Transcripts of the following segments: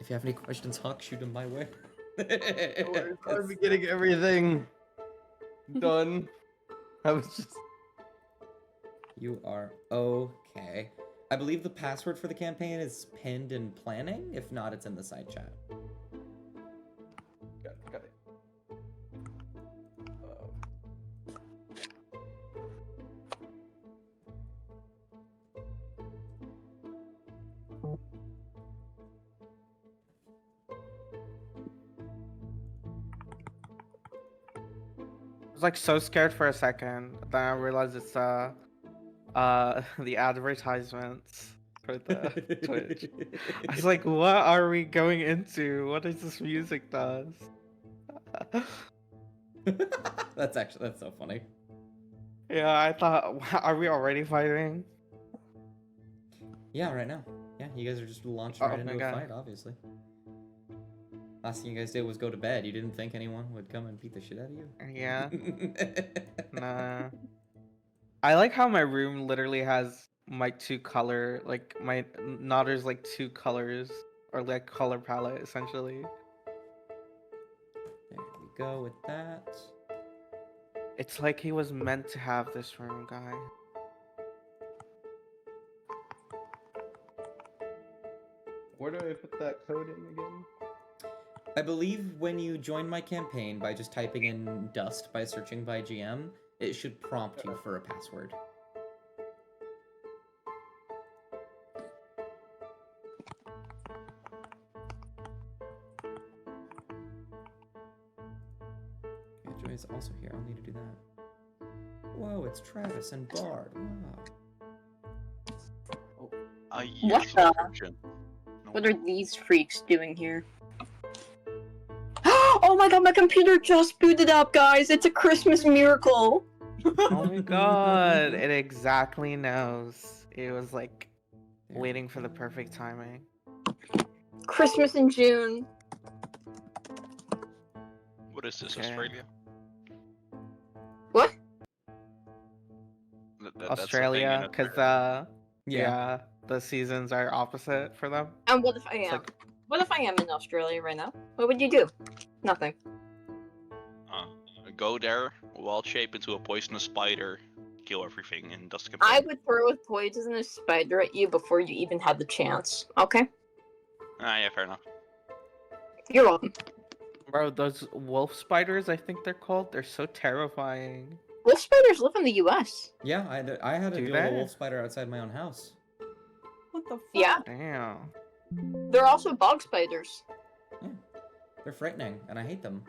If you have any questions, Hawk, shoot them my way. I'll be getting everything done. I was just... You are okay. I believe the password for the campaign is pinned in planning. If not, it's in the side chat. Got it. I was like so scared for a second, then I realized it's the advertisements for the Twitch. I was like, what are we going into? What is this music does? That's so funny. Yeah, I thought, are we already fighting? Yeah, right now. Yeah, you guys are just launching right into a fight, obviously. Last thing you guys did was go to bed. You didn't think anyone would come and beat the shit out of you? Yeah. Nah. I like how my room literally has my two color, like my Notter's like two colors, or like color palette essentially. There we go with that. It's like he was meant to have this room, guy. Where do I put that code in again? I believe when you join my campaign by just typing in Dust by searching by GM, it should prompt you for a password. Yeah, Joy's also here. I'll need to do that. Whoa, it's Travis and Bard. Wow. What the? What are Oh. these freaks doing here? Oh my god, my computer just booted up, guys! It's a Christmas miracle! Oh my god, it exactly knows. It was like waiting for the perfect timing. Christmas in June. What is this, Okay. Australia? What? Australia, because yeah, the seasons are opposite for them. And what if I am? Like... What if I am in Australia right now? What would you do? Nothing. Go there, wild shape into a poisonous spider, kill everything, and dust the I campaign. would throw a poisonous spider at you before you even had the chance. Okay? Yeah, fair enough. You're welcome. Bro, those wolf spiders, I think they're called, they're so terrifying. Wolf spiders live in the US. Yeah, I had to Do deal with a they? wolf spider outside my own house. What the fuck? Yeah. Damn. They're also bog spiders. Yeah. They're frightening, and I hate them.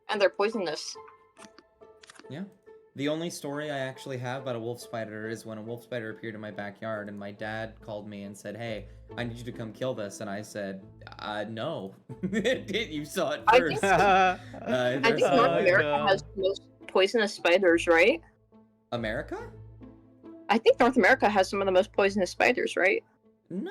And they're poisonous. Yeah. The only story I actually have about a wolf spider is when a wolf spider appeared in my backyard, and my dad called me and said, "Hey, I need you to come kill this." And I said, "No." You saw it first. I think North America has the most poisonous spiders, right? America? I think North America has some of the most poisonous spiders, right? No.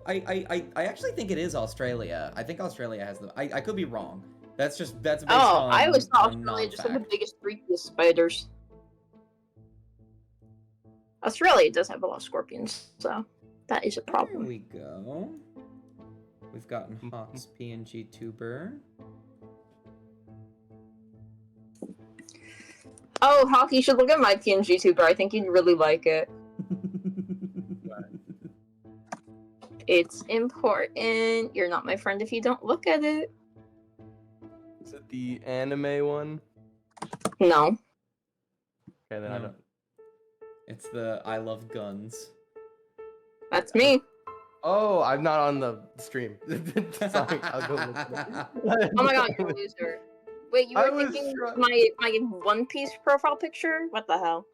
I actually think it is Australia. I think Australia has them. I could be wrong. That's based on I always thought Australia non-fact. just had the biggest, freakiest spiders. Australia does have a lot of scorpions, so that is a problem. There we go. We've gotten Hawk's PNG tuber. Oh, Hawk, you should look at my PNG tuber. I think you'd really like it. It's important. You're not my friend if you don't look at it. Is it the anime one? No. Okay, then I No. don't. It's the I love guns. That's me. Oh, I'm not on the stream. Sorry, I'll go look at it. Oh my god, you're a loser. Wait, you I were was thinking try- my One Piece profile picture? What the hell?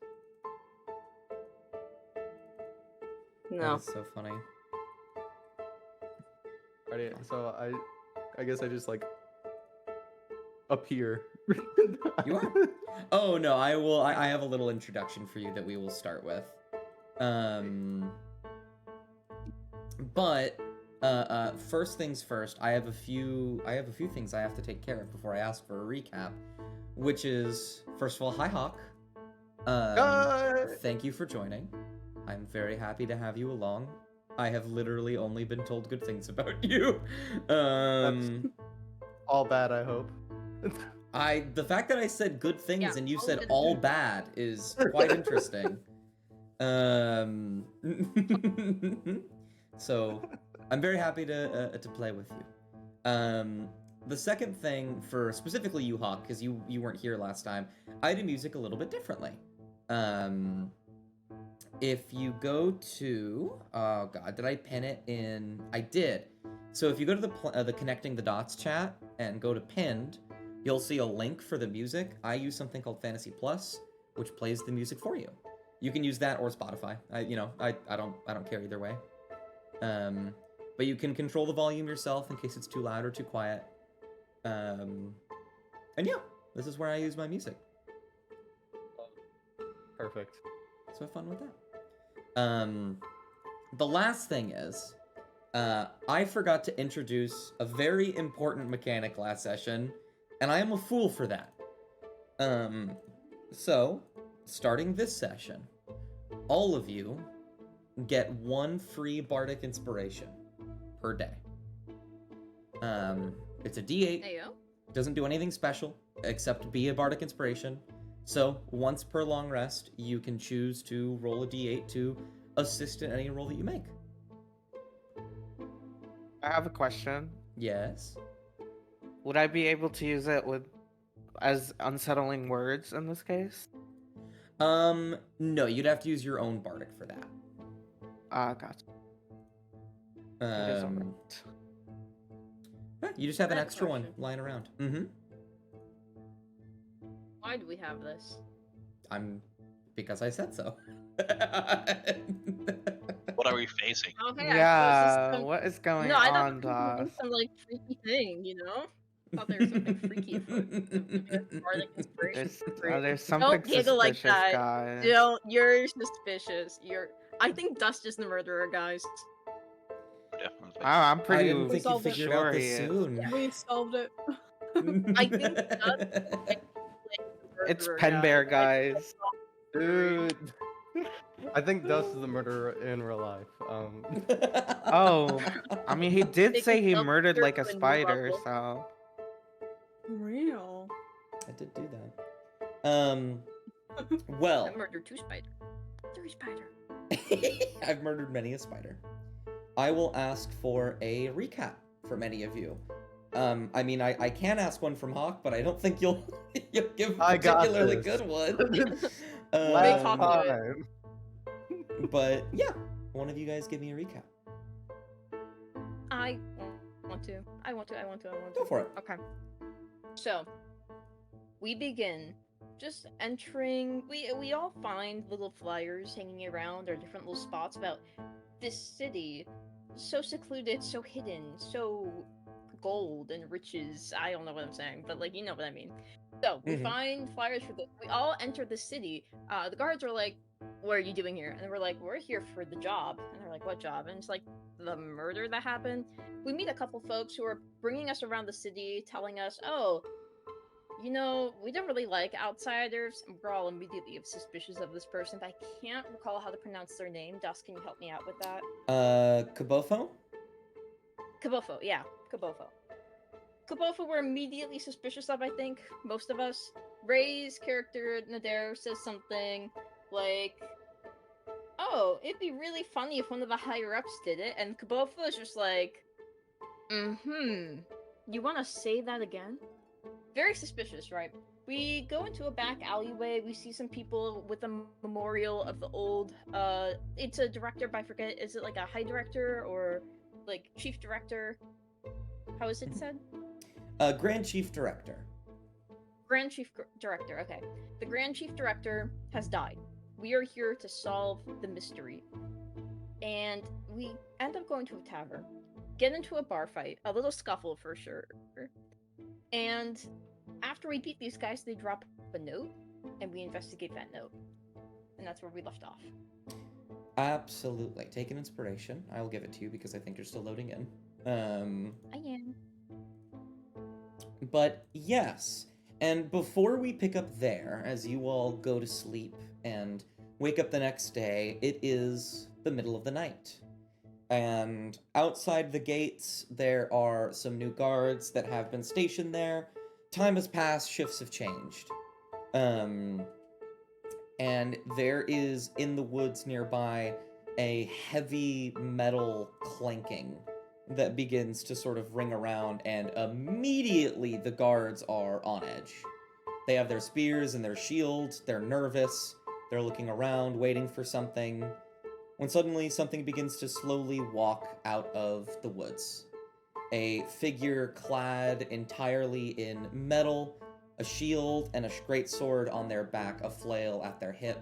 That No. is so funny. Alright, so I guess I just like appear. You are? Oh no, I have a little introduction for you that we will start with. But first things first, I have a few things I have to take care of before I ask for a recap, which is, first of all, hi Hawk. Hi. Thank you for joining. I'm very happy to have you along. I have literally only been told good things about you. Um, All bad, I hope. the fact that I said good things Yeah, and you all said good all things. bad is quite interesting. So I'm very happy to play with you. The second thing for specifically you, Hawk, because you weren't here last time, I do music a little bit differently. If you go to, oh god, did I pin it in? I did. So if you go to the connecting the dots chat and go to pinned, you'll see a link for the music. I use something called Fantasy Plus, which plays the music for you. You can use that or Spotify. I don't care either way. But you can control the volume yourself in case it's too loud or too quiet. And yeah, this is where I use my music. Perfect. So have fun with that. The last thing is, I forgot to introduce a very important mechanic last session, and I am a fool for that. So, starting this session, all of you get 1 free bardic inspiration per day. It's a D8. Ayo. Doesn't do anything special except be a bardic inspiration. So once per long rest, you can choose to roll a d8 to assist in any roll that you make. I have a question. Yes. Would I be able to use it as unsettling words in this case? No, you'd have to use your own bardic for that. Gotcha. It is alright. Yeah, you just have an I have a extra one question. lying around. Mm-hmm. Why do we have this? Because I said so. What are we facing? Okay, I thought Yeah, this is what is going No, I thought on, this was Doss? some like freaky thing, you know? I thought there was something freaky afoot. Bardic inspiration. There's something Don't giggle like suspicious, that. guys. You're suspicious. I think Dust is the murderer, guys. Definitely. I'm I pretty didn't think you solved it. figured sure out he this is. soon. We solved it. I think Dust is like the It's murderer, Pen Bear, guys. Dude. I think Dust is the murderer in real life. Oh, I mean, he did Take say he yourself murdered like a to a new spider, level. so. Real. I did do that. Well, I murdered 2 spiders. 3 spider. I've murdered many a spider. I will ask for a recap from any of you. I mean, I can ask one from Hawk, but I don't think you'll give a I got particularly this. good one. Last Talk to it. time. But yeah, one of you guys give me a recap. I want to. Go for it. Okay. So, we begin just entering. We all find little flyers hanging around or different little spots about this city, so secluded, so hidden, so gold and riches. I don't know what I'm saying, but like you know what I mean. So we Mhm. find flyers for this. We all enter the city. The guards are like, "What are you doing here?" And we're like, "We're here for the job." And they're like, "What job?" And it's like the murder that happened. We meet a couple folks who are bringing us around the city, telling us, "Oh, you know, we don't really like outsiders." And we're all immediately suspicious of this person, but I can't recall how to pronounce their name. Dust, can you help me out with that? Kabofo? Kabofo, yeah, Kabofo. Kabofo we're immediately suspicious of, I think, most of us. Ray's character, Nader, says something like, "Oh, it'd be really funny if one of the higher-ups did it," and Kabofo is just like, you want to say that again? Very suspicious, right? We go into a back alleyway, we see some people with a memorial of the old, it's a director, but I forget, is it like a high director or like chief director? How is it said? Grand Chief Director. Grand Chief Director, okay. The Grand Chief Director has died. We are here to solve the mystery. And we end up going to a tavern, get into a bar fight, a little scuffle for sure. And after we beat these guys, they drop a note, and we investigate that note. And that's where we left off. Absolutely. Take an inspiration. I will give it to you because I think you're still loading in. I am. But yes, and before we pick up there, as you all go to sleep and wake up the next day, it is the middle of the night. And outside the gates, there are some new guards that have been stationed there. Time has passed, shifts have changed. And there is, in the woods nearby, a heavy metal clanking that begins to sort of ring around, and immediately the guards are on edge. They have their spears and their shields, they're nervous, they're looking around, waiting for something, when suddenly something begins to slowly walk out of the woods. A figure clad entirely in metal, a shield and a great sword on their back, a flail at their hip.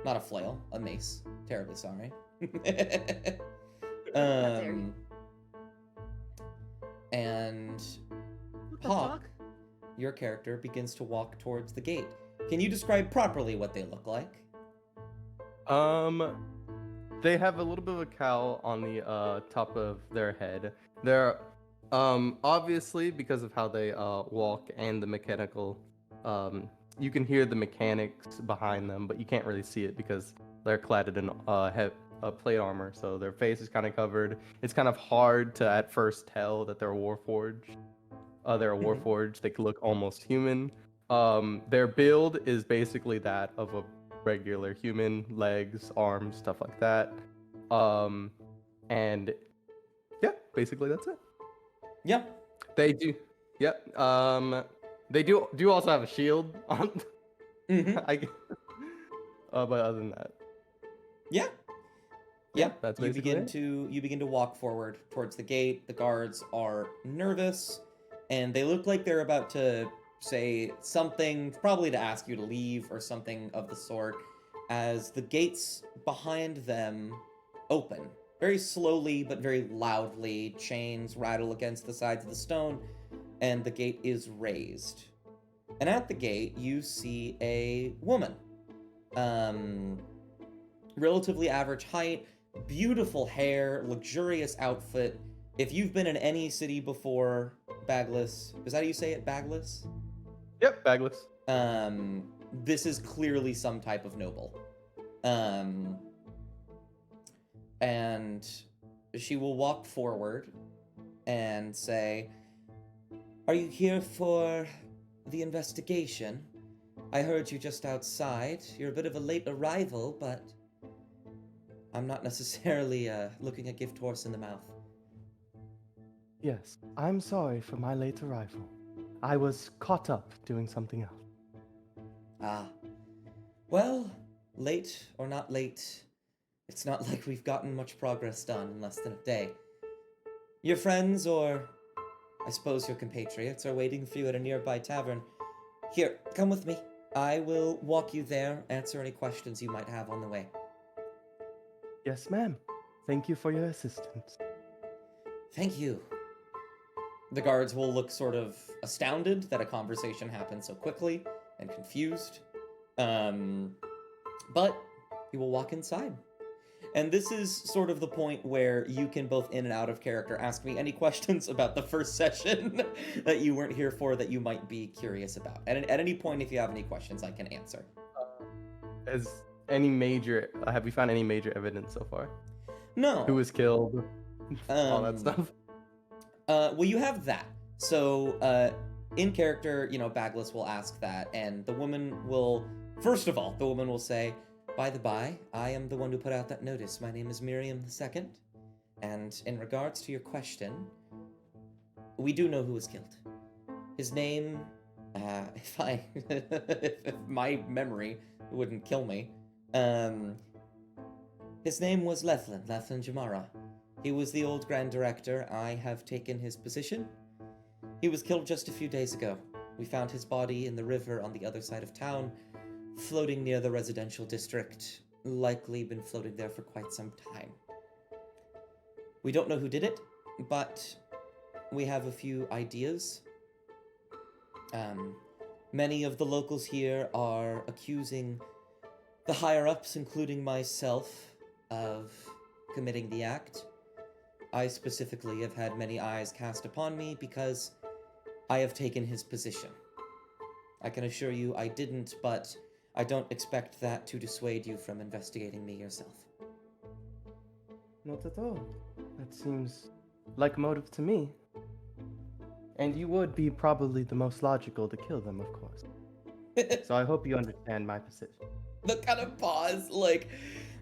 Not a flail, a mace. Terribly sorry. dare you. And What the Hawk, fuck? your character, begins to walk towards the gate. Can you describe properly what they look like? They have a little bit of a cowl on the top of their head. They're obviously, because of how they walk and the mechanical, you can hear the mechanics behind them, but you can't really see it because they're clad in plate armor, so their face is kind of covered. It's kind of hard to at first tell that they're warforged. They're a warforged. They could look almost human. Their build is basically that of a regular human, legs, arms, stuff like that. And yeah, basically that's it. Yeah. They do. Yep. They do also have a shield on. Mhm. But other than that, Yeah. Yeah. that's you basically begin it. to walk forward towards the gate. The guards are nervous, and they look like they're about to say something, probably to ask you to leave or something of the sort, as the gates behind them open. Very slowly but very loudly, chains rattle against the sides of the stone, and the gate is raised. And at the gate, you see a woman. Relatively average height, beautiful hair, luxurious outfit. If you've been in any city before, Bagless, is that how you say it, Bagless? Yep, bagless. This is clearly some type of noble. And she will walk forward and say, "Are you here for the investigation? I heard you just outside. You're a bit of a late arrival, but I'm not necessarily looking a gift horse in the mouth." Yes, I'm sorry for my late arrival. I was caught up doing something else. Ah. Well, late or not late, it's not like we've gotten much progress done in less than a day. Your friends, or I suppose your compatriots, are waiting for you at a nearby tavern. Here, come with me. I will walk you there, answer any questions you might have on the way. Yes, ma'am. Thank you for your assistance. Thank you. The guards will look sort of astounded that a conversation happened so quickly and confused. But you will walk inside. And this is sort of the point where you can, both in and out of character, ask me any questions about the first session that you weren't here for that you might be curious about. And at any point, if you have any questions, I can answer. Have we found any major evidence so far? No. Who was killed? All that stuff. Well, you have that. So, in character, Bagless will ask that, and the woman will, first of all, say, "By the by, I am the one who put out that notice. My name is Miriam II, and in regards to your question, we do know who was killed. His name, if my memory wouldn't kill me, his name was Lethlin Jamara. He was the old Grand Director. I have taken his position. He was killed just a few days ago. We found his body in the river on the other side of town, floating near the residential district. Likely been floating there for quite some time. We don't know who did it, but we have a few ideas. Many of the locals here are accusing the higher-ups, including myself, of committing the act. I specifically have had many eyes cast upon me because I have taken his position. I can assure you I didn't, but I don't expect that to dissuade you from investigating me yourself. Not at all. That seems like a motive to me. And you would be probably the most logical to kill them, of course. So I hope you understand my position. The kind of pause, like,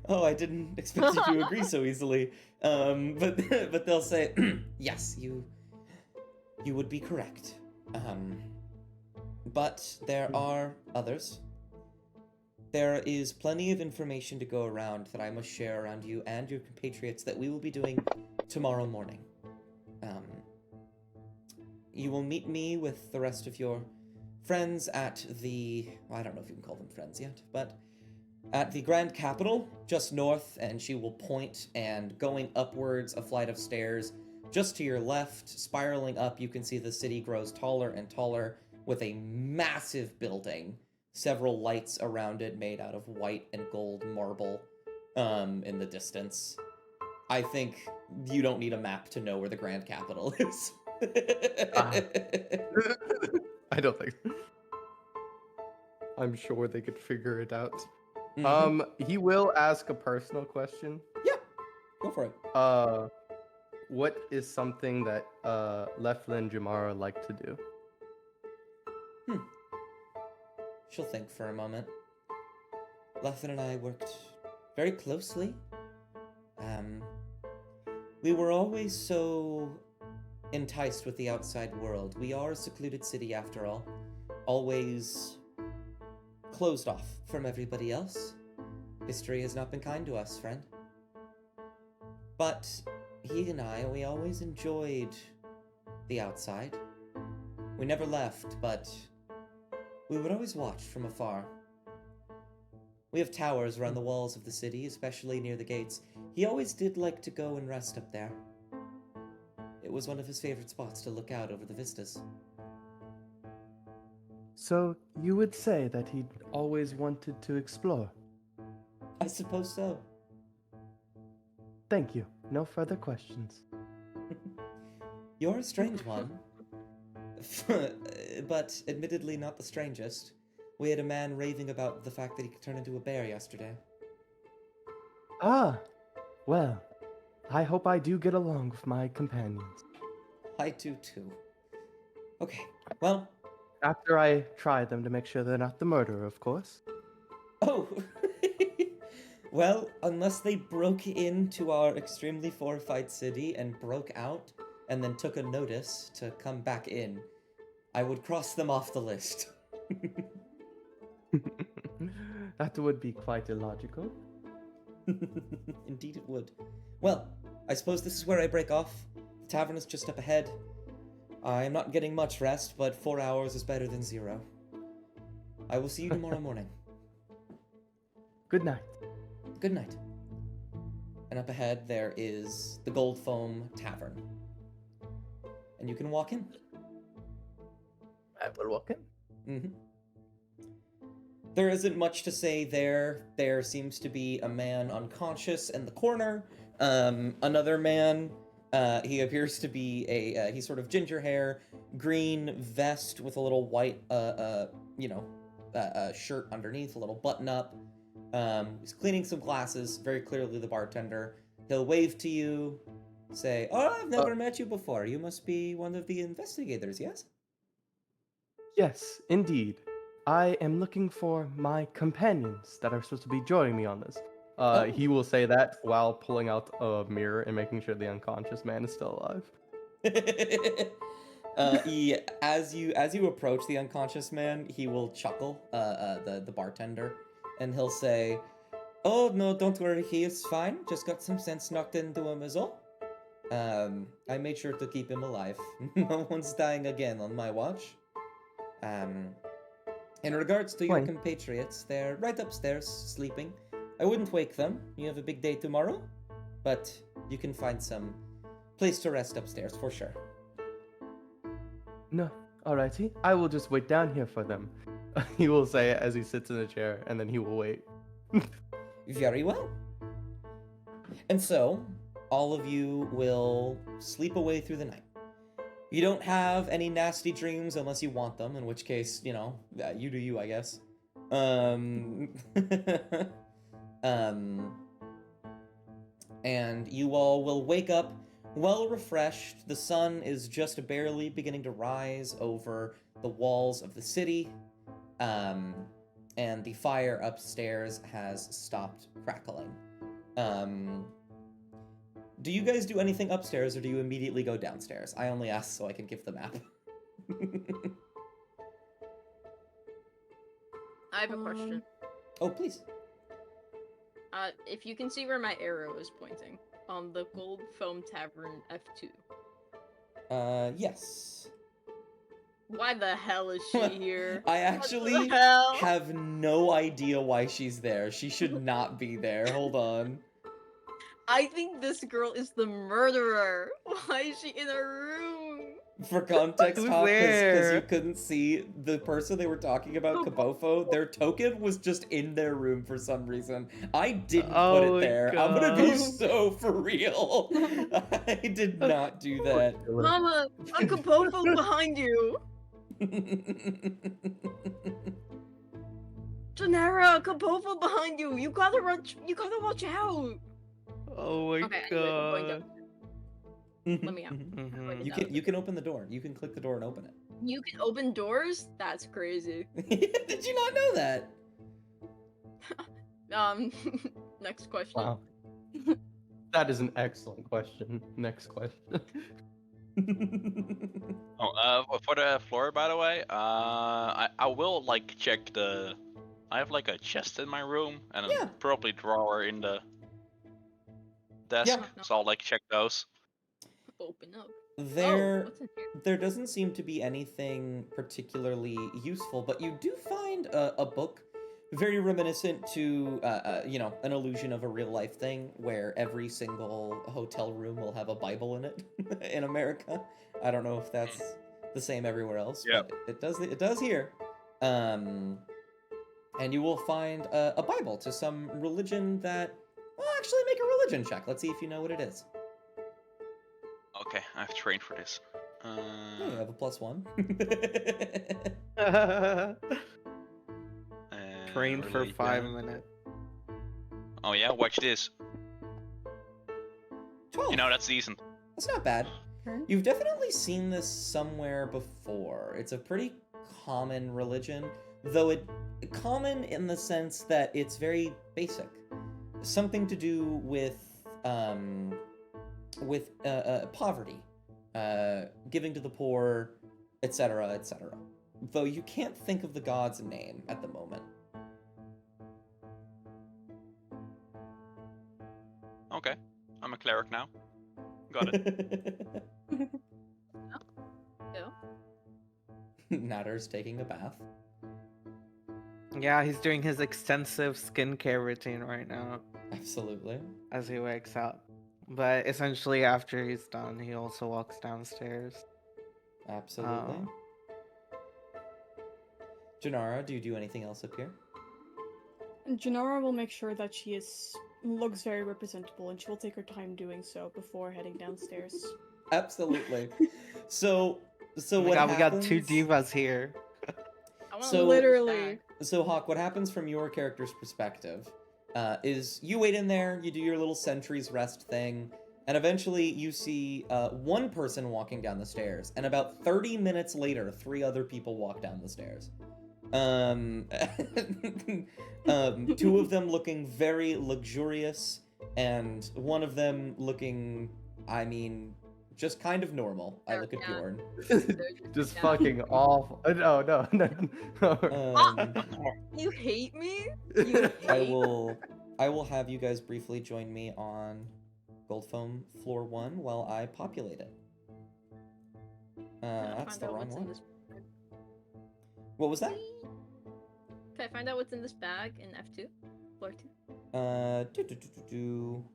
oh, I didn't expect you to agree so easily. But they'll say, yes, you would be correct. But there are others. There is plenty of information to go around that I must share around you and your compatriots that we will be doing tomorrow morning. You will meet me with the rest of your friends at the... well, I don't know if you can call them friends yet, but at the Grand Capitol, just north, and she will point, and going upwards a flight of stairs, just to your left, spiraling up, you can see the city grows taller and taller with a massive building, several lights around it made out of white and gold marble in the distance. I think you don't need a map to know where the Grand Capitol is. I don't think. I'm sure they could figure it out. Mhm. He will ask a personal question. Yeah, go for it. What is something that Leflin Jamara like to do? She'll think for a moment. Leflin and I worked very closely. We were always so enticed with the outside world. We are a secluded city after all. Always closed off from everybody else. History has not been kind to us, friend. But he and I, we always enjoyed the outside. We never left, but we would always watch from afar. We have towers around the walls of the city, especially near the gates. He always did like to go and rest up there. It was one of his favorite spots to look out over the vistas. So you would say that he always wanted to explore? I suppose so. Thank you. No further questions. You're a strange one. But admittedly not the strangest. We had a man raving about the fact that he could turn into a bear yesterday. Ah, well, I hope I do get along with my companions. I do too. Okay, well... After I try them to make sure they're not the murderer, of course. Oh! Well, unless they broke into our extremely fortified city and broke out, and then took a notice to come back in, I would cross them off the list. That would be quite illogical. Indeed it would. Well, I suppose this is where I break off. The tavern is just up ahead. I am not getting much rest, but 4 hours is better than 0. I will see you tomorrow morning. Good night. Good night. And up ahead there is the Gold Foam Tavern. And you can walk in. I will walk in. Mm-hmm. There isn't much to say there. There seems to be a man unconscious in the corner. Another man, he appears to be he's sort of ginger hair, green vest with a little white, shirt underneath, a little button up. He's cleaning some glasses, very clearly the bartender. He'll wave to you, say, "Oh, I've never met you before. You must be one of the investigators, yes?" Yes, indeed. I am looking for my companions that are supposed to be joining me on this. He will say that while pulling out a mirror and making sure the unconscious man is still alive. As you approach the unconscious man, he will chuckle, the bartender, and he'll say, "Oh, no, don't worry, he is fine. Just got some sense knocked into him is all. I made sure to keep him alive. No one's dying again on my watch. In regards to your Fine. compatriots, they're right upstairs, sleeping. I wouldn't wake them. You have a big day tomorrow, but you can find some place to rest upstairs for sure." No, alrighty. I will just wait down here for them. He will say as he sits in a chair, and then he will wait. Very well. And so, all of you will sleep away through the night. You don't have any nasty dreams unless you want them, in which case, you do you, I guess. and you all will wake up well refreshed. The sun is just barely beginning to rise over the walls of the city, and the fire upstairs has stopped crackling. Do you guys do anything upstairs, or do you immediately go downstairs? I only ask so I can give the map. I have a question. Oh, please. If you can see where my arrow is pointing, on the Gold Foam Tavern F2. Yes. Why the hell is she here? I actually What the hell? have no idea why she's there. She should not be there. Hold on. I think this girl is the murderer. Why is she in a room? For context, Who's Hawk, because you there? couldn't see the person they were talking about, Kabofo, their token was just in their room for some reason. I didn't put Oh it my there. I'm gonna be God. so for real. I did not do that. Mama, a Kabofo behind you. Janera, a Kabofo behind you. You gotta watch out. Oh my Okay, anyway, I'm going god. down. Let me out. Mhm. You can open the door. You can click the door and open it. You can open doors? That's crazy. Did you not know that? Next question. Wow. That is an excellent question. Next question. For the floor, by the way, I will like check the. I have like a chest in my room and Yeah. a probably drawer in the desk, Yeah. so I'll like check those. Open up. There, What's in here? there doesn't seem to be anything particularly useful, but you do find a book very reminiscent to, an illusion of a real life thing where every single hotel room will have a Bible in it in America. I don't know if that's the same everywhere else, Yeah. but it does here. And you will find a Bible to some religion that, well, actually make a religion check. Let's see if you know what it is. Okay, I've trained for this. Oh, you have a +1. Trained for Religion. 5 minutes. Oh yeah, watch this. 12. You know that's decent. That's not bad. Turn. You've definitely seen this somewhere before. It's a pretty common religion, though common in the sense that it's very basic. Something to do with poverty, giving to the poor, etc., etc. Though you can't think of the god's name at the moment. Okay, I'm a cleric now. Got it. Yeah. Natter's taking a bath. Yeah, he's doing his extensive skincare routine right now Absolutely. as he wakes up. But essentially, after he's done, he also walks downstairs. Absolutely. Oh. Janara, do you do anything else up here? Janara will make sure that she looks very representable, and she will take her time doing so before heading downstairs. Absolutely. So Oh my what god, happens? we got 2 divas here. I wanna So- look at this Literally. bag. So Hawk, what happens from your character's perspective is you wait in there, you do your little sentry's rest thing, and eventually you see one person walking down the stairs, and about 30 minutes later, 3 other people walk down the stairs. 2 of them looking very luxurious, and one of them looking, I mean, just kind of normal. I look at Yeah. Bjorn. Just Yeah. fucking awful. No, no, no. Um, You hate me? You I hate- will have you guys briefly join me on Gold Foam Floor 1 while I populate it. Can I That's find the out wrong what's in one. this bag? What was that? Can I find out what's in this bag in F2? Floor 2?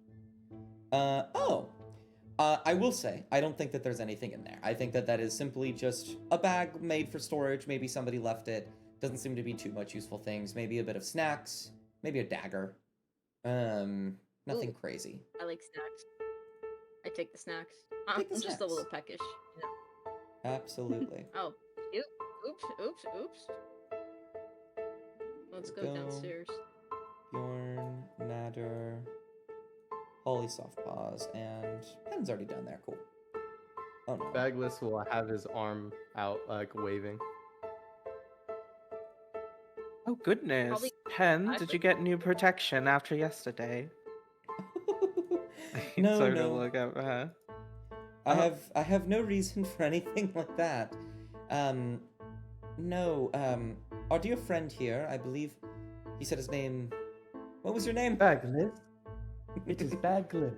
I will say, I don't think that there's anything in there. I think that that is simply just a bag made for storage. Maybe somebody left it. Doesn't seem to be too much useful things. Maybe a bit of snacks. Maybe a dagger. Nothing Ooh. crazy. I like snacks. I take the snacks. Take the I'm just a little snacks. peckish. Absolutely. Oh, oops. Let's go Go. downstairs. Bjorn, Nader, Holly soft paws, and Pen's already down there. Cool. Oh no. Bagless will have his arm out, like waving. Oh goodness. Probably Pen, I did would- you get new protection after yesterday? No, Sort no. of look at her. I have no reason for anything like that. No, our dear friend here, I believe he said his name. What was your name? Bagless. It is Bagless.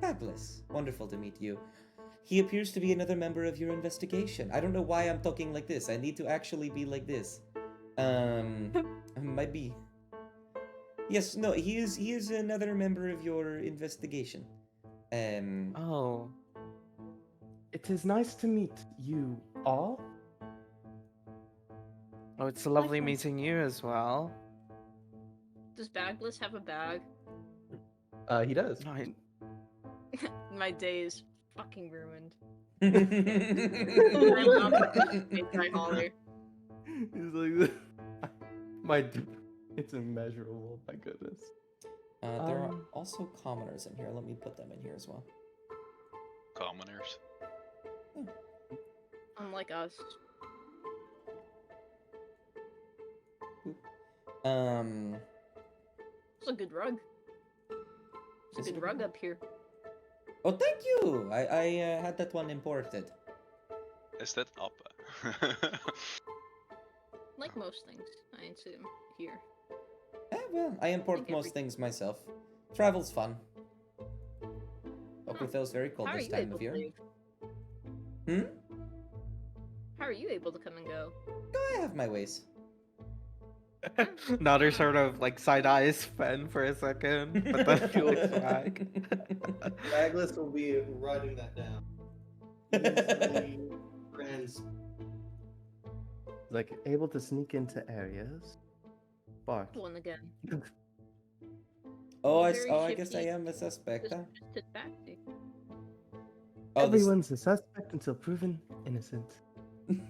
Bagless. Wonderful to meet you. He appears to be another member of your investigation. I don't know why I'm talking like this. I need to actually be like this. Might be. Yes, no, he is another member of your investigation. Oh. It is nice to meet you all. Oh, it's lovely Likewise. meeting you as well. Does Bagless have a bag? He does. No, I- My day is fucking ruined. I Holler. He's like, my, it's immeasurable. My goodness. There are Um, also commoners in here. Let me put them in here as well. Commoners. Unlike us. It's a good rug. It's Is a it good a rug good up here. Oh, thank you. I had that one imported. Is that up? Like most things, I assume, here. Well, I import think most every- things myself. Travel's fun. Oakerville's very cold How are this you time able of to year. leave? Hmm? How are you able to come and go? Oh, I have my ways. Nodder sort of like side eyes Fen for a second, but then he looks back. Bagless will be writing that down. Easily trans. Like able to sneak into areas. Bark. One again. Oh, Very I guess I shifty. am a suspect, huh? Just to taxi. Oh, this... Everyone's a suspect until proven innocent. You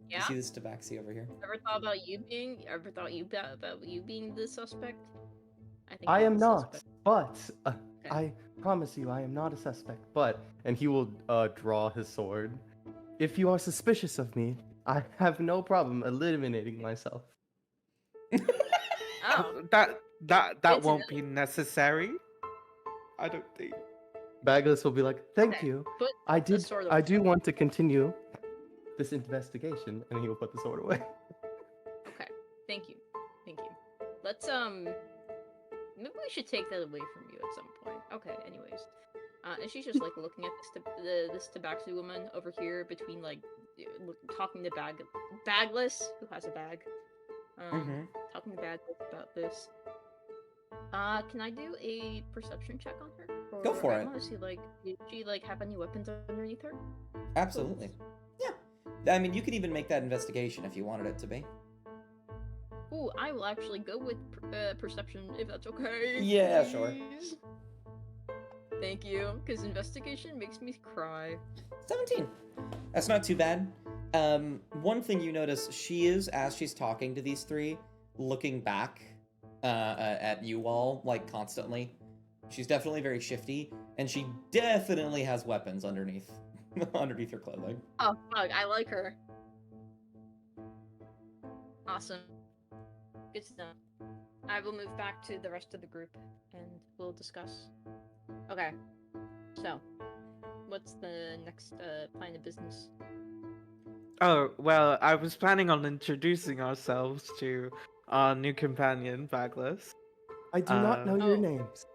Yeah. see this tabaxi over here? Ever thought about you being? Ever thought you about you being the suspect? think I you're am the not, suspect. but Okay. I promise you, I am not a suspect. But, and he will draw his sword. If you are suspicious of me, I have no problem eliminating myself. Oh, That Good to won't be necessary. I don't think. Bagless will be like, "Thank Okay, you. put I the did. sword I away. do want to continue this investigation," and he will put the sword away. Okay, thank you, thank you. Let's maybe we should take that away from you at some point. Okay, anyways, and she's just like looking at this tabaxi woman over here between like talking to Bagless, who has a bag. Talking to Bagless about this. Can I do a perception check on her? Or Go for I it. want to see like, did she like have any weapons underneath her? Absolutely. Yeah. I mean, you could even make that investigation if you wanted it to be. Ooh, I will actually go with perception if that's okay. Yeah, sure. please. Thank you, because investigation makes me cry. 17. That's not too bad. One thing you notice, she is, as she's talking to these three, looking back at you all, like, constantly. She's definitely very shifty, and she definitely has weapons underneath underneath her clothing. Oh, fuck, I like her. Awesome. Good to know. I will move back to the rest of the group, and we'll discuss. Okay. So, what's the next plan of business? Oh, well, I was planning on introducing ourselves to our new companion, Bagless. I do not know your Oh. names.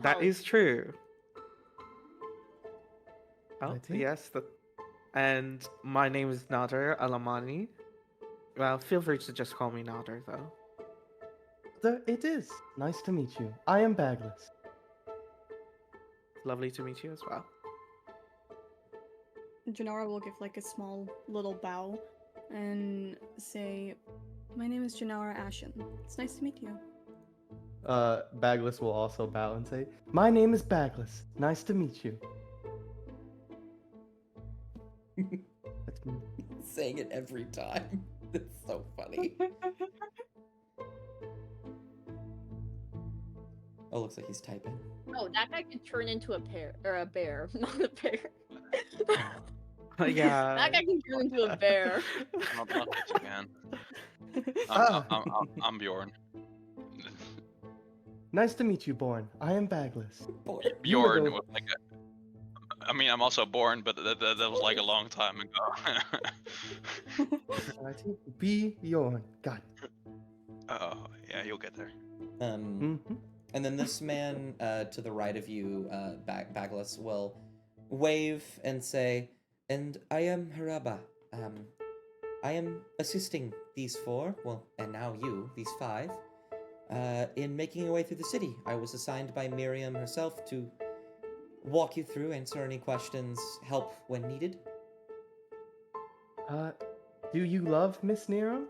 That Oh. is true. Oh, Righty. yes. And my name is Nader Alamani. Well, feel free to just call me Nader, though. It is. Nice to meet you. I am Bagless. Lovely to meet you as well. Janara will give like a small little bow and say, "My name is Janara Ashen. It's nice to meet you." Bagless will also bow and say, "My name is Bagless. Nice to meet you." That's me. Saying it every time. It's so funny. Oh, looks like he's typing. Oh, that guy could turn into a pear or a bear, not a bear. Yeah. That guy can turn into a bear. Not it again. I'm Bjorn. Nice to meet you, Born. I am Bagless. Boy. You were Bjorn the- was like I mean, I'm also born, but that was like a long time ago. Alrighty. Bjorn. Got it. Oh, yeah, you'll get there. Mm-hmm. And then this man to the right of you, Bagless, will wave and say, "And I am Haraba. I am assisting these four, well, and now you, these five, in making your way through the city. I was assigned by Miriam herself to walk you through, answer any questions, help when needed." Do you love Miss Nero?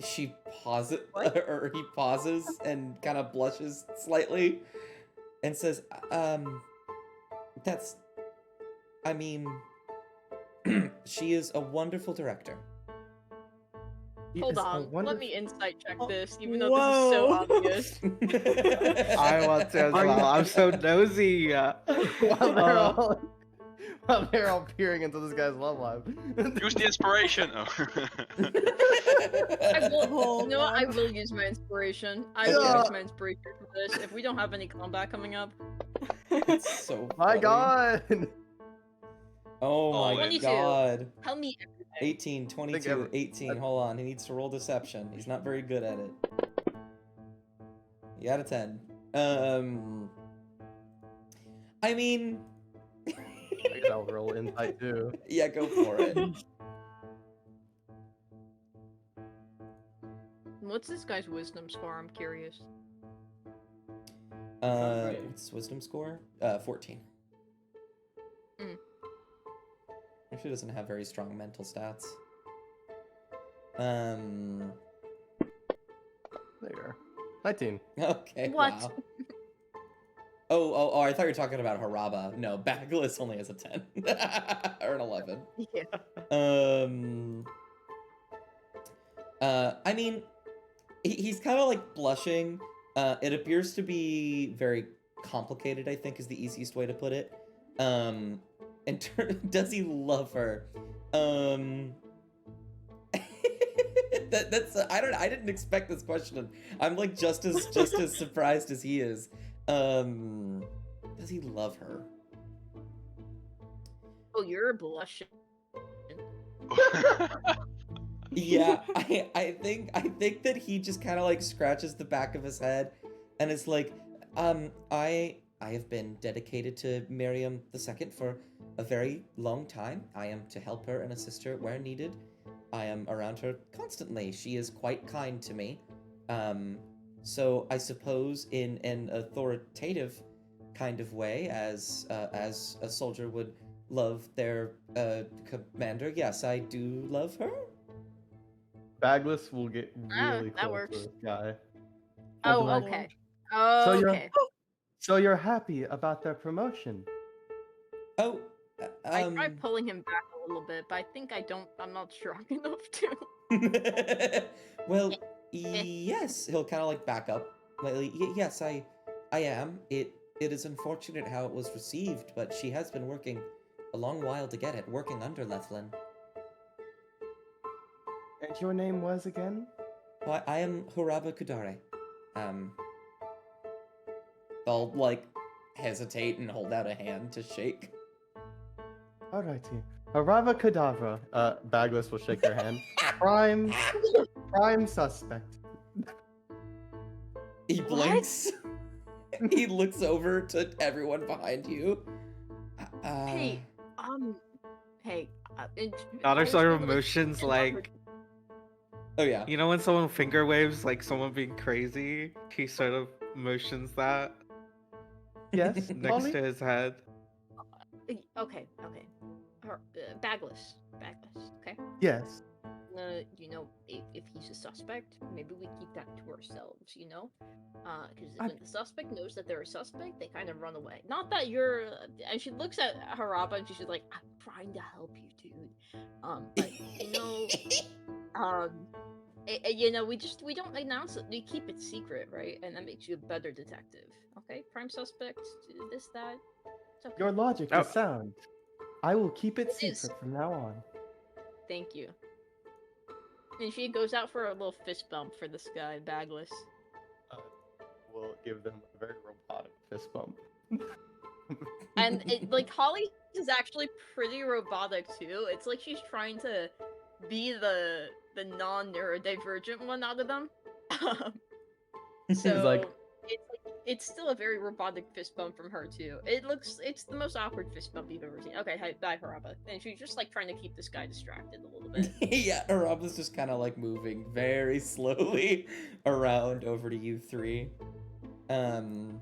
She pauses, What? or he pauses and kind of blushes slightly and says, that's, I mean, she is a wonderful director. Hold Yes, a on, let wonderful- me insight check Oh, this, even though this is so whoa. obvious. I want to as Are you- well. I'm so nosy. While they're all peering into this guy's love life. Use the inspiration. Oh. I will, Oh, you know what? I man. will use my inspiration. I will use my inspiration for this. If we don't have any combat coming up, It's so My funny. God! Oh my 22. god. tell me everything. 18, 22, every- 18. Hold on, he needs to roll deception. He's not very good at it. You got a 10. I mean, I guess I'll roll insight too. yeah, go for it. What's this guy's wisdom score? I'm curious. great. What's his wisdom score? 14. Mm. Actually doesn't have very strong mental stats. There you are. 19. Okay, What? wow. Oh, I thought you were talking about Haraba. No, Bagless only has a 10. Or an 11. Yeah. I mean, he's kind of like blushing. It appears to be very complicated, I think is the easiest way to put it. Does he love her? That's I didn't expect this question. I'm like just as surprised as he is. Does he love her? Oh, you're blushing. Yeah, I think that he just kind of like scratches the back of his head and is like, I have been dedicated to Miriam II for a very long time. I am to help her and assist her where needed. I am around her constantly. She is quite kind to me. So I suppose in an authoritative kind of way, as a soldier would love their commander, yes, I do love her. Bagless will get Ah, really that close works. to this guy. Oh, be like, okay. So Oh, you're- okay. So you're happy about their promotion? Oh, I tried pulling him back a little bit, but I think I'm not strong enough to. well, yes, he'll kind of like back up. Like, yes, I am. It is unfortunate how it was received, but she has been working a long while to get it, working under Lethlin. And your name was again? I am Haraba Kudare. They'll like hesitate and hold out a hand to shake. Alrighty. Harava Kadavra. Bagless will shake your hand. Prime suspect. He What? blinks. He looks over to everyone behind you. Hey, hey. Other I sort of feel emotions, like Oh yeah. you know when someone finger waves, like someone being crazy. He sort of motions that Yes, next Molly? to his head. Okay. Bagless. Okay. Yes. You know, if he's a suspect, maybe we keep that to ourselves. You know, because I- when the suspect knows that they're a suspect, they kind of run away. Not that you're. And she looks at Haraba and she's just like, "I'm trying to help you, dude." But you know, You know, we don't announce it. We keep it secret, right? And that makes you a better detective. Okay, prime suspect, this that. It's okay. Your logic Oh. is sound. I will keep it It is. secret from now on. Thank you. And she goes out for a little fist bump for this guy, Bagless. We'll give them a very robotic fist bump. And it, like Holly is actually pretty robotic too. It's like she's trying to be the non-neurodivergent one out of them. So like- it's still a very robotic fist bump from her too. It's the most awkward fist bump you've ever seen. Okay, hi, bye Haraba. And she's just like trying to keep this guy distracted a little bit. Yeah, Araba's just kind of like moving very slowly around over to you three. Ooh.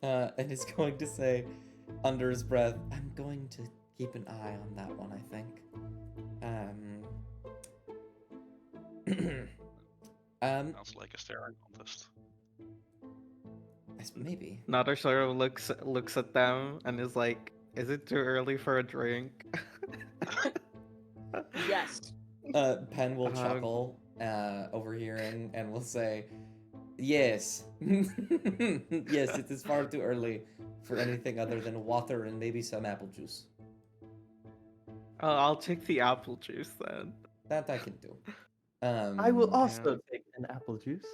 And is going to say under his breath, I'm going to keep an eye on that one, I think. Sounds like a staring contest. Maybe. Nader sort of looks at them and is like, "Is it too early for a drink?" Yes. Pen will chuckle, overhearing, and will say, yes. Yes, it is far too early for anything other than water and maybe some apple juice. Oh, I'll take the apple juice then. That I can do. I will Yeah. also take an apple juice.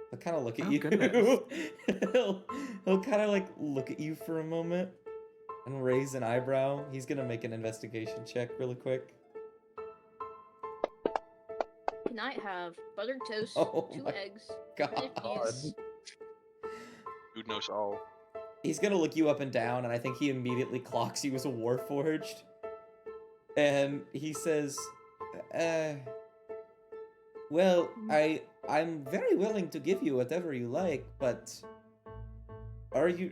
He'll kind of look at Oh, you. goodness. he'll kind of like look at you for a moment and raise an eyebrow. He's gonna make an investigation check really quick. Can I have buttered toast, Oh 2 my eggs, God. cheese? Dude knows all. He's gonna look you up and down, and I think he immediately clocks you as a Warforged. And he says, well, I'm very willing to give you whatever you like, but are you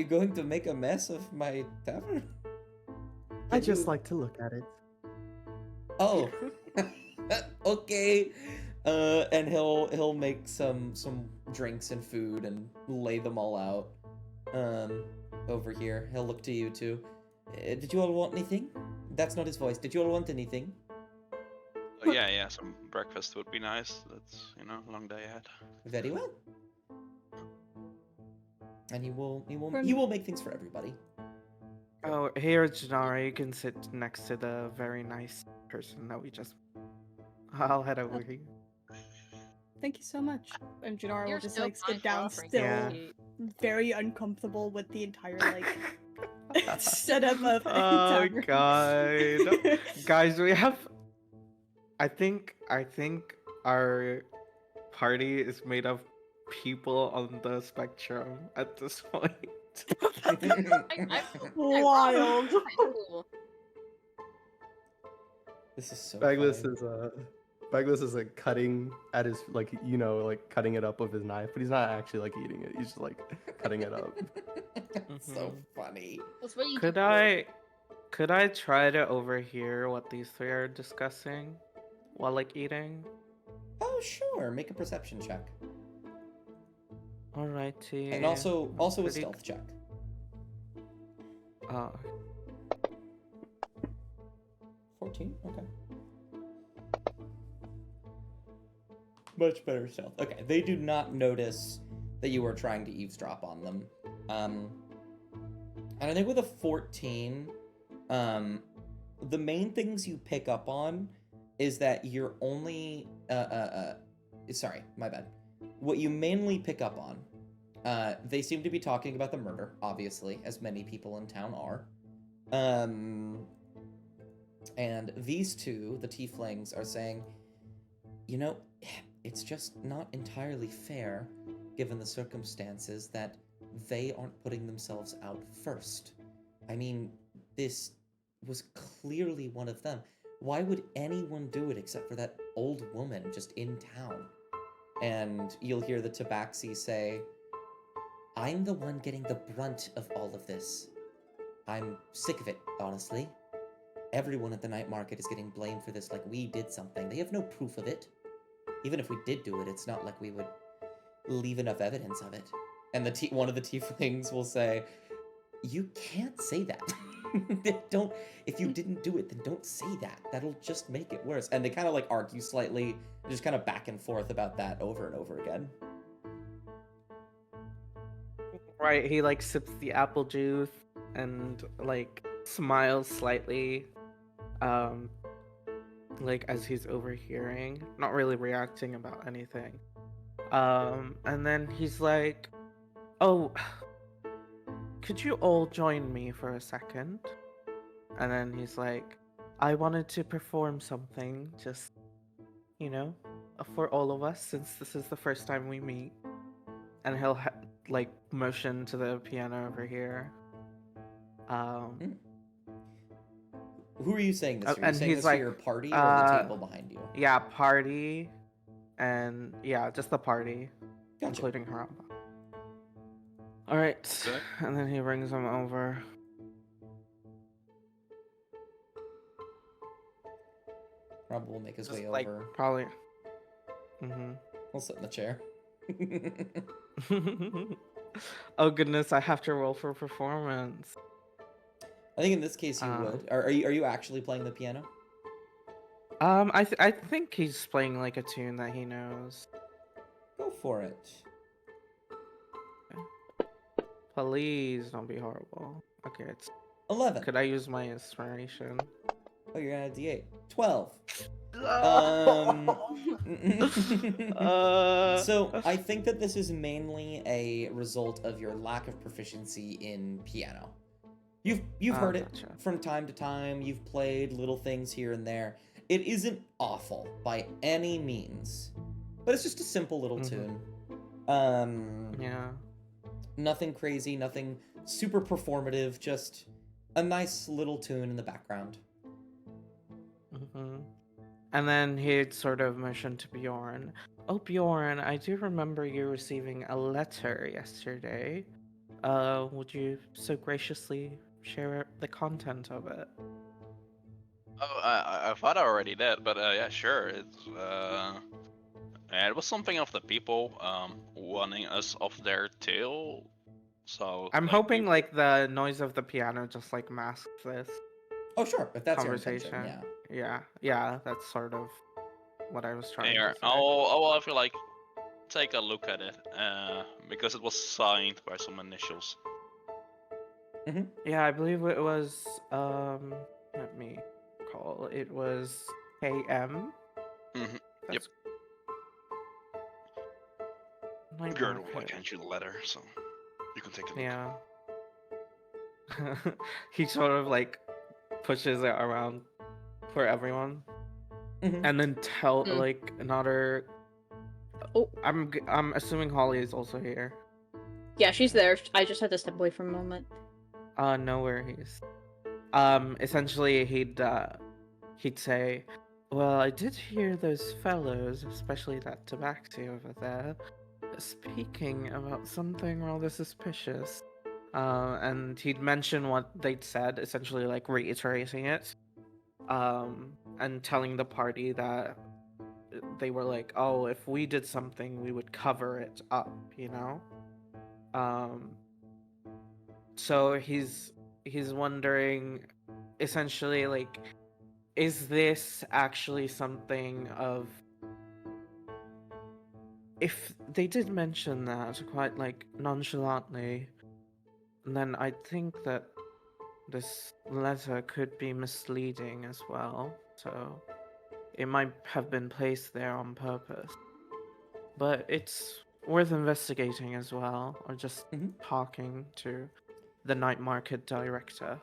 going to make a mess of my tavern? I Can just you- like to look at it. Oh, okay. And he'll make some drinks and food and lay them all out. Over here, he'll look to you two. Did you all want anything? That's not his voice. Did you all want anything? Yeah, some breakfast would be nice. That's, a long day ahead. Very well. And he will From- make things for everybody. Oh, here, Janara, you can sit next to the very nice person that we just. I'll head over here. Thank you so much. And Janara will You're just so like kind sit for down offering still, Yeah. to- very uncomfortable with the entire like setup of Oh tavern. God. Guys, we have. I think our party is made of people on the spectrum at this point. I Wild. cool. This is so Bagless funny. is like cutting at his like cutting it up with his knife, but he's not actually like eating it. He's just like cutting it up. So funny. That's what you Could do. I try to overhear what these three are discussing while like eating? Oh sure, make a perception check, Alrighty. and also a pretty- stealth check. Uh, 14. Okay. Much better stealth. Okay, they do not notice that you are trying to eavesdrop on them. And I think with a 14, the main things you pick up on is that you're only sorry, my bad. What you mainly pick up on, they seem to be talking about the murder, obviously, as many people in town are. And these two, the tieflings, are saying, it's just not entirely fair, given the circumstances, that they aren't putting themselves out first. I mean, this was clearly one of them. Why would anyone do it except for that old woman just in town? And you'll hear the Tabaxi say, I'm the one getting the brunt of all of this. I'm sick of it, honestly. Everyone at the night market is getting blamed for this like we did something. They have no proof of it. Even if we did do it, it's not like we would leave enough evidence of it. And one of the tieflings will say, you can't say that. Don't. If you didn't do it, then don't say that. That'll just make it worse. And they kind of like argue slightly, just kind of back and forth about that over and over again. Right, he like sips the apple juice and like smiles slightly, like as he's overhearing, not really reacting about anything. And then he's like, "Oh, could you all join me for a second?" And then he's like, "I wanted to perform something, just, you know, for all of us, since this is the first time we meet." And he'll like motion to the piano over here. Who are you saying this to? Are you And saying he's this like, to your party or the table behind you? Yeah, party, and yeah, just the party, Gotcha. including Haramba. All right, Okay. and then he brings him over. Rob will make his Just way like over. probably. He'll sit in the chair. Oh goodness, I have to roll for performance. I think in this case you would. Are you actually playing the piano? I think he's playing like a tune that he knows. Go for it. Please don't be horrible. Okay, it's 11. Could I use my inspiration? Oh, you're gonna D8. 12. So I think that this is mainly a result of your lack of proficiency in piano. You've heard it Gotcha. from time to time. You've played little things here and there. It isn't awful by any means, but it's just a simple little tune. Yeah. Nothing crazy, nothing super performative. Just a nice little tune in the background. And then he'd sort of motion to Bjorn. "Oh, Bjorn, I do remember you receiving a letter yesterday. Would you so graciously share the content of it?" Oh, I thought I already did, but yeah, sure. It was something of the people wanting us off their tail. So I'm like, hoping like the noise of the piano just like masks this Oh, sure, if that's your conversation. intention, yeah. Yeah, that's sort of what I was trying Here, to say. I'll have you like take a look at it, because it was signed by some initials. Yeah, I believe it was let me recall. It was KM. Mm-hmm. That's... Night Girdle, I market. hand you the letter, so you can take a look. Yeah. He sort of like pushes it around for everyone, and then like another. Oh. I'm assuming Holly is also here. Yeah, she's there. I just had to step away for a moment. No worries. Essentially he'd say, "Well, I did hear those fellows, especially that Tabaxi over there, speaking about something rather suspicious." And he'd mention what they'd said, essentially like reiterating it, and telling the party that they were like, "Oh, if we did something, we would cover it up," you know? So he's wondering, essentially, like, is this actually something of... If they did mention that quite like nonchalantly, then I think that this letter could be misleading as well, so it might have been placed there on purpose. But it's worth investigating as well, or just talking to the night market director.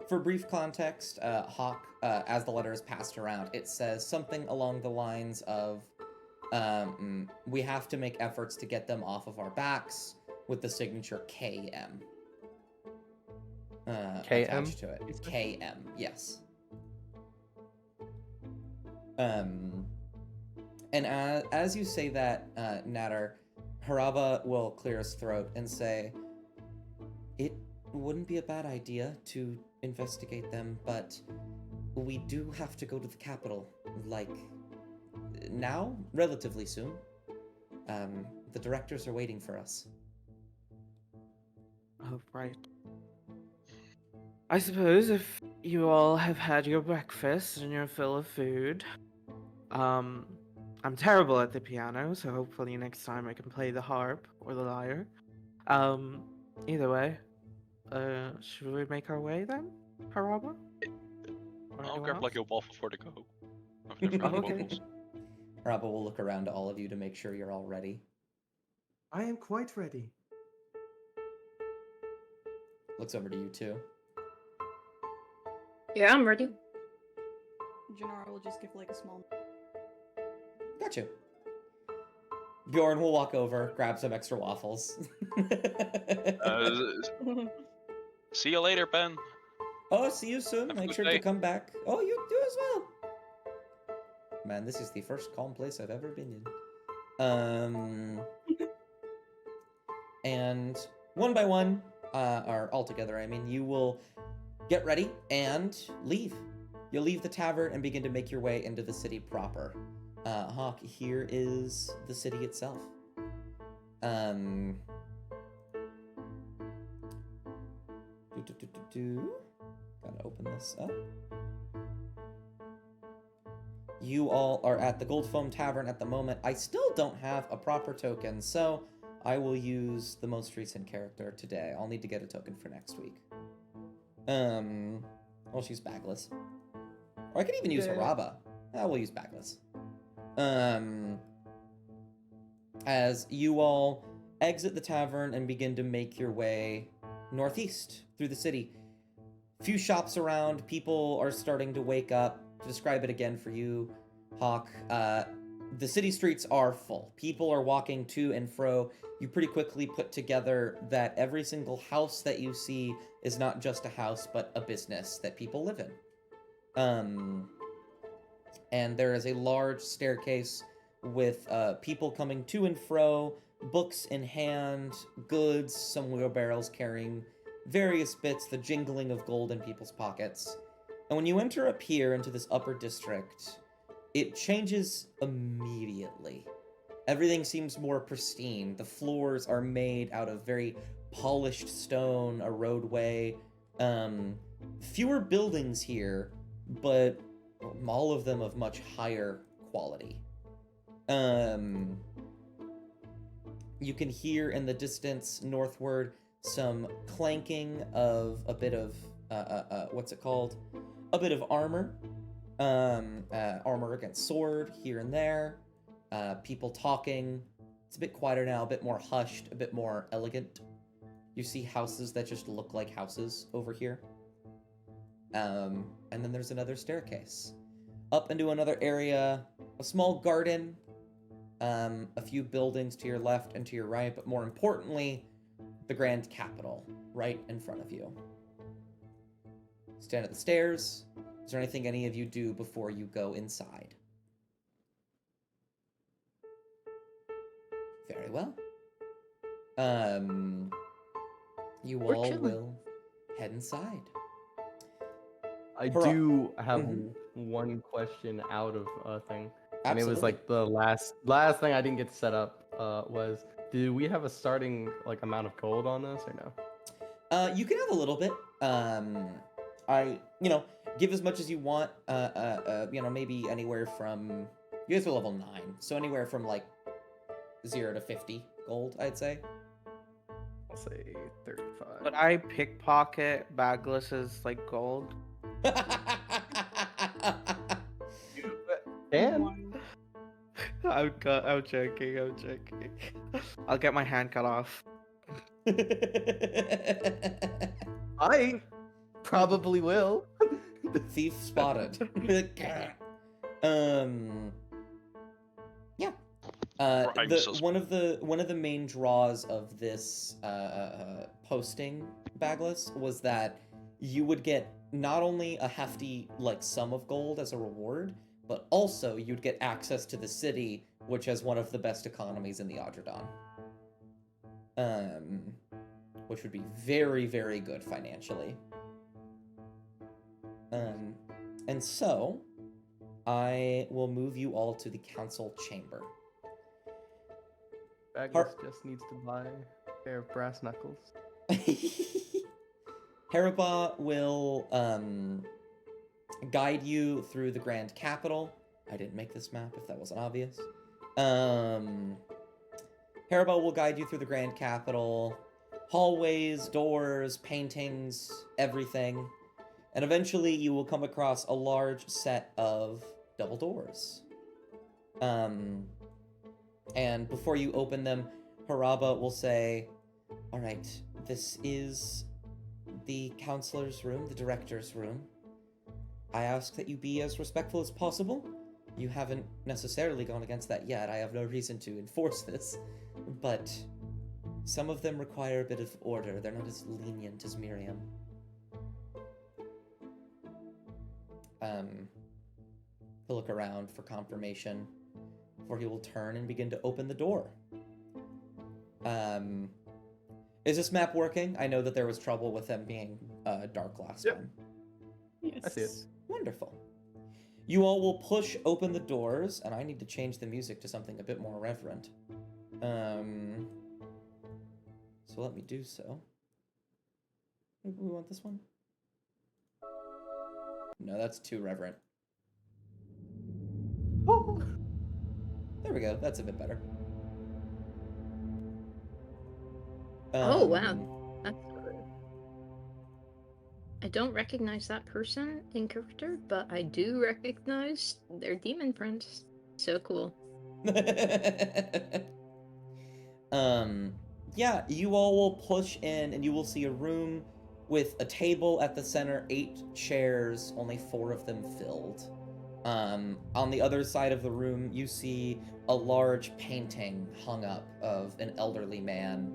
For brief context, Hawk, as the letter is passed around, it says something along the lines of, we have to make efforts to get them off of our backs, with the signature KM. Attached to it. KM, yes. And as you say that, Natter, Haraba will clear his throat and say, "It wouldn't be a bad idea to investigate them, but we do have to go to the capital, like, now, relatively soon. The directors are waiting for us." Oh, right. I suppose if you all have had your breakfast and your fill of food, um, I'm terrible at the piano, so hopefully next time I can play the harp or the lyre. Either way, should we make our way then, Haraba? Or I'll anyone grab like else? a waffle for the go. Of different Oh, okay. waffles. Rabba will look around to all of you to make sure you're all ready. I am quite ready. Looks over to you too. Yeah, I'm ready. Janara will just give like a small. Got you. Bjorn will walk over, grab some extra waffles. See you later, Ben. Oh, see you soon. Have a Make good sure to day. come back. Oh, you do as well. Man, this is the first calm place I've ever been in. And one by one, or all together, I mean, you will get ready and leave. You'll leave the tavern and begin to make your way into the city proper. Hawk, here is the city itself. Gotta open this up. You all are at the Gold Foam Tavern at the moment. I still don't have a proper token, so I will use the most recent character today. I'll need to get a token for next week. Well, she's bagless. Or I could even use Yeah. Haraba. We'll use bagless. As you all exit the tavern and begin to make your way northeast through the city. Few shops around, people are starting to wake up. To describe it again for you, Hawk, the city streets are full. People are walking to and fro. You pretty quickly put together that every single house that you see is not just a house, but a business that people live in. And there is a large staircase with people coming to and fro, books in hand, goods, some wheelbarrows carrying various bits, the jingling of gold in people's pockets. And when you enter up here into this upper district, it changes immediately. Everything seems more pristine. The floors are made out of very polished stone, a roadway. Fewer buildings here, but all of them of much higher quality. You can hear in the distance northward some clanking of a bit of what's it called? A bit of armor. Armor against sword here and there. People talking. It's a bit quieter now, a bit more hushed, a bit more elegant. You see houses that just look like houses over here. And then there's another staircase. Up into another area, a small garden, a few buildings to your left and to your right, but more importantly, the Grand Capitol right in front of you. Stand at the stairs. Is there anything any of you do before you go inside? Very well. You We're all chilling. will head inside. I Hurrah. do have Mhm. one question out of a thing. Absolutely. And it was like the last thing I didn't get to set up was, do we have a starting like amount of gold on us or no? You can have a little bit. Give as much as you want. Maybe anywhere from. You guys are level 9, so anywhere from like 0 to 50 gold, I'd say. I'll say 35. Would I pickpocket Bagless's like gold? And I'm joking. I'll get my hand cut off. I probably will. Thief spotted. Yeah. One of the main draws of this posting, Bagless, was that you would get not only a hefty sum of gold as a reward, but also you'd get access to the city, which has one of the best economies in the Audradon. Which would be very, very good financially. And so, I will move you all to the council chamber. Bagless just needs to buy a pair of brass knuckles. Haraba will guide you through the Grand Capital. I didn't make this map if that wasn't obvious. Haraba will guide you through the Grand Capital, hallways, doors, paintings, everything. And eventually you will come across a large set of double doors. And before you open them, Haraba will say, all right, this is the counselor's room, the director's room. I ask that you be as respectful as possible. You haven't necessarily gone against that yet. I have no reason to enforce this. But some of them require a bit of order. They're not as lenient as Miriam. He'll look around for confirmation before he will turn and begin to open the door. Is this map working? I know that there was trouble with them being dark last time. Yes. I see it. Wonderful. You all will push open the doors, and I need to change the music to something a bit more reverent. So let me do so. Maybe we want this one? No, that's too reverent. Oh. There we go. That's a bit better. Oh, wow. That's good. I don't recognize that person in character, but I do recognize their demon prince. So cool. Yeah, you all will push in and you will see a room with a table at the center, 8 chairs, only 4 of them filled. On the other side of the room, you see a large painting hung up of an elderly man.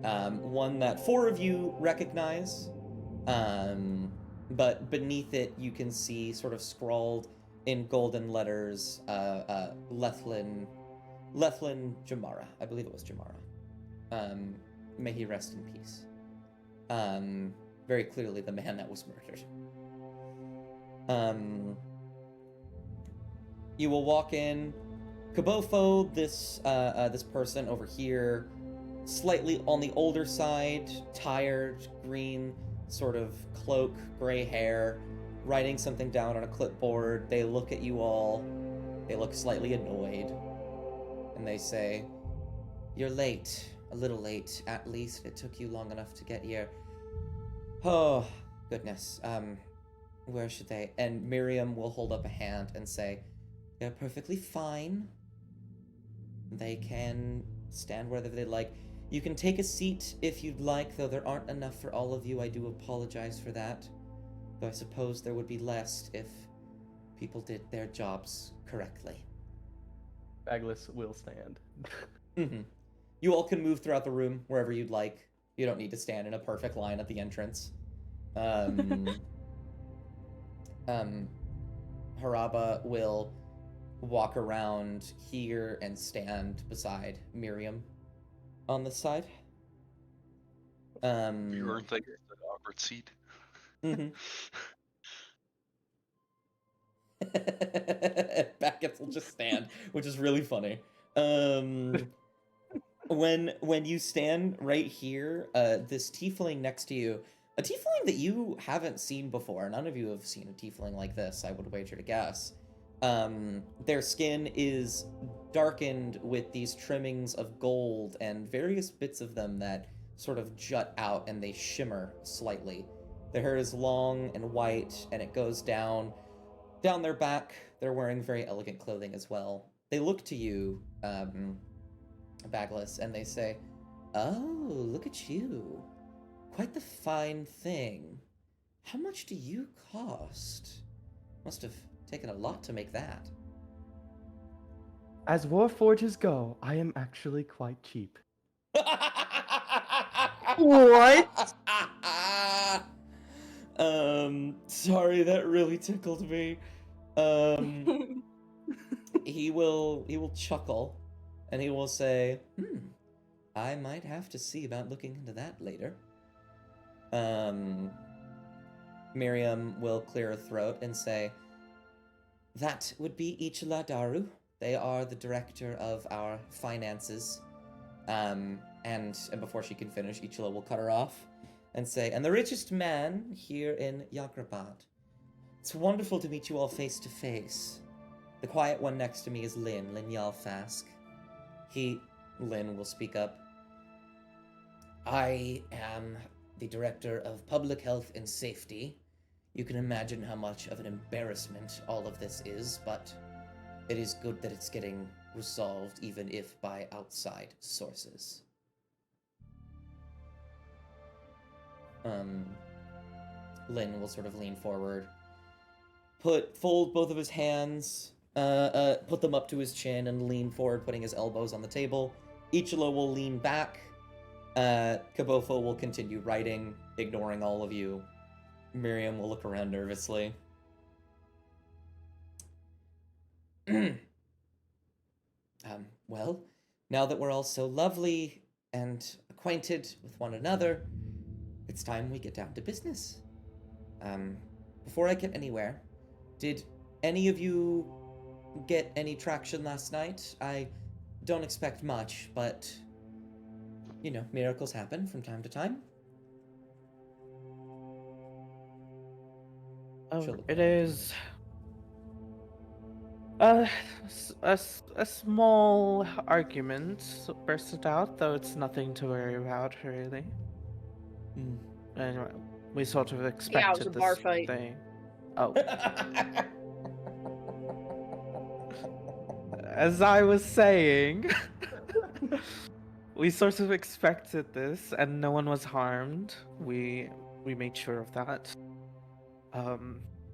One that 4 of you recognize, but beneath it you can see sort of scrawled in golden letters, Lethlin Jamara. I believe it was Jamara. May he rest in peace. Very clearly the man that was murdered. You will walk in. Kabofo, this person over here, slightly on the older side, tired, green sort of cloak, gray hair, writing something down on a clipboard. They look at you all. They look slightly annoyed. And they say, "You're late. A little late, at least. It took you long enough to get here." Oh, goodness. Where should they? And Miriam will hold up a hand and say, "They're perfectly fine. They can stand wherever they like. You can take a seat if you'd like, though there aren't enough for all of you. I do apologize for that. Though I suppose there would be less if people did their jobs correctly." Bagless will stand. Mm-hmm. You all can move throughout the room wherever you'd like. You don't need to stand in a perfect line at the entrance. Haraba will walk around here and stand beside Miriam on this side. You were thinking of the awkward seat. Mm-hmm. Backets will just stand, which is really funny. When you stand right here, this tiefling next to you, a tiefling that you haven't seen before. None of you have seen a tiefling like this, I would wager to guess. Their skin is darkened with these trimmings of gold and various bits of them that sort of jut out and they shimmer slightly. Their hair is long and white, and it goes down their back. They're wearing very elegant clothing as well. They look to you, Bagless, and they say, "Oh, look at you. Quite the fine thing. How much do you cost? Must have taken a lot to make that." As warforges go, I am actually quite cheap. What? Sorry, that really tickled me. He will chuckle, and he will say, "I might have to see about looking into that later." Miriam will clear her throat and say, "That would be Ichila Daru. They are the director of our finances." And before she can finish, Ichila will cut her off and say, "And the richest man here in Yagrabad. It's wonderful to meet you all face to face. The quiet one next to me is Lynn Yalfask. Lynn will speak up. I am the Director of Public Health and Safety. You can imagine how much of an embarrassment all of this is, but it is good that it's getting resolved, even if by outside sources." Lynn will sort of lean forward, fold both of his hands, put them up to his chin and lean forward, putting his elbows on the table. Ichilo will lean back. Kabofo will continue writing, ignoring all of you. Miriam will look around nervously. Well, now that we're all so lovely and acquainted with one another, it's time we get down to business. Before I get anywhere, did any of you get any traction last night? I don't expect much, but, you know, miracles happen from time to time. It is a small argument bursted out, though it's nothing to worry about, really. Anyway, we sort of Yeah, it was expected a this bar fight. thing. Oh, as I was saying, we sort of expected this, and no one was harmed. We made sure of that.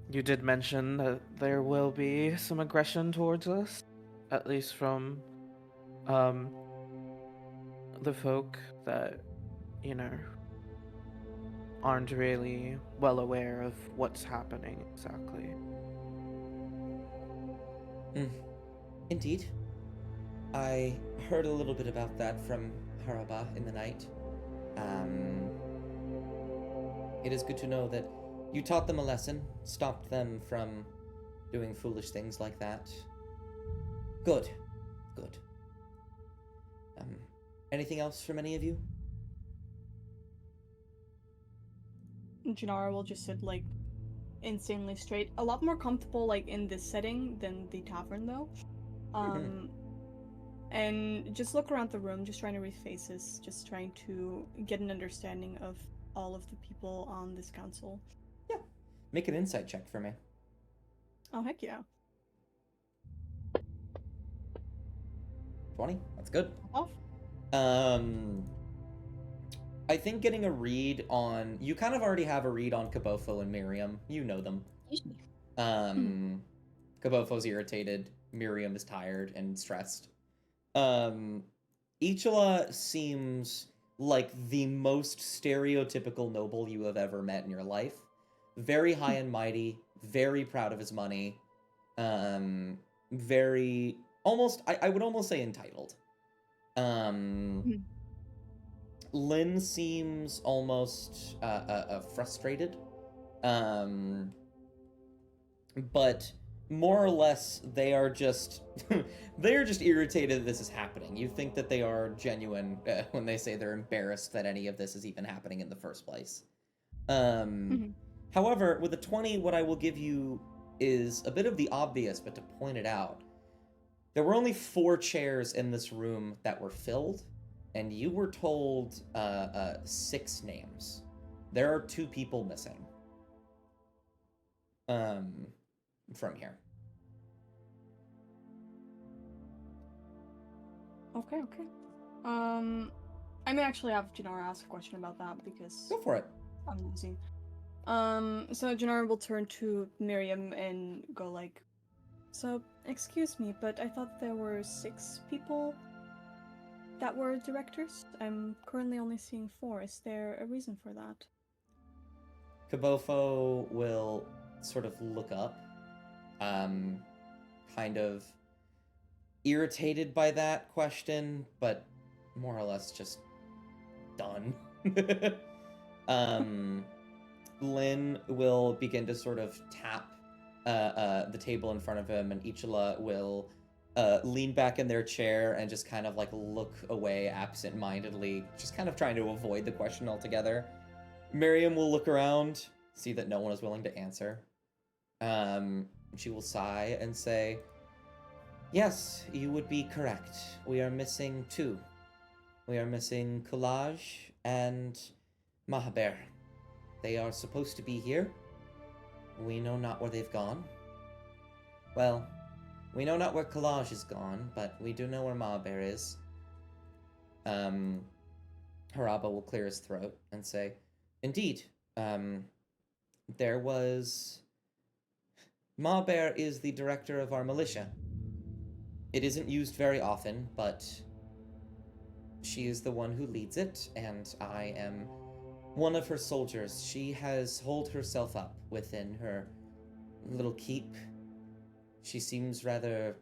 You did mention that there will be some aggression towards us, at least from the folk that, you know, aren't really well aware of what's happening exactly. Indeed. I heard a little bit about that from Haraba in the night. It is good to know that you taught them a lesson, stopped them from doing foolish things like that. Good. Good. Anything else from any of you? Janara will just sit, like, insanely straight. A lot more comfortable, like, in this setting than the tavern, though. And just look around the room, just trying to read faces, just trying to get an understanding of all of the people on this council. Yeah. Make an insight check for me. Oh, heck yeah. 20? That's good. Off. I think getting a read on... You kind of already have a read on Kabofo and Miriam. You know them. Kabofo's irritated. Miriam is tired and stressed. Ichila seems like the most stereotypical noble you have ever met in your life. Very high and mighty, very proud of his money, very... I would almost say entitled. Lynn seems almost frustrated, but more or less they are just irritated that this is happening. You think that they are genuine when they say they're embarrassed that any of this is even happening in the first place. However, with a 20, what I will give you is a bit of the obvious, but to point it out. There were only 4 chairs in this room that were filled, and you were told 6 names. There are 2 people missing from here. Okay. I may actually have Janara ask a question about that because Go for it. I'm losing. So Janara will turn to Miriam and go like, "So, excuse me, but I thought there were 6 people that were directors? I'm currently only seeing 4. Is there a reason for that?" Kabofo will sort of look up, kind of irritated by that question, but more or less just done. Lynn will begin to sort of tap the table in front of him, and Ichila will lean back in their chair and just kind of like look away absent-mindedly, just kind of trying to avoid the question altogether. Miriam will look around, see that no one is willing to answer. She will sigh and say, "Yes, you would be correct. We are missing two. We are missing Collage and Mahaber. They are supposed to be here. We know not where they've gone. Well, we know not where Collage is gone, but we do know where Mahaber is." Haraba will clear his throat and say, "Indeed, there was... Mahaber is the director of our militia. It isn't used very often, but she is the one who leads it, and I am one of her soldiers. She has holed herself up within her little keep. She seems rather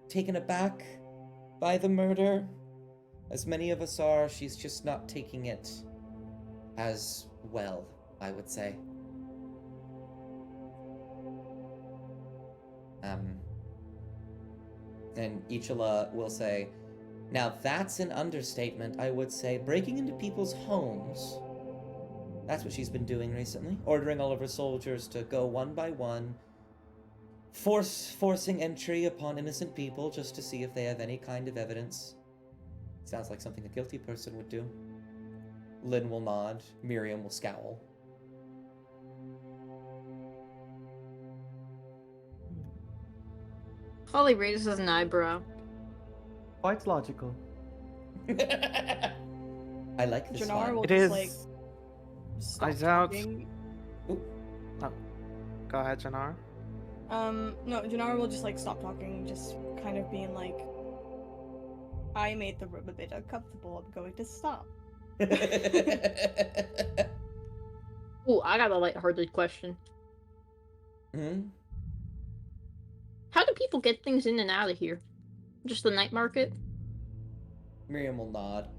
taken aback by the murder. As many of us are, she's just not taking it as well, I would say. And Ichila will say, "Now that's an understatement, I would say. Breaking into people's homes. That's what she's been doing recently. Ordering all of her soldiers to go one by one, forcing entry upon innocent people just to see if they have any kind of evidence. Sounds like something a guilty person would do." Lynn will nod. Miriam will scowl. Holly raises an eyebrow. Quite logical. I like this Jannar one. will It just is. like stop I doubt. talking. Go ahead, Jannar. No, Jannar will just like stop talking, just kind of being like, "I made the room a bit uncomfortable. I'm going to stop." Ooh, I got a lighthearted question. Hmm? How do people get things in and out of here? Just the night market? Miriam will nod.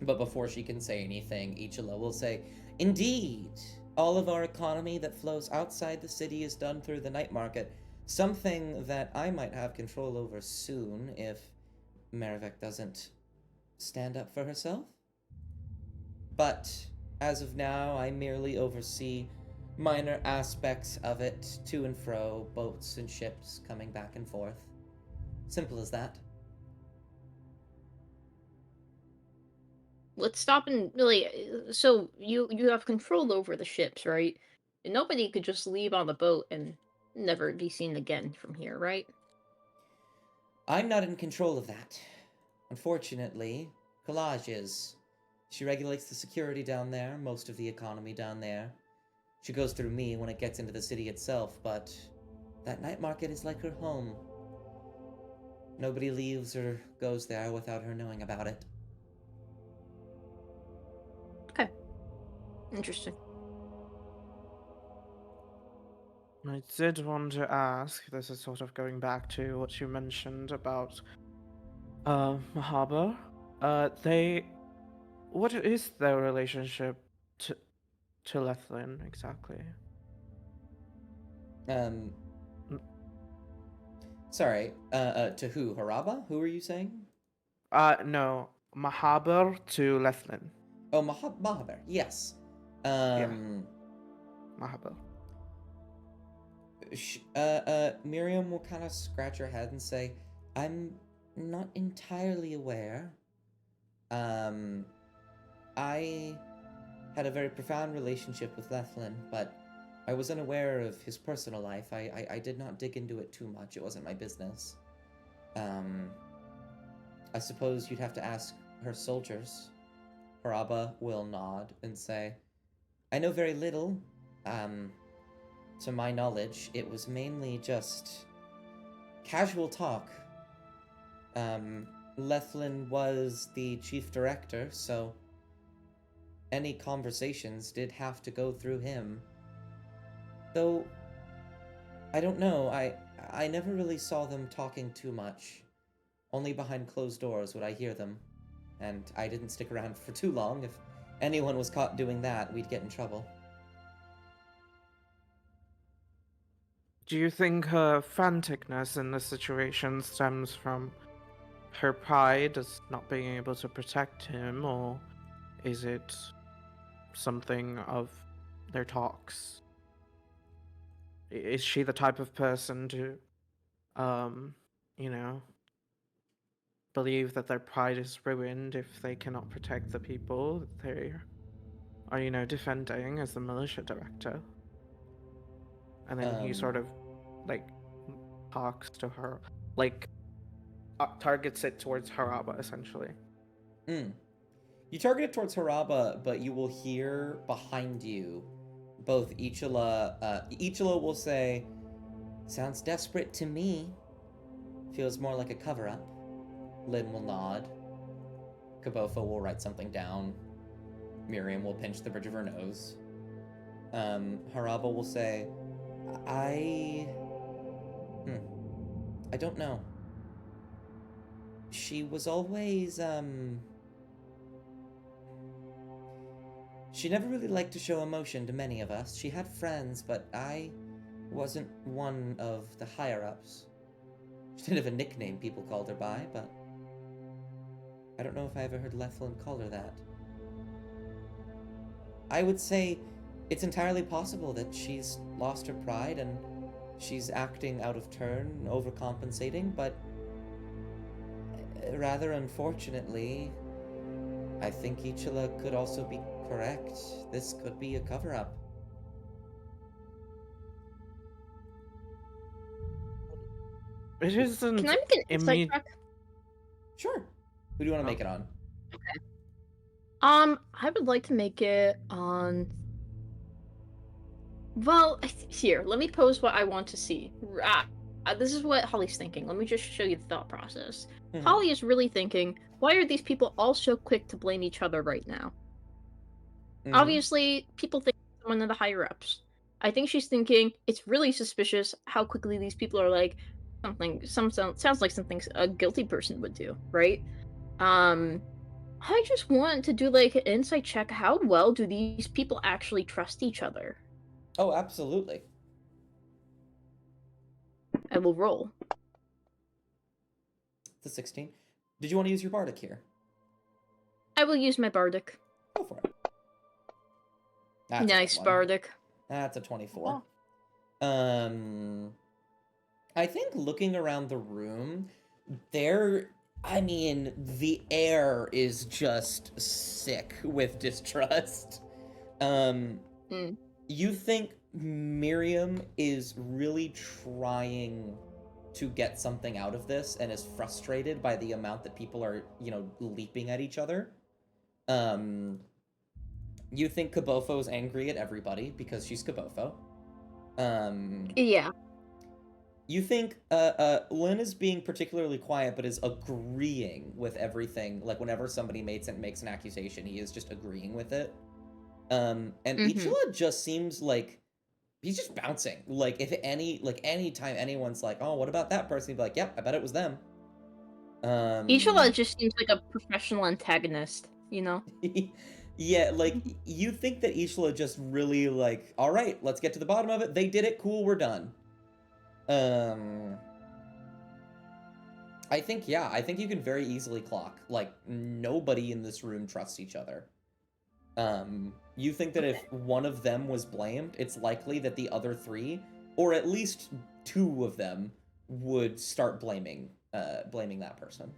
But before she can say anything, Ichila will say, "Indeed, all of our economy that flows outside the city is done through the night market. Something that I might have control over soon if Marivek doesn't stand up for herself. But as of now, I merely oversee minor aspects of it, to and fro, boats and ships coming back and forth. Simple as that." Let's stop and really. So you have control over the ships, right? And nobody could just leave on the boat and never be seen again from here, right? I'm not in control of that. Unfortunately, Collage is. She regulates the security down there, most of the economy down there. She goes through me when it gets into the city itself, but that night market is like her home. Nobody leaves or goes there without her knowing about it. Okay. Interesting. I did want to ask, this is sort of going back to what you mentioned about Mahaba. What is their relationship to Lethlin exactly? Um. Mm. Sorry, to who? Haraba? Who are you saying? No, Mahaber to Lethlin. Oh, Mahaber, yes. Mahaber. Miriam will kind of scratch her head and say, "I'm not entirely aware. I had a very profound relationship with Lethlin, but I was unaware of his personal life. I did not dig into it too much. It wasn't my business. I suppose you'd have to ask her soldiers." Haraba will nod and say, "I know very little. To my knowledge, it was mainly just casual talk. Lethlin was the chief director, so any conversations did have to go through him. Though, I don't know, I never really saw them talking too much. Only behind closed doors would I hear them, and I didn't stick around for too long. If anyone was caught doing that, we'd get in trouble." Do you think her franticness in this situation stems from her pride as not being able to protect him, or Is it something of their talks? Is she the type of person to, you know, believe that their pride is ruined if they cannot protect the people that they are, defending as the militia director? And then he sort of, like, talks to her, like, targets it towards Haraba, essentially. You target it towards Haraba, but you will hear behind you both Ichila will say, "Sounds desperate to me. Feels more like a cover-up." Lynn will nod. Kabofo will write something down. Miriam will pinch the bridge of her nose. Haraba will say, I don't know. She was always, she never really liked to show emotion to many of us. She had friends, but I wasn't one of the higher-ups. She did have a nickname people called her by, but I don't know if I ever heard Leflin call her that. I would say it's entirely possible that she's lost her pride and she's acting out of turn, overcompensating, but rather unfortunately, I think Ichila could also be correct. This could be a cover-up. It isn't. Can I make an insight check? Sure. Who do you want to make it on? Okay. I would like to make it on. Well, here, let me pose what I want to see. This is what Holly's thinking. Let me just show you the thought process. Holly is really thinking, why are these people all so quick to blame each other right now? Obviously, people think someone of the higher-ups. I think she's thinking, it's really suspicious how quickly these people are like, sounds like something a guilty person would do, right? I just want to do like an insight check. How well do these people actually trust each other? Oh, absolutely. I will roll. It's a 16. Did you want to use your bardic here? I will use my bardic. Go for it. That's nice bardic. That's a 24. I think looking around the room, the air is just sick with distrust. You think Miriam is really trying to get something out of this and is frustrated by the amount that people are, leaping at each other. You think Kabofo's angry at everybody because she's Kabofo. Yeah. You think Lynn is being particularly quiet, but is agreeing with everything. Like whenever somebody makes an accusation, he is just agreeing with it. And Ichila just seems like he's just bouncing. Like any time anyone's like, "Oh, what about that person?" He'd be like, "Yep, I bet it was them." Ichila just seems like a professional antagonist, Yeah, like you think that Ichila just really like, all right, let's get to the bottom of it. They did it. Cool, we're done. I think you can very easily clock, like, nobody in this room trusts each other. You think that if one of them was blamed, it's likely that the other three, or at least two of them, would start blaming that person.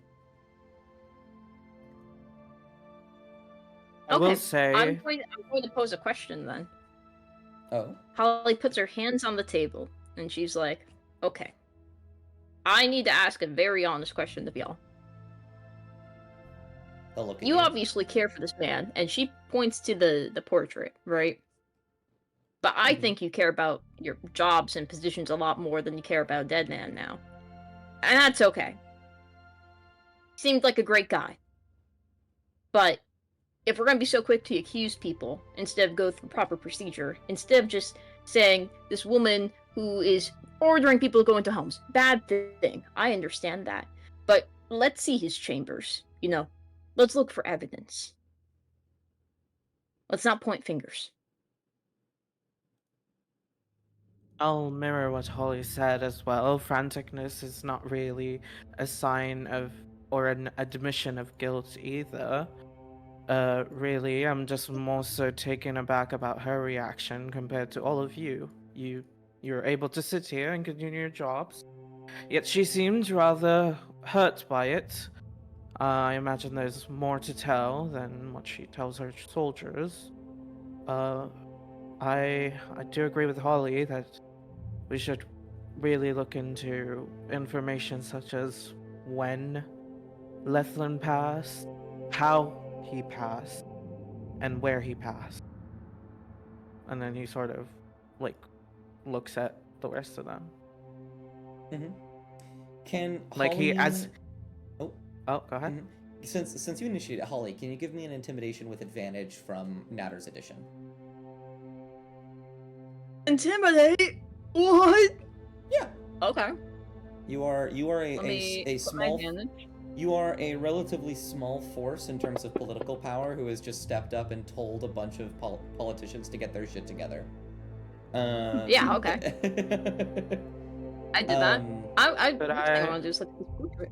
I will say... I'm going to pose a question then. Oh? Holly puts her hands on the table, and she's like, okay. I need to ask a very honest question of y'all. You obviously care for this man, and she points to the portrait, right? But I think you care about your jobs and positions a lot more than you care about a dead man now. And that's okay. Seemed like a great guy. But if we're going to be so quick to accuse people, instead of go through proper procedure, instead of just saying, this woman who is ordering people to go into homes, bad thing, I understand that. But let's see his chambers, Let's look for evidence. Let's not point fingers. I'll mirror what Holly said as well. Franticness is not really a sign of, or an admission of guilt either. Really, I'm just more so taken aback about her reaction compared to all of you. You're able to sit here and continue your jobs, yet she seemed rather hurt by it. I imagine there's more to tell than what she tells her soldiers. Uh, I do agree with Holly that we should really look into information such as when Lethlin passed, how he passed, and where he passed. And then he sort of like looks at the rest of them. Mm-hmm. Can Like Holly? he as Oh, oh, go ahead. mhm. Since you initiated Holly, can you give me an intimidation with advantage from Natter's edition? Intimidate? What? Yeah. Okay. You are a, Let me a put my small advantage. you are a relatively small force in terms of political power who has just stepped up and told a bunch of politicians to get their shit together. Yeah, okay. I did that. I But next thing I I- want to do is look at this portrait.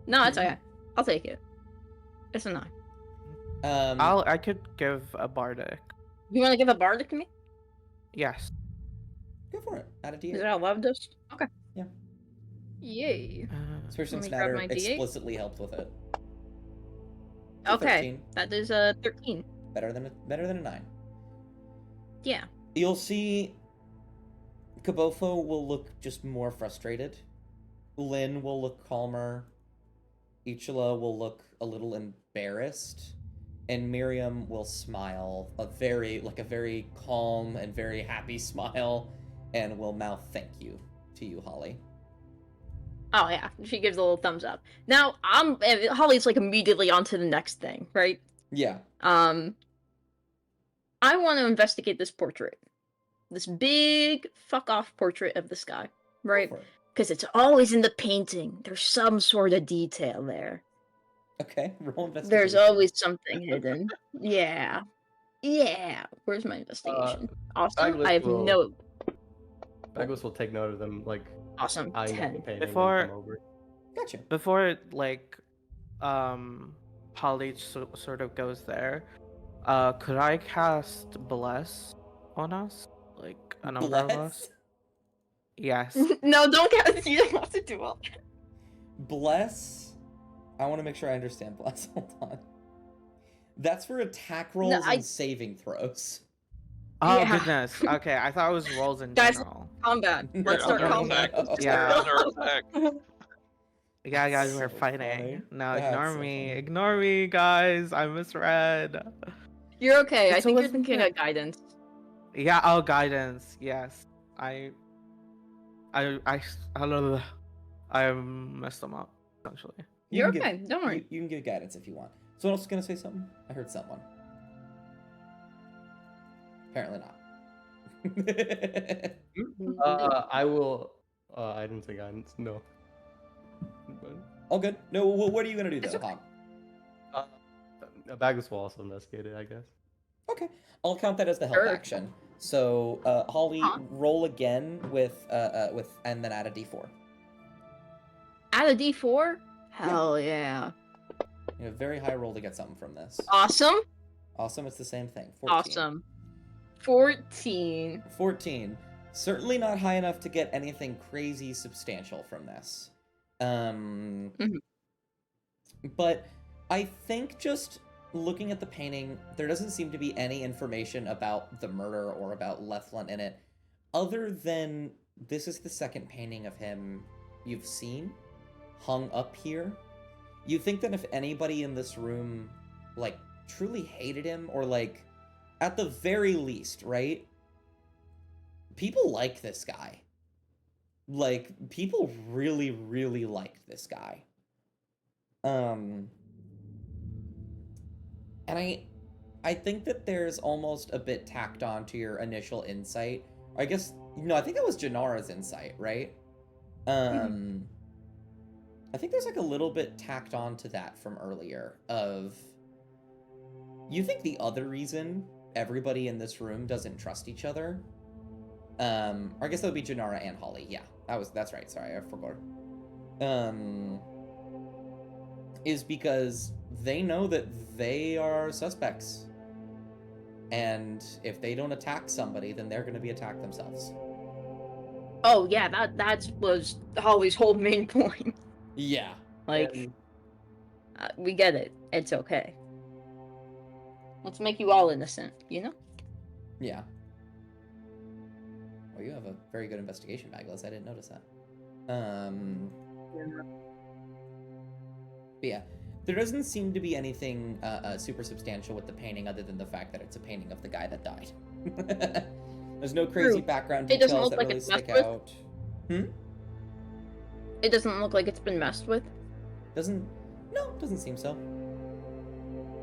No, it's okay. I'll take it. It's a 9. I could give a bardic. You want to give a bardic to me? Yes. Go for it. Add a Is D8. it out loud just? Okay. Yeah. Yay. Especially Let since me grab Natter my D8. explicitly helped with it. Okay. 13. That is a 13. Better than a 9. Yeah. You'll see Kabofo will look just more frustrated. Lynn will look calmer. Ichila will look a little embarrassed. And Miriam will smile a very calm and very happy smile and will mouth thank you to you, Holly. Oh yeah. She gives a little thumbs up. Now Holly's like immediately on to the next thing, right? Yeah. I want to investigate this portrait. This big fuck off portrait of this guy, right? Go for it. Because it's always in the painting. There's some sort of detail there. Okay, roll investigation. There's always something hidden. Yeah. Yeah. Where's my investigation? Awesome. Bagless I have will- no. Bagos will take note of them, like Awesome. eyeing up the 10. painting Before- and come over. Gotcha. Before like Holly sort of goes there, could I cast bless on us? Like a number of us? Yes. No, don't get. You don't have to do all. Bless. I want to make sure I understand bless. Hold on. That's for attack rolls I- and saving throws. Oh Yeah. goodness. Okay, I thought it was rolls in Guys- general. Combat. Let's No, start no, combat. no. Yeah. Under attack. Yeah, guys, That's we're so fighting. funny. No, That's ignore so me. funny. Ignore me, guys. I misread. You're okay. I It's think you're always thinking been- of guidance. Yeah, oh, guidance. Yes. I messed them up, essentially. You You're can okay. Don't worry. You can give guidance if you want. Someone else gonna say something? I heard someone. Apparently not. I will. I didn't say guidance. No. But, All good. No, what are you gonna do It's though, okay. Hog? Bagos will also investigate it, I guess. Okay, I'll count that as the help Sure. action. So, Holly, Huh? roll again with and then add a d4. Add a D4? Hell yeah. You have a very high roll to get something from this. Awesome. Awesome, it's the same thing. 14. Awesome. 14. 14. Certainly not high enough to get anything crazy substantial from this. But I think just looking at the painting, there doesn't seem to be any information about the murder or about Lethlin in it, other than this is the second painting of him you've seen hung up here. You think that if anybody in this room, like, truly hated him, or, like, at the very least, right? People like this guy. Like, people really, really liked this guy. And I think that there's almost a bit tacked on to your initial insight. I guess, no, I think that was Janara's insight, right? I think there's like a little bit tacked on to that from earlier of, you think the other reason everybody in this room doesn't trust each other, or I guess that would be Janara and is because they know that they are suspects. And if they don't attack somebody, then they're going to be attacked themselves. Oh yeah, that was Holly's whole main point. Yeah. Like, And we get it. It's okay. Let's make you all innocent, you know? Yeah. Oh, you have a very good investigation, Maglus. I didn't notice that. But yeah, there doesn't seem to be anything super substantial with the painting other than the fact that it's a painting of the guy that died. There's no crazy True. background It doesn't details look that like really it's stick messed with. out. Hmm? It doesn't look like it's been messed with. Doesn't seem so.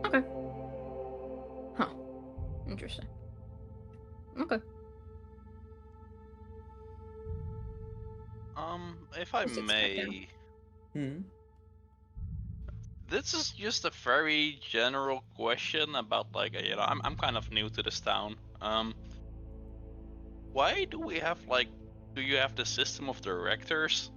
Okay. Huh. Interesting. Okay. If I Let's expect him. may, Hmm? this is just a very general question about like I'm kind of new to this town. Why do we have like do you have the system of directors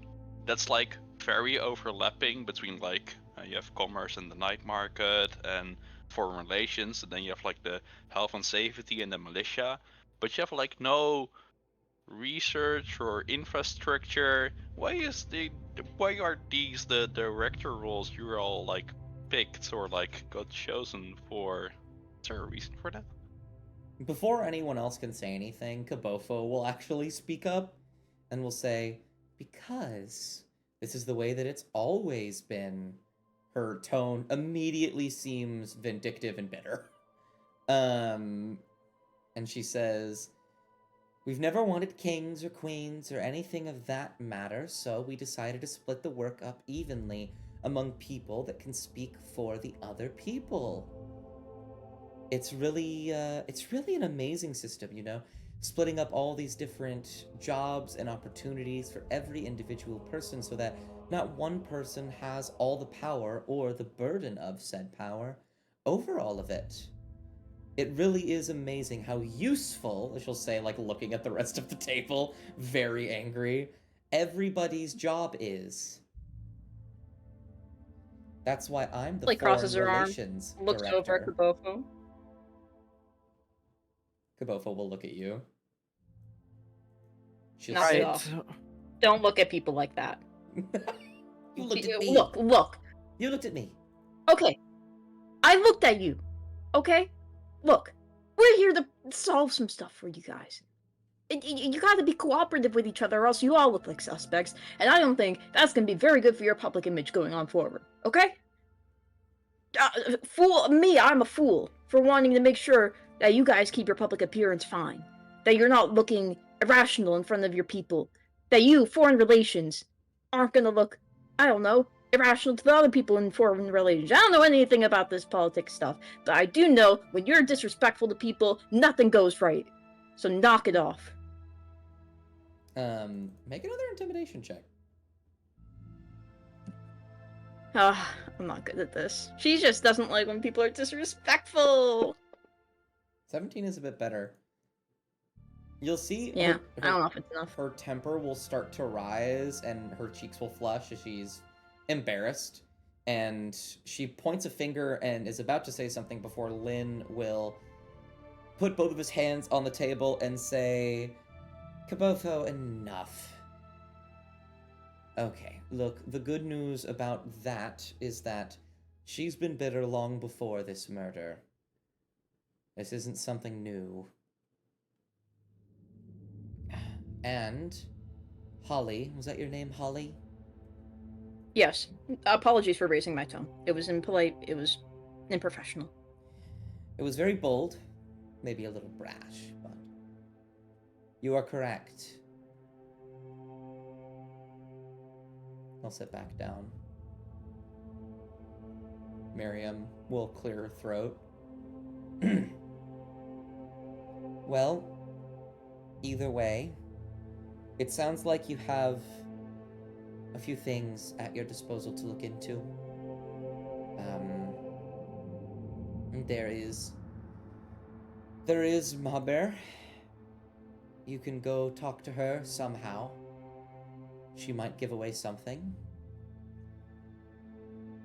that's like very overlapping between like you have commerce and the night market and foreign relations, and then you have like the health and safety and the militia, but you have like no research or infrastructure. Why are these the director roles you're all like picked or like got chosen for? Is there a reason for that? Before anyone else can say anything, Kabofo will actually speak up and will say, because this is the way that it's always been. Her tone immediately seems vindictive and bitter. And she says, we've never wanted kings or queens or anything of that matter, so we decided to split the work up evenly among people that can speak for the other people. It's really an amazing system, you know, splitting up all these different jobs and opportunities for every individual person so that not one person has all the power or the burden of said power over all of it. It really is amazing how useful, she'll say, like looking at the rest of the table, very angry, everybody's job is. That's why I'm the Like foreign crosses her arms, relations looks over at director. Kabofo. Kabofo will look at you. She'll Knock it say, off. Don't look at people like that. You looked at me. Look. You looked at me. Okay. I looked at you. Okay? Look. We're here to solve some stuff for you guys. You gotta be cooperative with each other or else you all look like suspects, and I don't think that's gonna be very good for your public image going on forward. Okay? I'm a fool for wanting to make sure that you guys keep your public appearance fine. That you're not looking irrational in front of your people. That you, foreign relations, aren't gonna look, I don't know, irrational to the other people in foreign relations. I don't know anything about this politics stuff, but I do know when you're disrespectful to people, nothing goes right. So knock it off. Make another intimidation check. I'm not good at this. She just doesn't like when people are disrespectful. 17 is a bit better. You'll see Yeah, I don't know if it's enough. her temper will start to rise and her cheeks will flush as she's embarrassed. And she points a finger and is about to say something before Lynn will put both of his hands on the table and say, Kabofo, enough. Okay, look, the good news about that is that she's been bitter long before this murder. This isn't something new. And Holly, was that your name, Holly? Yes. Apologies for raising my tone. It was impolite. It was unprofessional. It was very bold, maybe a little brash, but you are correct. I'll sit back down. Miriam will clear her throat. Well, either way, it sounds like you have a few things at your disposal to look into. There is Maber. You can go talk to her somehow. She might give away something.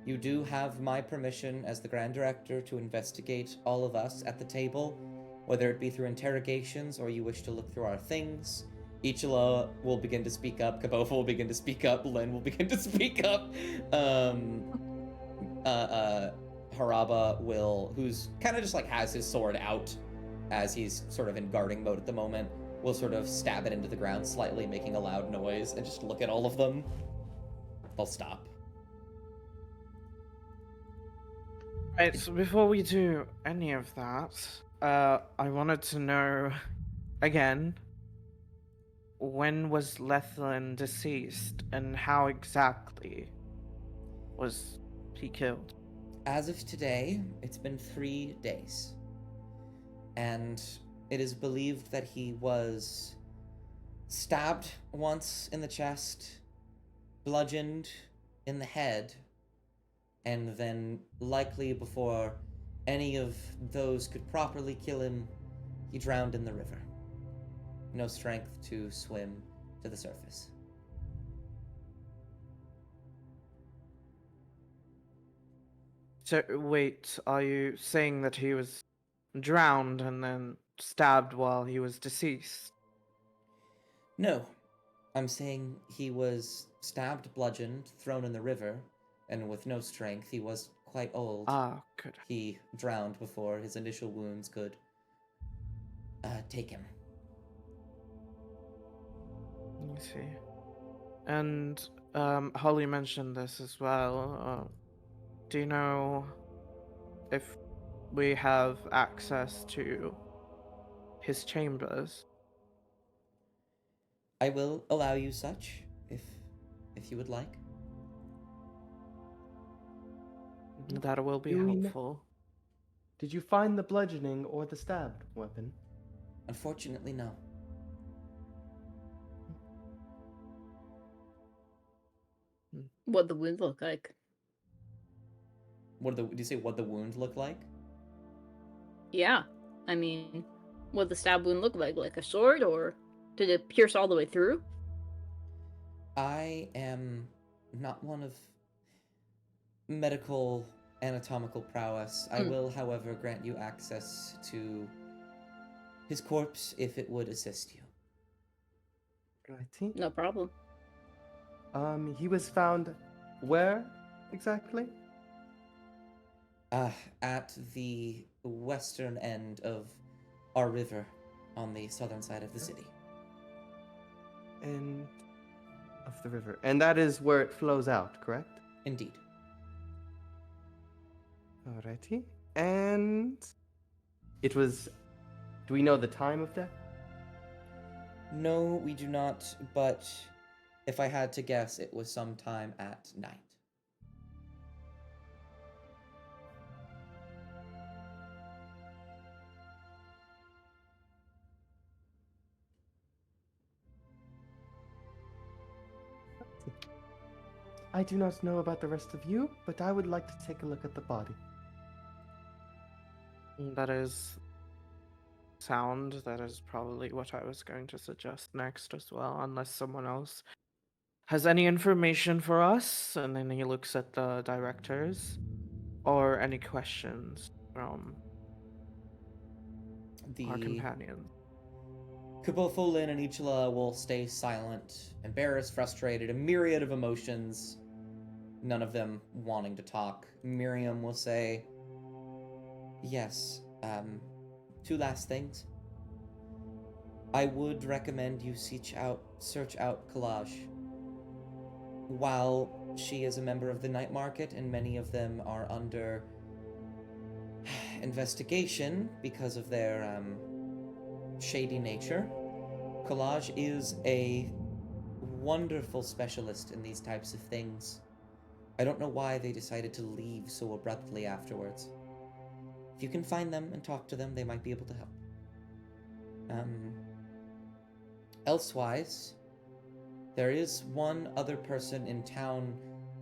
You do have my permission as the Grand Director to investigate all of us at the table, whether it be through interrogations or you wish to look through our things. Ichila will begin to speak up, Kabofa will begin to speak up, Len will begin to speak up. Haraba will, who's kind of just like has his sword out as he's sort of in guarding mode at the moment, will sort of stab it into the ground slightly, making a loud noise, and just look at all of them. They'll stop. Right, so before we do any of that, I wanted to know, again, when was Lethlin deceased, and how exactly was he killed? As of today, it's been 3 days. And it is believed that he was stabbed once in the chest, bludgeoned in the head, and then likely before any of those could properly kill him, he drowned in the river. No strength to swim to the surface. So, wait, are you saying that he was drowned and then stabbed while he was deceased? No, I'm saying he was stabbed, bludgeoned, thrown in the river, and with no strength, he was quite old. Ah, good. He drowned before his initial wounds could take him. Let me see. And Holly mentioned this as well. Do you know if we have access to his chambers? I will allow you such, if you would like. That will be Do we kn- helpful. Did you find the bludgeoning or the stabbed weapon? Unfortunately, no. What the wound look like? Did you say what the wound looked like? Yeah. I mean, what the stab wound look like? Like a sword, or did it pierce all the way through? I am not one of medical anatomical prowess. I will, however, grant you access to his corpse if it would assist you. Righty. No problem. He was found where exactly? At the western end of our river on the southern side of the city. And of the river. And that is where it flows out, correct? Indeed. Alrighty. And it was. Do we know the time of death? No, we do not, but if I had to guess, it was sometime at night. I do not know about the rest of you, but I would like to take a look at the body. That is sound. That is probably what I was going to suggest next as well, unless someone else has any information for us. And then he looks at the directors, or any questions from our companions. Kabofolin and Ichila will stay silent, embarrassed, frustrated, a myriad of emotions, none of them wanting to talk. Miriam will say, yes, 2 last things. I would recommend you search out Collage. While she is a member of the night market and many of them are under investigation because of their shady nature, Collage is a wonderful specialist in these types of things. I don't know why they decided to leave so abruptly afterwards. If you can find them and talk to them, they might be able to help. Elsewise, there is one other person in town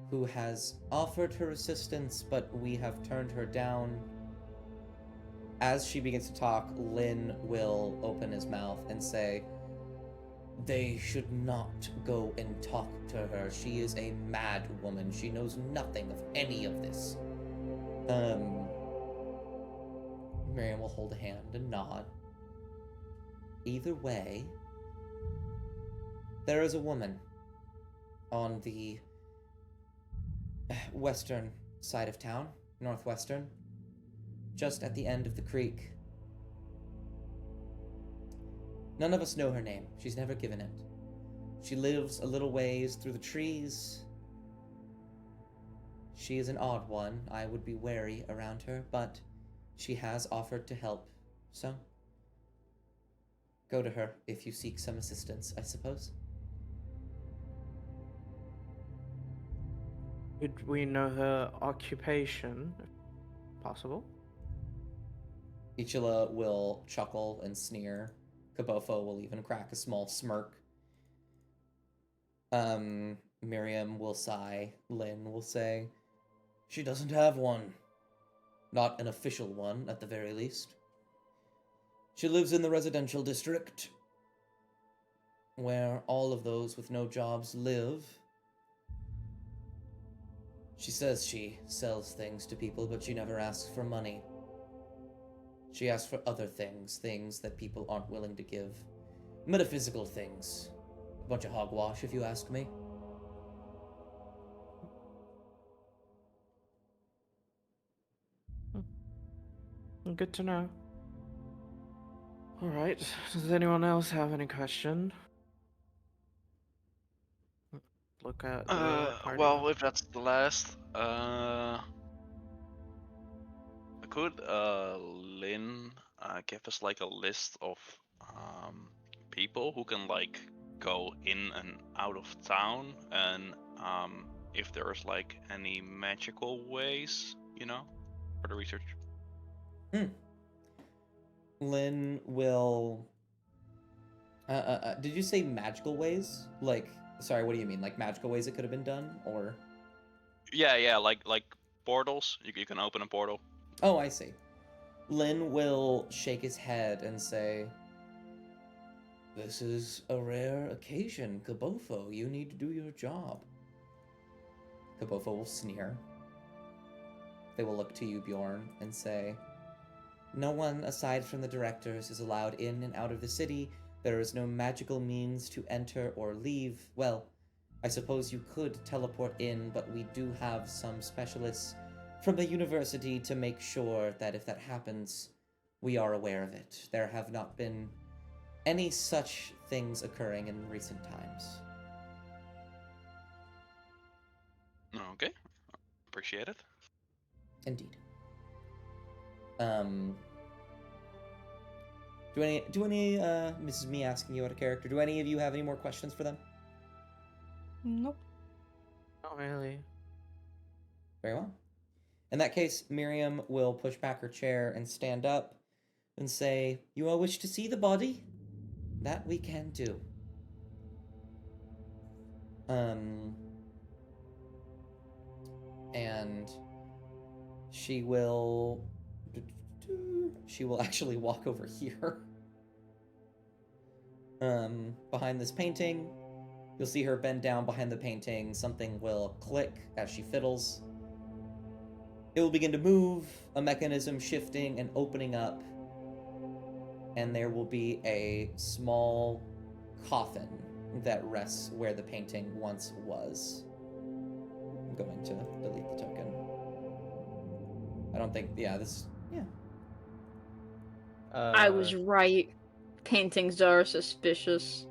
who has offered her assistance, but we have turned her down. As she begins to talk, Lynn will open his mouth and say, They should not go and talk to her. She is a mad woman. She knows nothing of any of this. Miriam will hold a hand and nod. Either way, there is a woman on the western side of town, northwestern, just at the end of the creek. None of us know her name. She's never given it. She lives a little ways through the trees. She is an odd one. I would be wary around her, but she has offered to help. So, go to her if you seek some assistance, I suppose. Would we know her occupation, if possible? Ichila will chuckle and sneer. Kabofo will even crack a small smirk. Miriam will sigh. Lynn will say, "She doesn't have one. Not an official one, at the very least. She lives in the residential district, where all of those with no jobs live. She says she sells things to people, but she never asks for money. She asks for other things, things that people aren't willing to give. Metaphysical things. A bunch of hogwash, if you ask me." Good to know. All right. Does anyone else have any question? Look at the party. Well, if that's the last, could Lynn give us like a list of people who can like go in and out of town, and if there's like any magical ways, for the research? Lynn will... did you say magical ways? Like, sorry, what do you mean? Like magical ways it could have been done, or... Yeah, like portals. You can open a portal. Oh, I see. Lynn will shake his head and say, "This is a rare occasion, Kabofo. You need to do your job." Kabofo will sneer. They will look to you, Bjorn, and say, "No one aside from the directors is allowed in and out of the city. There is no magical means to enter or leave. Well, I suppose you could teleport in, but we do have some specialists from the university to make sure that if that happens, we are aware of it. There have not been any such things occurring in recent times." Okay, appreciate it. Indeed. Do any, this is me asking you out of character, do any of you have any more questions for them? Nope. Not really. Very well. In that case, Miriam will push back her chair and stand up and say, "You all wish to see the body? That we can do." And she will actually walk over here. Behind this painting. You'll see her bend down behind the painting. Something will click as she fiddles. It will begin to move, a mechanism shifting and opening up, and there will be a small coffin that rests where the painting once was. I'm going to delete the token. I don't think, yeah. I was right. Paintings are suspicious.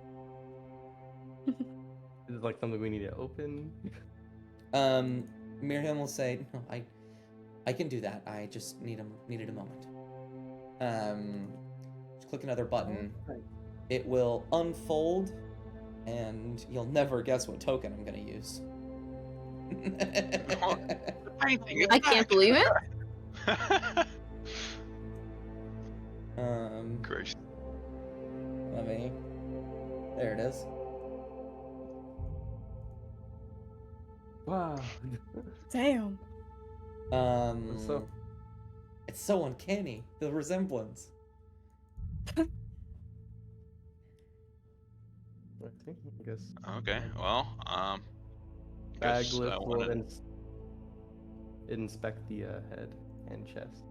Is it like something we need to open? Miriam will say, "No, I can do that. I just needed a moment." Just click another button. It will unfold, and you'll never guess what token I'm gonna use. Painting. I can't believe it. Gracious. There it is. Wow. Damn. So It's so uncanny, the resemblance. I guess Okay, well, guess I Bagliff will wanna. inspect the head and chest.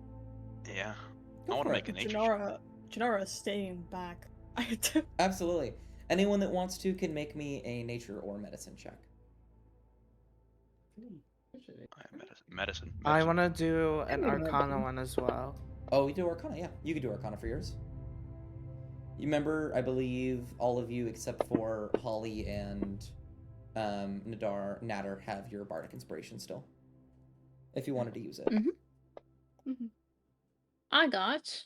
Yeah, I Go want to for make it. a nature check. Janara is staying back. Absolutely. Anyone that wants to can make me a nature or medicine check. Medicine. I want to do an Maybe Arcana medicine. one as well. Oh, you do Arcana, yeah. You can do Arcana for yours. You remember, I believe, all of you except for Holly and Natter have your Bardic Inspiration still. If you wanted to use it. Mhm. I got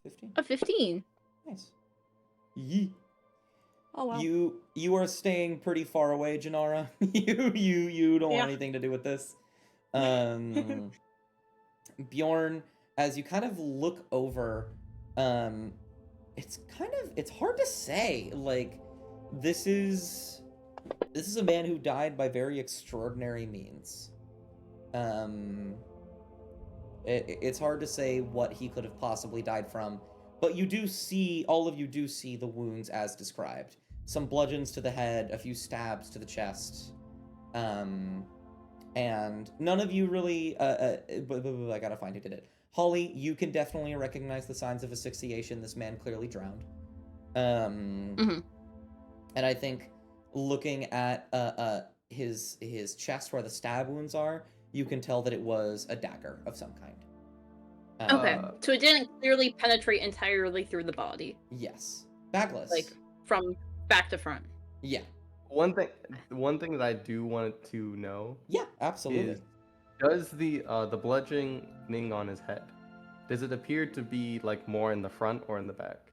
15. a 15. Nice. Yee. Oh wow. You are staying pretty far away, Janara. you don't want Yeah. anything to do with this. Bjorn, as you kind of look over, it's hard to say. Like, this is a man who died by very extraordinary means. It's hard to say what he could have possibly died from, but all of you do see the wounds as described. Some bludgeons to the head, a few stabs to the chest, and none of you really. I gotta find who did it. Holly, you can definitely recognize the signs of asphyxiation. This man clearly drowned. And I think looking at his chest where the stab wounds are, you can tell that it was a dagger of some kind. Okay, so it didn't clearly penetrate entirely through the body. Yes. Backless. Like, from back to front. Yeah. One thing that I do want to know Yeah, absolutely. is, does the bludgeoning on his head, does it appear to be like more in the front or in the back?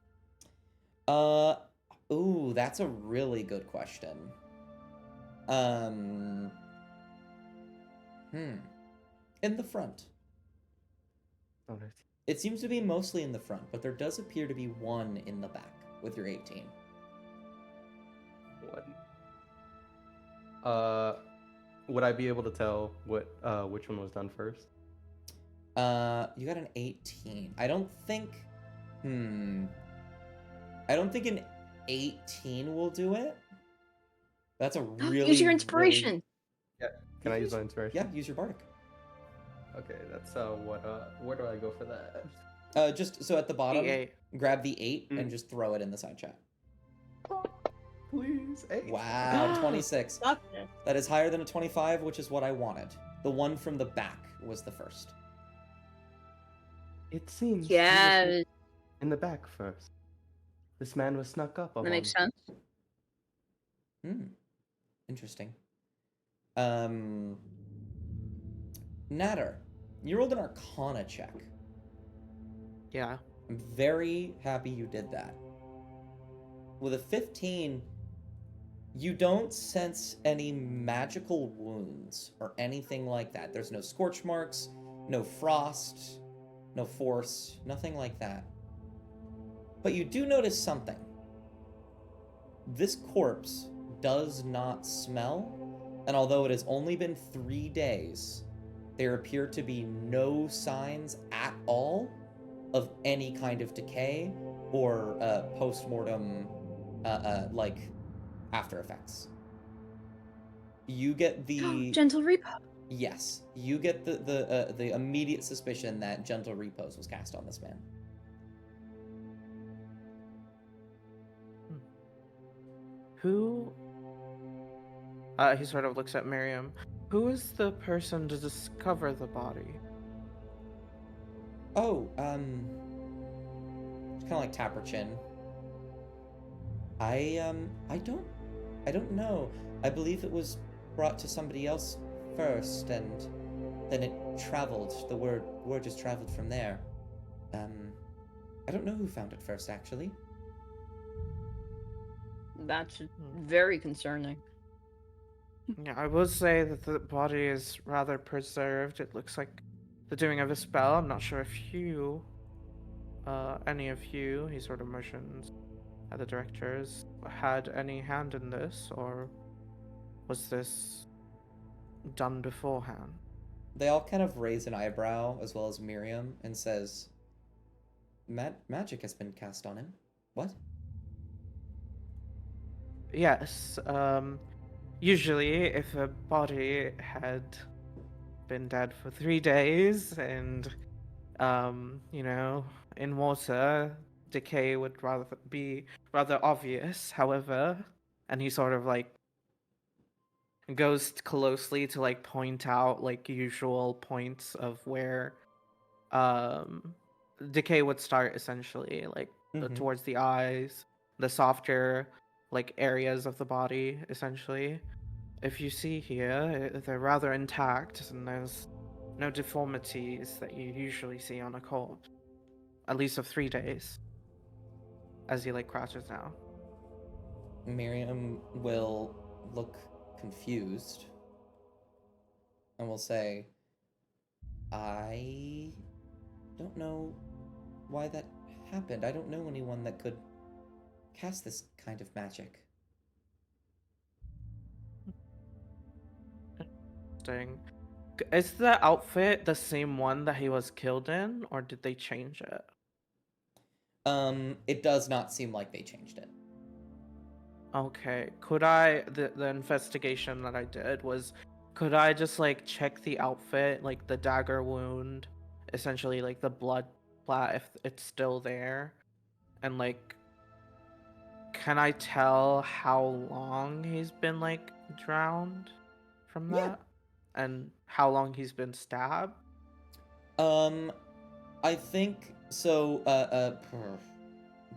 Ooh, that's a really good question. In the front. Alright. It seems to be mostly in the front, but there does appear to be one in the back with your 18. What? Would I be able to tell which one was done first? You got an 18. I don't think an 18 will do it. That's a really Use your inspiration. Yeah. Can I use my inspiration? Yeah, use your bardic. Okay, that's where do I go for that? Just so at the bottom, D8. grab the 8 and just throw it in the side chat. Please, 8. Wow, 26. Okay. That is higher than a 25, which is what I wanted. The one from the back was the first. It seems Yeah, in the back first. This man was snuck up on. that makes sense. Interesting. Natter, you rolled an Arcana check. Yeah. I'm very happy you did that. With a 15, you don't sense any magical wounds or anything like that. There's no scorch marks, no frost, no force, nothing like that. But you do notice something. This corpse does not smell, and although it has only been 3 days, there appear to be no signs at all of any kind of decay or post-mortem like after effects. You get the Gentle repo. yes, you get the immediate suspicion that gentle repose was cast on this man. Who? He sort of looks at Miriam. Who is the person to discover the body? Oh, it's kind of like tap her chin. I don't know. I believe it was brought to somebody else first, and then it traveled. The word just traveled from there. I don't know who found it first, actually. That's very concerning. Yeah, I will say that the body is rather preserved. It looks like the doing of a spell. I'm not sure if you, any of you, he sort of motions at the directors, had any hand in this, or was this done beforehand? They all kind of raise an eyebrow, as well as Miriam, and says, magic has been cast on him. What? Yes. Usually, if a body had been dead for 3 days and, you know, in water, decay would rather be rather obvious. However, and he sort of like goes closely to like point out like usual points of where um decay would start essentially like Mhm. towards the eyes, the softer like areas of the body essentially. If you see here, they're rather intact and there's no deformities that you usually see on a corpse, at least of 3 days, as he like crouches down. Miriam will look confused and will say, I don't know why that happened. I don't know anyone that could cast this kind of magic. Interesting. Is the outfit the same one that he was killed in, or did they change it? It does not seem like they changed it. Okay. Could I the investigation that I did was could I just like check the outfit, like the dagger wound, essentially like the blood splat if it's still there, and like can I tell how long he's been like drowned from Yeah. that? And how long he's been stabbed? Um, I think so. A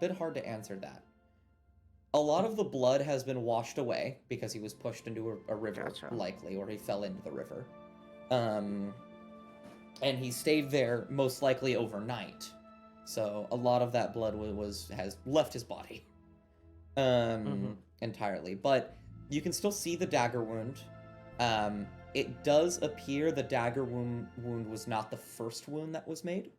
bit hard to answer that. A lot of the blood has been washed away because he was pushed into a river, Gotcha. likely, or he fell into the river. Um, and he stayed there most likely overnight. So a lot of that blood has left his body entirely. But you can still see the dagger wound. It does appear the dagger wound was not the first wound that was made.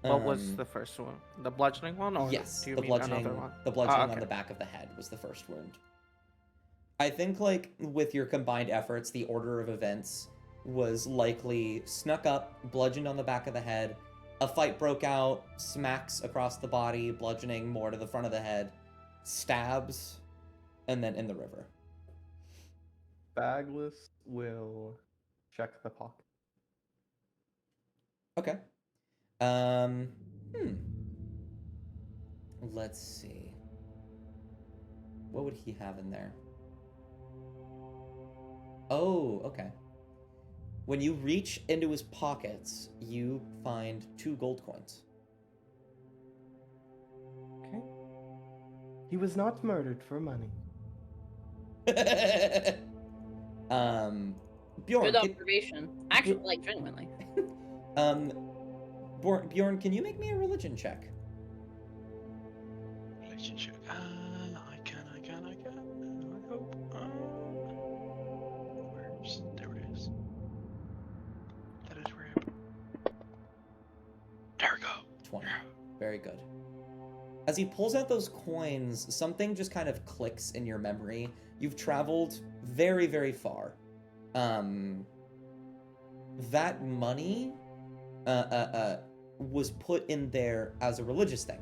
What was the first one? The bludgeoning one, or Yes, do you the mean another bludgeoning, one? the bludgeoning on Okay. the back of the head was the first wound. I think, like, with your combined efforts, the order of events was likely snuck up, bludgeoned on the back of the head, a fight broke out, smacks across the body, bludgeoning more to the front of the head, stabs, and then in the river. Bagless will check the pocket. Okay. Um, hmm. Let's see. What would he have in there? Oh, okay. When you reach into his pockets, you find 2 gold coins. Okay. He was not murdered for money. Bjorn, Good observation. Actually, Bjorn- like genuinely. um, Bjorn, can you make me a religion check? Relationship. I can. I hope. There it is. That is where. There we go. 20. Very good. As he pulls out those coins, something just kind of clicks in your memory. You've traveled very, very far. That money was put in there as a religious thing.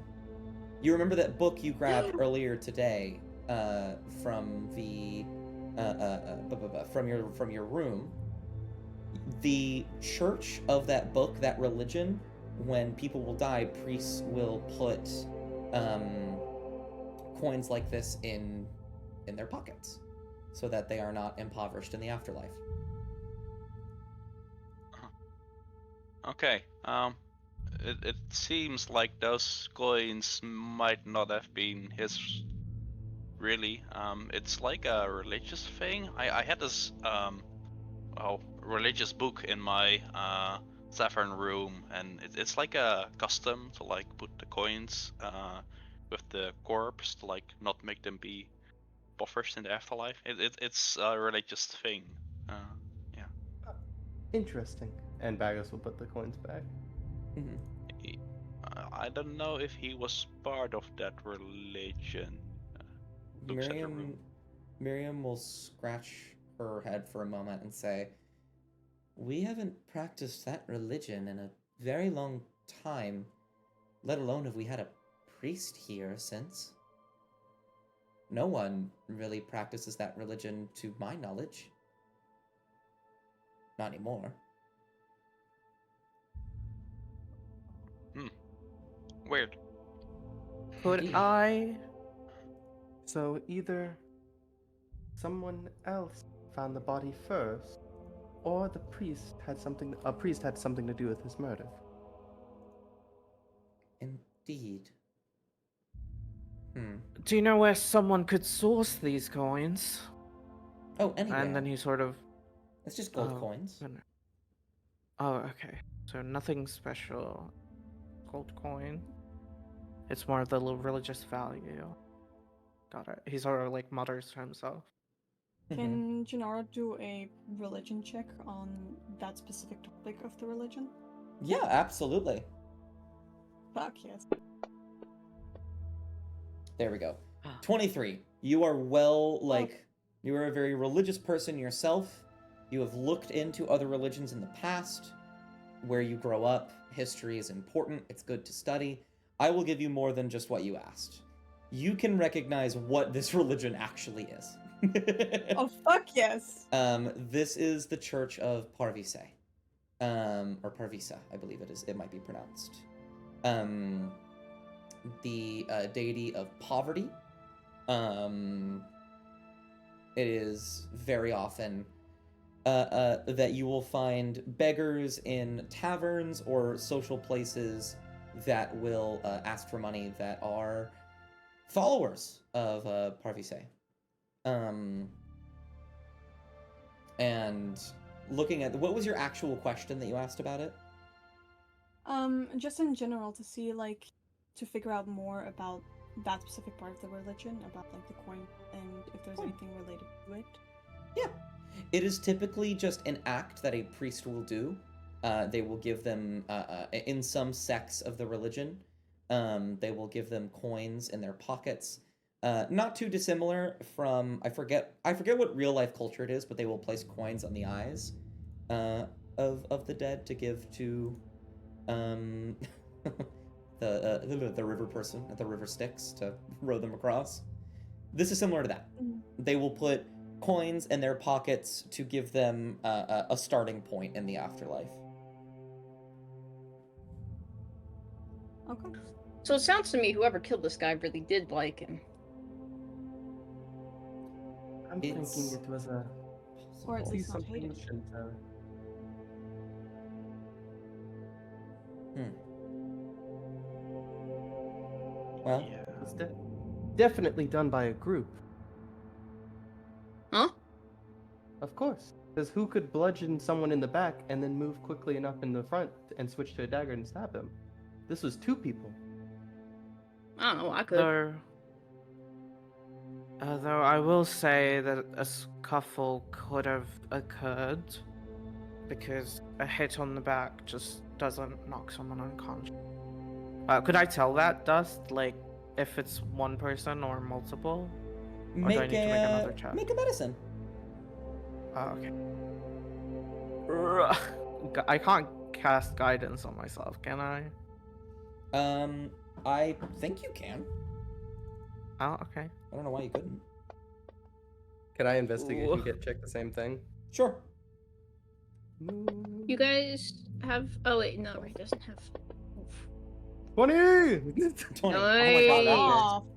You remember that book you grabbed earlier today from the from your room? The church of that book, that religion, when people will die, priests will put coins like this in their pockets so that they are not impoverished in the afterlife. Okay. It seems like those coins might not have been his. Really. It's like a religious thing. I had this religious book in my Saffron room, and it's like a custom to like put the coins with the corpse to like not make them be buffers in the afterlife. It's a religious thing. Yeah. Interesting. And Bagless will put the coins back. I don't know if he was part of that religion. Looks at the room. Miriam will scratch her head for a moment and say, "We haven't practiced that religion in a very long time, let alone have we had a priest here since." No one really practices that religion to my knowledge. Not anymore. Weird. Could Indeed. I? So either someone else found the body first, or a priest had something to do with his murder. Indeed. Do you know where someone could source these coins? Oh, anywhere. And then he sort of. It's just gold Oh, coins. Oh, okay. So nothing special. Gold coin. It's more of the religious value. Got it. He sort of like mutters to himself. Can Gennaro do a religion check on that specific topic of the religion? Yeah, absolutely. Fuck yes. There we go. 23. You are you are a very religious person yourself. You have looked into other religions in the past. Where you grow up, history is important. It's good to study. I will give you more than just what you asked. You can recognize what this religion actually is. Oh fuck yes. This is the Church of Parvise. Or Parvisa, I believe it is. It might be pronounced. The deity of poverty. It is very often that you will find beggars in taverns or social places that will ask for money that are followers of Parvise. And looking at what was your actual question that you asked about it? Just in general to see to figure out more about that specific part of the religion, about the coin, and if there's anything related to it. Yeah. It is typically just an act that a priest will do. They will give them, in some sects of the religion, they will give them coins in their pockets. Not too dissimilar from, I forget what real life culture it is, but they will place coins on the eyes of the dead to give to the river person at the river Styx to row them across. This is similar to that. They will put coins in their pockets to give them a starting point in the afterlife. Okay. So it sounds to me whoever killed this guy really did like him. I'm thinking it was a Or at least not something hated. ancient. Well, Yeah. It's definitely done by a group. Huh? Of course. Because who could bludgeon someone in the back and then move quickly enough in the front and switch to a dagger and stab him? This was two people. I don't know, I could. Though I will say that a scuffle could have occurred because a hit on the back just doesn't knock someone unconscious. Could I tell that, Dust? Like, if it's one person or multiple? Or do I need to make another check? Make a medicine. Oh, okay. I can't cast guidance on myself, can I? I think you can. Oh, okay. I don't know why you couldn't. Can I investigate and check the same thing? Sure. You guys have. Oh wait, no, he doesn't have. 20! 20. Oh my god, that Aw. missed.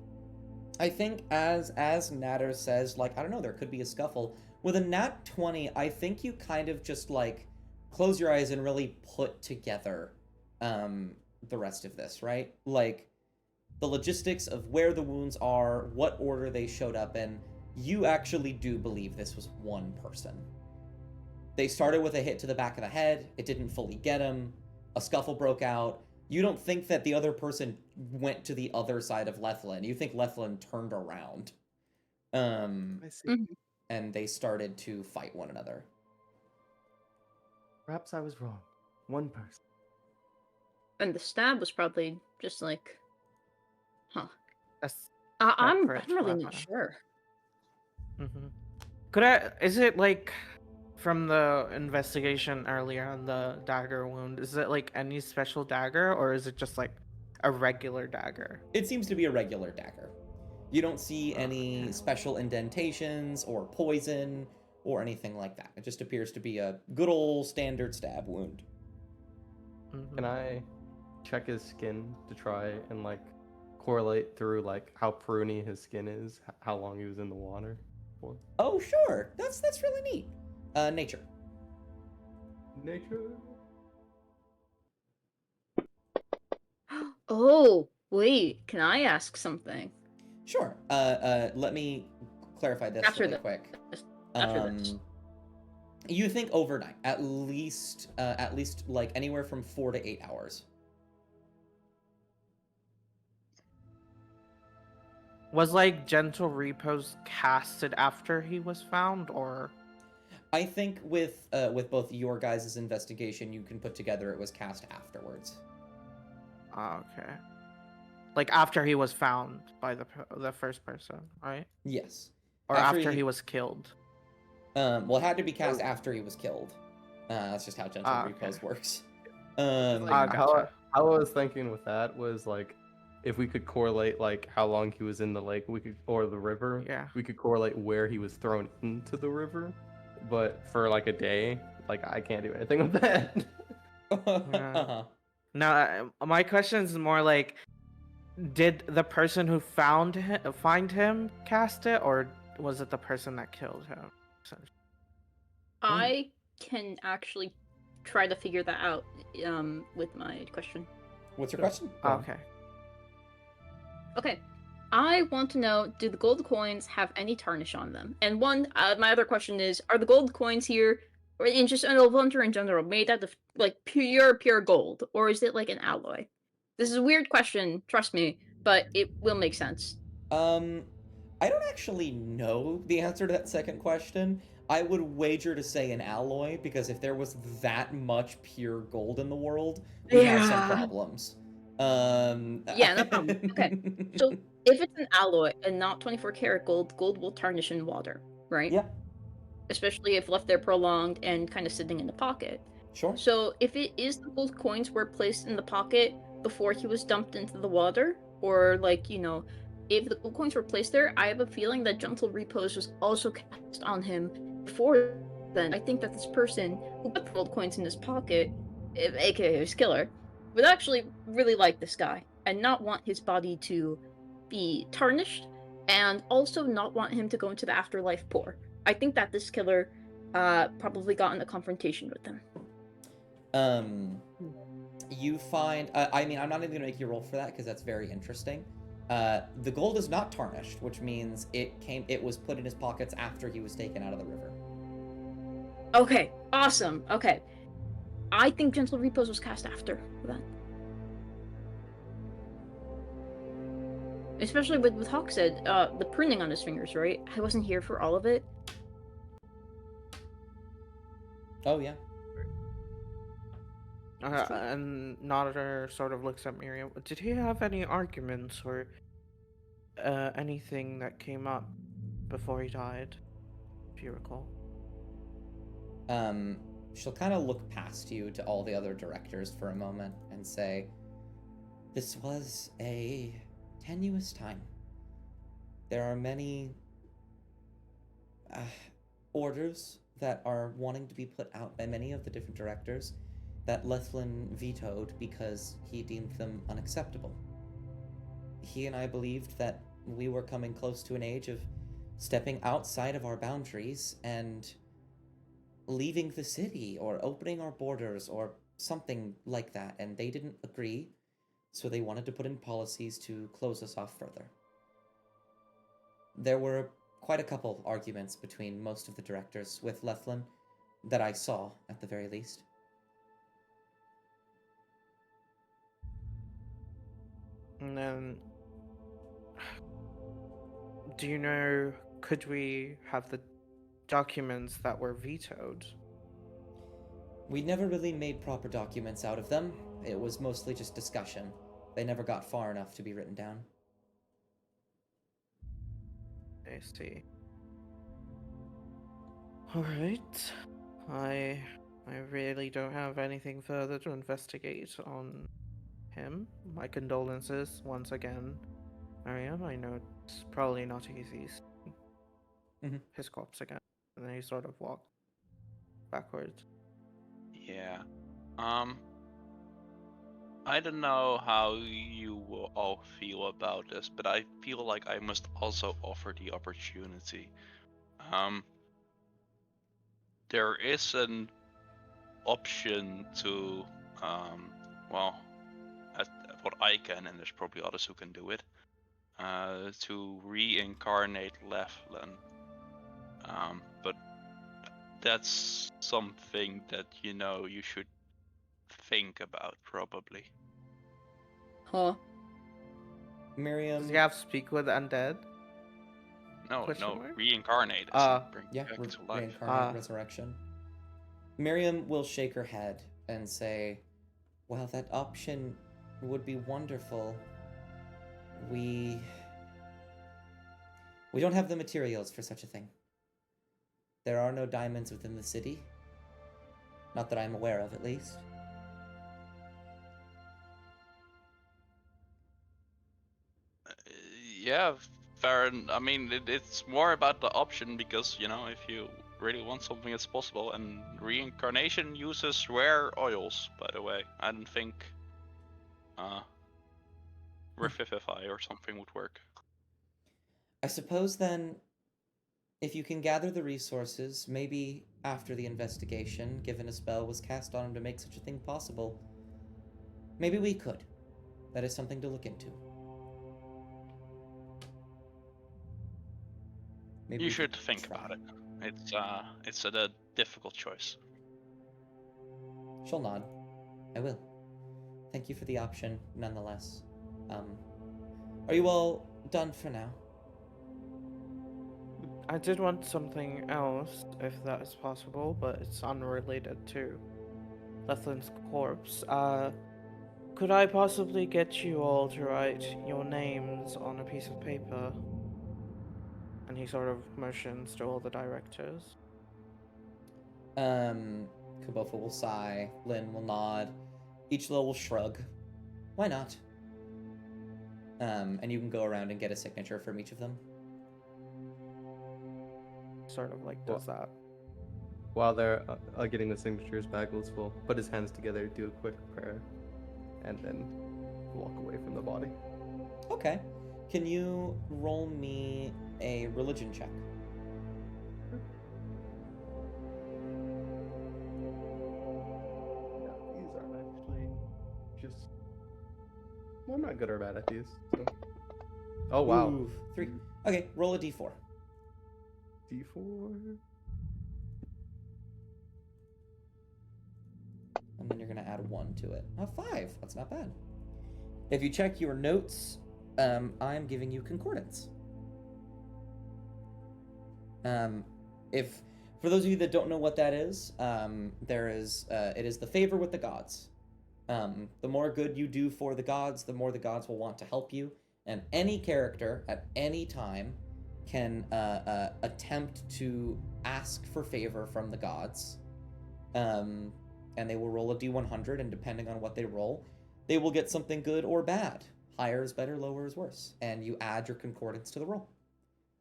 I think as Natter says, I don't know, there could be a scuffle. With a nat 20, I think you kind of just close your eyes and really put together the rest of this, right? The logistics of where the wounds are, what order they showed up in. You actually do believe this was one person. They started with a hit to the back of the head. It didn't fully get him. A scuffle broke out. You don't think that the other person went to the other side of Lethlin. You think Lethlin turned around. I see. And they started to fight one another. Perhaps I was wrong. One person. And the stab was probably just huh. That's I'm for it, really for not it. sure. Is it from the investigation earlier on the dagger wound, is it any special dagger or is it just a regular dagger? It seems to be a regular dagger. You don't see any special indentations or poison or anything like that. It just appears to be a good old standard stab wound. Can I check his skin to try and like correlate through like how pruny his skin is, how long he was in the water for? Oh, sure. That's really neat. Nature. Nature. Oh, wait, can I ask something? Sure. Let me clarify this After really this. quick. After this. You think overnight, at least like anywhere from 4 to 8 hours. Was like Gentle Repose casted after he was found, or I think with both your guys' investigation, you can put together it was cast afterwards. okay, like after he was found by the first person, right? Yes. Or after he was killed. Well, it had to be cast after he was killed. That's just how Gentle Okay. Repose works. Like, Gotcha. how I was thinking with that was like, if we could correlate like how long he was in the lake, we could, or the river, Yeah. we could correlate where he was thrown into the river. But for like a day, like I can't do anything with that. Uh-huh. Now, my question is more like, did the person who find him cast it, or was it the person that killed him? I can actually try to figure that out with my question. What's your Sure. question? Go on. Okay. Okay. I want to know, do the gold coins have any tarnish on them? And my other question is, are the gold coins here, or in just an Hunter in general, made out of like pure gold, or is it like an alloy? This is a weird question, trust me, but it will make sense. I don't actually know the answer to that second question. I would wager to say an alloy, because if there was that much pure gold in the world, we'd have some Yeah. problems. Yeah, no problem. Okay. So if it's an alloy and not 24 karat gold, gold will tarnish in water, right? Yeah, Especially if left there prolonged and kind of sitting in the pocket. sure. So if it is the gold coins were placed in the pocket before he was dumped into the water, or like, if the gold coins were placed there, I have a feeling that Gentle Repose was also cast on him before then. I think that this person who put the gold coins in his pocket, aka his killer, would actually really like this guy and not want his body to be tarnished, and also not want him to go into the afterlife poor. I think that this killer probably got in a confrontation with him. You find. I mean, I'm not even gonna make you roll for that because that's very interesting. The gold is not tarnished, which means it was put in his pockets after he was taken out of the river. Okay, awesome. Okay. I think Gentle Repose was cast after that. Especially with Hawk said, the pruning on his fingers, right? I wasn't here for all of it. Oh yeah. And Nodder sort of looks at Miriam. Did he have any arguments or anything that came up before he died, if you recall? She'll kind of look past you to all the other directors for a moment and say, "This was a tenuous time. There are many orders that are wanting to be put out by many of the different directors that Lethlin vetoed because he deemed them unacceptable. He and I believed that we were coming close to an age of stepping outside of our boundaries and leaving the city or opening our borders or something like that, and they didn't agree, so they wanted to put in policies to close us off further. There were quite a couple arguments between most of the directors with Lethlin that I saw, at the very least. And then, do you know, could we have the documents that were vetoed? We never really made proper documents out of them. It was mostly just discussion. They never got far enough to be written down. I see. Alright. I really don't have anything further to investigate on him. My condolences once again Mariam, I know it's probably not easy. Mhm. His corpse again. And then he sort of walked backwards. Yeah. I don't know how you will all feel about this, but I feel like I must also offer the opportunity. There is an option to, well, at what I can, and there's probably others who can do it, to reincarnate Leflin. But that's something that you should think about probably. Huh. Miriam. Does he have to speak with undead? No, Question mark? reincarnate as in bring Yeah, back to life. reincarnate, resurrection. Miriam will shake her head and say, "Well, that option would be wonderful. We don't have the materials for such a thing. There are no diamonds within the city. Not that I'm aware of, at least." Yeah, fair. I mean, it's more about the option because if you really want something, it's possible. And reincarnation uses rare oils, by the way. I don't think Revivify or something would work. I suppose then, if you can gather the resources, maybe after the investigation, given a spell was cast on him to make such a thing possible, maybe we could. That is something to look into. Maybe You we should could think try. about it. It's a difficult choice. She'll nod. I will. Thank you for the option, nonetheless. Are you all done for now? I did want something else, if that is possible, but it's unrelated to Lethlin's corpse. Could I possibly get you all to write your names on a piece of paper? And he sort of motions to all the directors. Kabofa will sigh. Lynn will nod. Ichlo will shrug. Why not? And you can go around and get a signature from each of them. Sort of like does that. While they're getting the signatures, Bagels will put his hands together, do a quick prayer, and then walk away from the body. Okay. Can you roll me a religion check? Yeah, these aren't actually just. Well, I'm not good or bad at these. So. Oh wow. Ooh, 3. Okay, roll a d4. D4. And then you're going to add 1 to it. A 5. That's not bad. If you check your notes, I'm giving you concordance. If for those of you that don't know what that is, it is the favor with the gods. The more good you do for the gods, the more the gods will want to help you. And any character at any time can attempt to ask for favor from the gods. And they will roll a d100, and depending on what they roll, they will get something good or bad. Higher is better, lower is worse. And you add your concordance to the roll.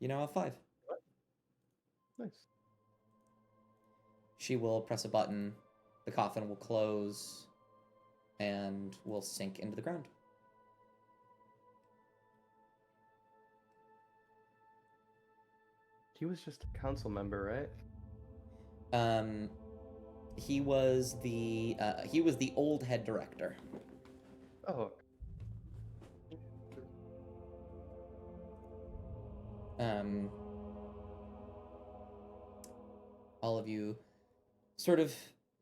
You now have 5. Nice. She will press a button, the coffin will close, and will sink into the ground. He was just a council member, right? He was the old head director. Oh. All of you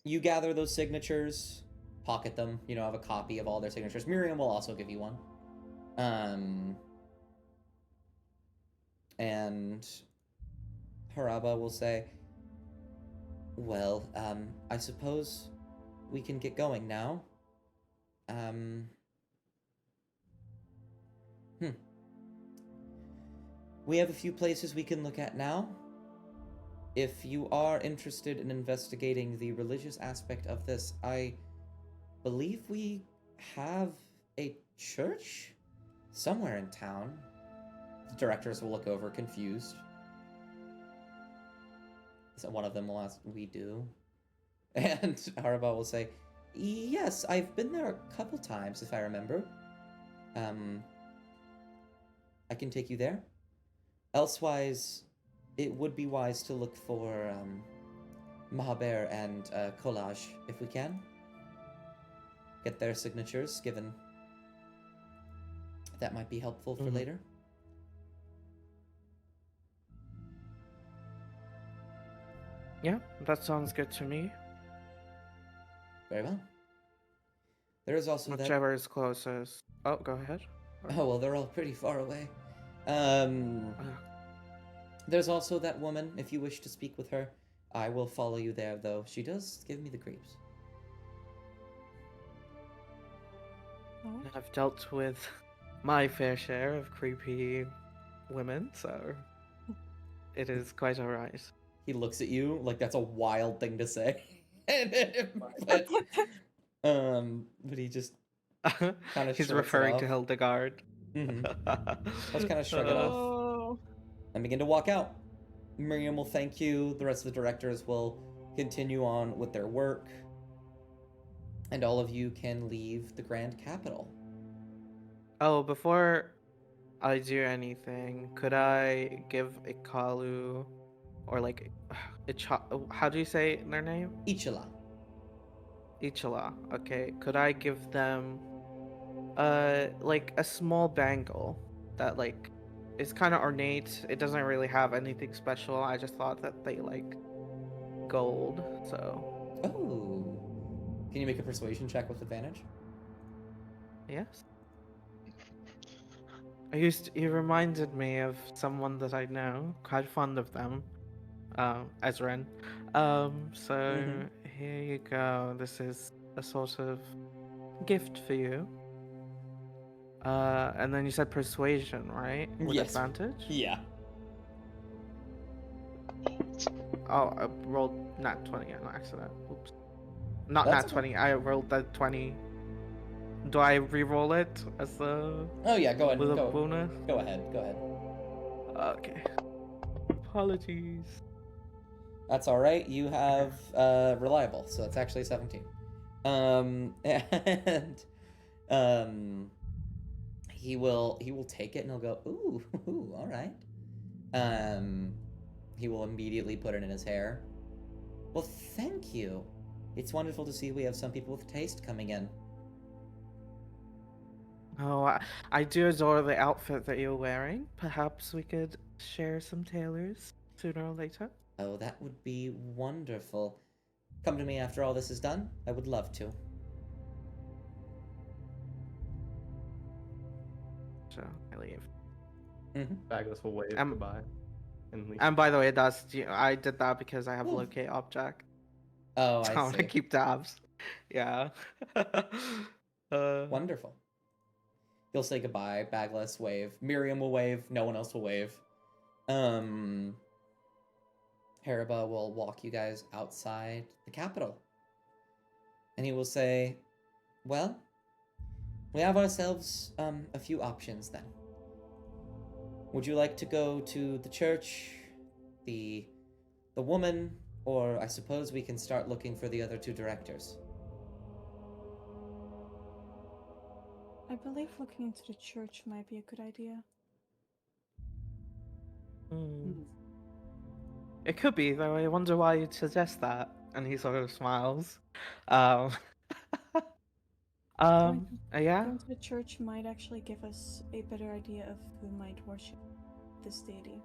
you gather those signatures, pocket them, have a copy of all their signatures. Miriam will also give you one. And Haraba will say, "Well, I suppose we can get going now. We have a few places we can look at now. If you are interested in investigating the religious aspect of this, I believe we have a church somewhere in town. The directors will look over confused. So one of them will ask, "We do?" And Haraba will say, "Yes, I've been there a couple times, if I remember. I can take you there. Elsewise, it would be wise to look for Mahaber and Collage, if we can. Get their signatures, given that might be helpful for later." Yeah, that sounds good to me. Very well. There is also that... Whichever is closest. Oh, go ahead. Oh, well, they're all pretty far away. There's also that woman, if you wish to speak with her. I will follow you there, though. She does give me the creeps. I've dealt with my fair share of creepy women, so it is quite alright. He looks at you like that's a wild thing to say. but he just kind of He's shrugs it referring to off. Hildegard. Let's kind of shrug it off Oh. and begin to walk out. Miriam will thank you. The rest of the directors will continue on with their work. And all of you can leave the Grand Capital. Oh, before I do anything, could I give Ikalu or like how do you say their name? Ichala. Ichala. Okay, could I give them like a small bangle that like is kind of ornate. It doesn't really have anything special. I just thought that they like gold, so Oh. Can you make a persuasion check with advantage? yes. You reminded me of someone that I know, quite fond of them, Ezrin. So here you go. This is a sort of gift for you. And then you said persuasion, right? With Yes. advantage? Yeah. Oh, I rolled nat 20 on accident. Oops. Not That's nat okay. 20. I rolled that 20. Do I re-roll it as the Oh yeah, go ahead. with a Go. bonus? Go ahead. Go ahead. Okay. Apologies. That's all right. You have reliable, so it's actually 17. And he will take it and he'll go, ooh, all right. He will immediately put it in his hair. Well, thank you. It's wonderful to see we have some people with taste coming in. Oh, I do adore the outfit that you're wearing. Perhaps we could share some tailors sooner or later. Oh, that would be wonderful. Come to me after all this is done. I would love to. So I leave. Bagless will wave goodbye and leave. And by the way, I did that because I have locate object. Oh, So I I'm gonna see. keep tabs. Yeah. Wonderful. He'll say goodbye. Bagless wave. Miriam will wave. No one else will wave. Hariba will walk you guys outside the capital. And he will say, well, we have ourselves a few options then. Would you like to go to the church, the woman, or I suppose we can start looking for the other two directors? I believe looking into the church might be a good idea. It could be, though. I wonder why you'd suggest that. And he sort of smiles. Yeah. Going to the church might actually give us a better idea of who might worship this deity.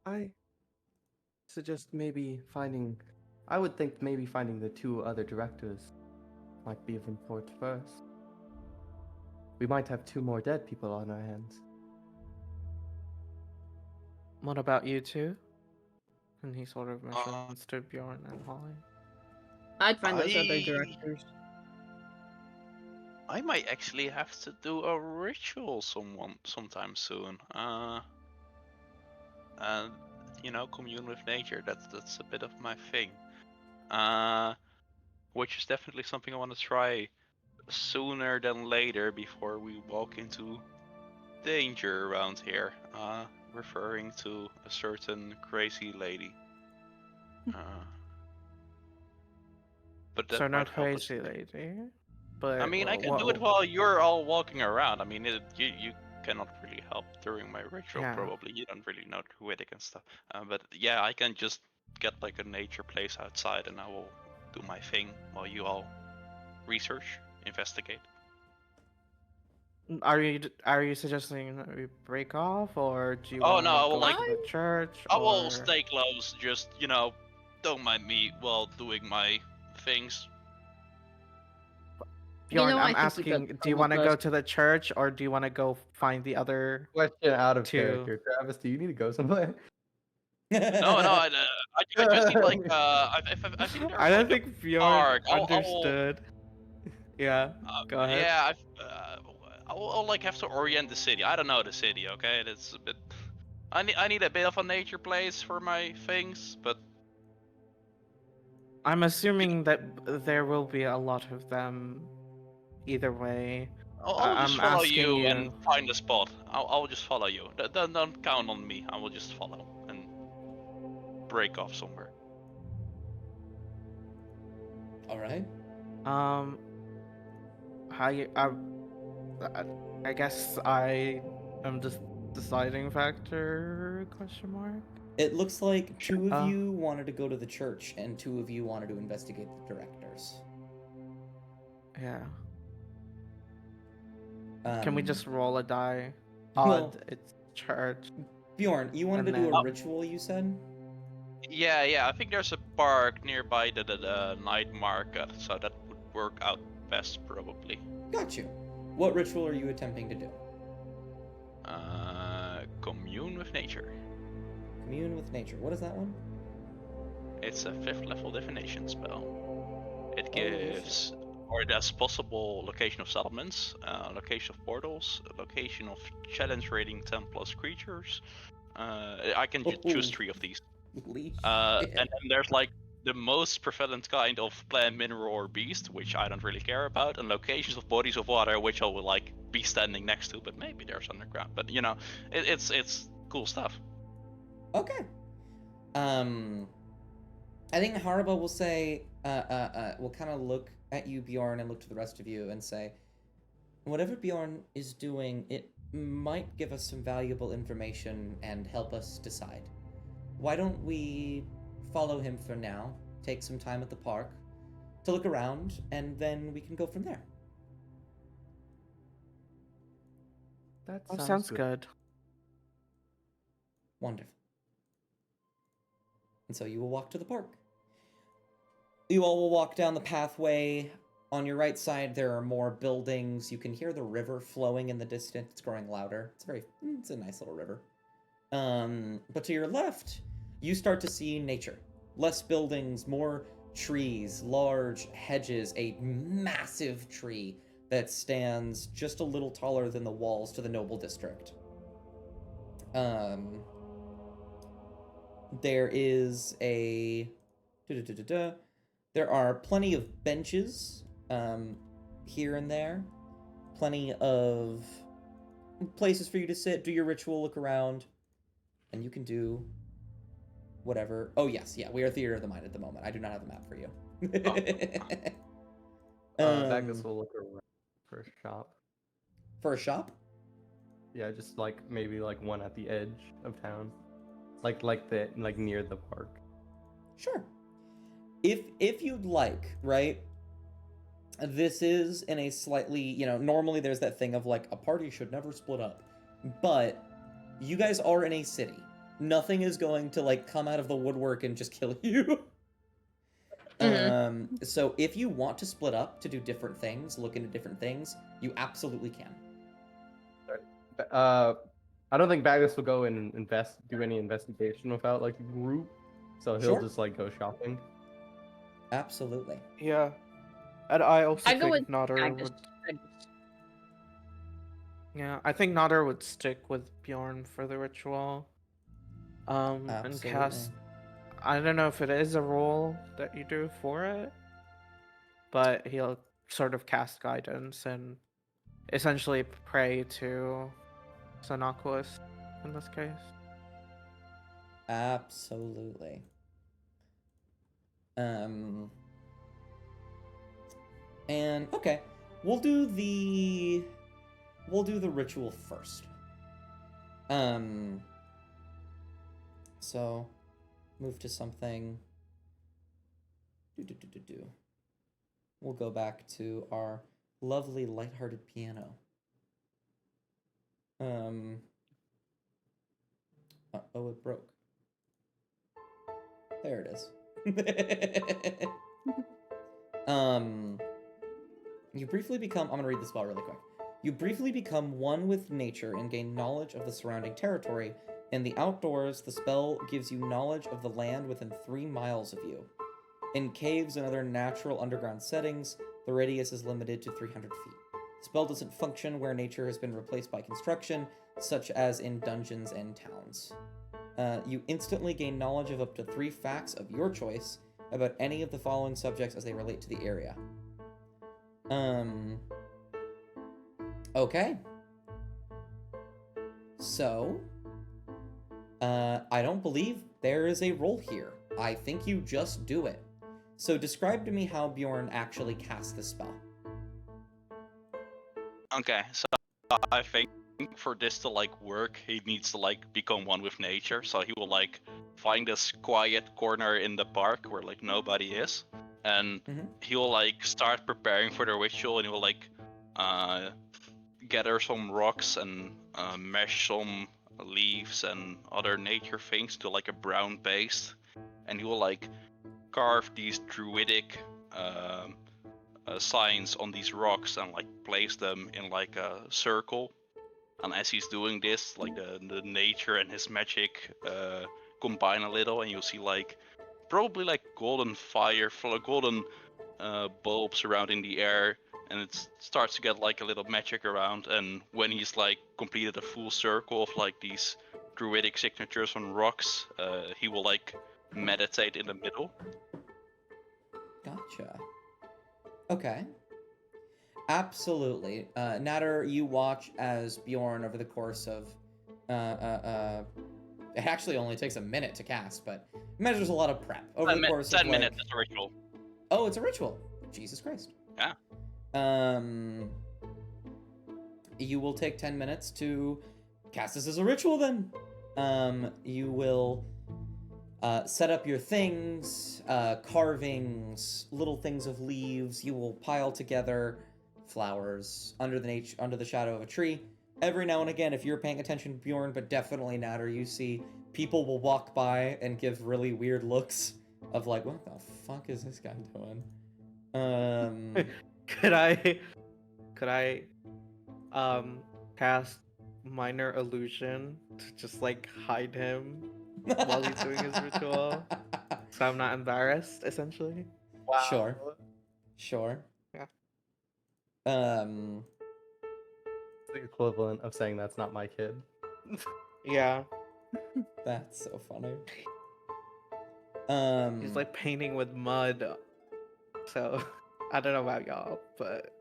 I suggest maybe finding. I would think maybe finding the two other directors might be of import first. We might have two more dead people on our hands. What about you two? And he sort of mentions to Bjorn and Holly. I'd find those other directors. I might actually have to do a ritual sometime soon. And commune with nature. That's a bit of my thing. Which is definitely something I want to try sooner than later before we walk into danger around here. Referring to a certain crazy lady. But that So no might help us. crazy lady. But I mean, I can do it while you're all walking around. I mean, you cannot really help during my ritual, Yeah. probably. You don't really know Druidic and stuff. But yeah, I can just get like a nature place outside and I will do my thing while you all research, investigate. Are you suggesting that we break off, or do you Oh want no, to I will go like, to the church? I will Or stay close, just, don't mind me while doing my things. Bjorn, I I'm think we could asking, do you want to go to the church, or do you want to go find the other? Question out of Two. character. Travis, do you need to go somewhere? No, I just need like, I think there's I don't like a think Bjorn park. understood. Yeah, go ahead. Yeah, I'll like have to orient the city. I don't know the city, okay? It's a bit. I need a bit of a nature place for my things, but I'm assuming that there will be a lot of them. Either way, I'll just I'm follow asking you and you. find a spot. I'll just follow you. Don't count on me. I will just follow and break off somewhere. All right. I guess I am just deciding factor question mark. It looks like two of Uh. you wanted to go to the church and two of you wanted to investigate the directors. Yeah. Can we just roll a die? Well- Odd, it's church. Bjorn, you wanted to And do then- a ritual, you said? Yeah. I think there's a park nearby the night market, so that would work out best probably. Got you. What ritual are you attempting to do? Commune with nature. Commune with nature. What is that one? It's a 5th level divination spell. It Oh, yes. gives, or there's possible location of settlements, location of portals, location of challenge rating 10 plus creatures. I can choose 3 of these. Holy And shit. then there's like the most prevalent kind of plant, mineral, or beast, which I don't really care about, and locations of bodies of water, which I will like be standing next to, but maybe there's underground. But it's cool stuff. Okay. I think Hariba will say, will kind of look at you, Bjorn, and look to the rest of you and say, whatever Bjorn is doing, it might give us some valuable information and help us decide. Why don't we follow him for now, take some time at the park to look around, and then we can go from there. That Oh, sounds good. Wonderful. And so you will walk to the park. You all will walk down the pathway. On your right side, there are more buildings. You can hear the river flowing in the distance. It's growing louder. It's a nice little river. But to your left, you start to see nature. Less buildings, more trees, large hedges, a massive tree that stands just a little taller than the walls to the noble district. There is a... There are plenty of benches here and there. Plenty of places for you to sit, do your ritual, look around. And you can do whatever. Oh, yes, yeah, we are Theater of the Mind at the moment. I do not have a map for you. Magnus will look around for a shop. For a shop? Yeah, just like maybe like one at the edge of town, like near the park. Sure. If you'd like, right? This is in a slightly, normally there's that thing of like a party should never split up. But you guys are in a city. Nothing is going to like come out of the woodwork and just kill you. So if you want to split up to do different things, look into different things, you absolutely can. I don't think Magnus will go and do any investigation without like a group, so he'll Sure. just like go shopping. Absolutely. Yeah. And I also I go think with Nodder Magnus. would. Yeah, I think Nodder would stick with Bjorn for the ritual. And Absolutely. cast. I don't know if it is a role that you do for it, but he'll sort of cast guidance and essentially pray to innocuous in this case. Absolutely. And okay, we'll do the ritual first. So move to something. We'll go back to our lovely lighthearted piano. Oh, it broke. There it is. You briefly become, I'm gonna read the spell really quick. You briefly become one with nature and gain knowledge of the surrounding territory. In the outdoors, the spell gives you knowledge of the land within 3 miles of you. In caves and other natural underground settings, the radius is limited to 300 feet. The spell doesn't function where nature has been replaced by construction, such as in dungeons and towns. You instantly gain knowledge of up to 3 facts of your choice about any of the following subjects as they relate to the area. Okay. So, I don't believe there is a roll here. I think you just do it. So describe to me how Bjorn actually casts the spell. Okay, so I think for this to like work, he needs to like become one with nature. So he will like find this quiet corner in the park where like nobody is, and he will like start preparing for the ritual, and he will like gather some rocks and mesh some leaves and other nature things to like a brown paste, and he will like carve these druidic signs on these rocks and like place them in like a circle. And as he's doing this, like the nature and his magic combine a little, and you'll see like probably like golden fire, golden bulbs around in the air, and it starts to get like a little magic around. And when he's like completed a full circle of like these druidic signatures on rocks, he will like meditate in the middle. Gotcha. Okay. Absolutely. Natter, you watch as Bjorn over the course of it actually only takes a minute to cast, but measures a lot of prep over the course of 10 minutes, it's a ritual. Oh, it's a ritual. Jesus Christ. Yeah. You will take 10 minutes to cast this as a ritual then. You will set up your things, carvings, little things of leaves. You will pile together flowers under the shadow of a tree. Every now and again, if you're paying attention, Bjorn, but definitely Natter, you see people will walk by and give really weird looks of like, what the fuck is this guy doing? Could I cast minor illusion to just like hide him while he's doing his ritual, so I'm not embarrassed, essentially? Sure. Sure. Yeah. The equivalent of saying that's not my kid. Yeah. That's so funny. He's like painting with mud. So I don't know about y'all, but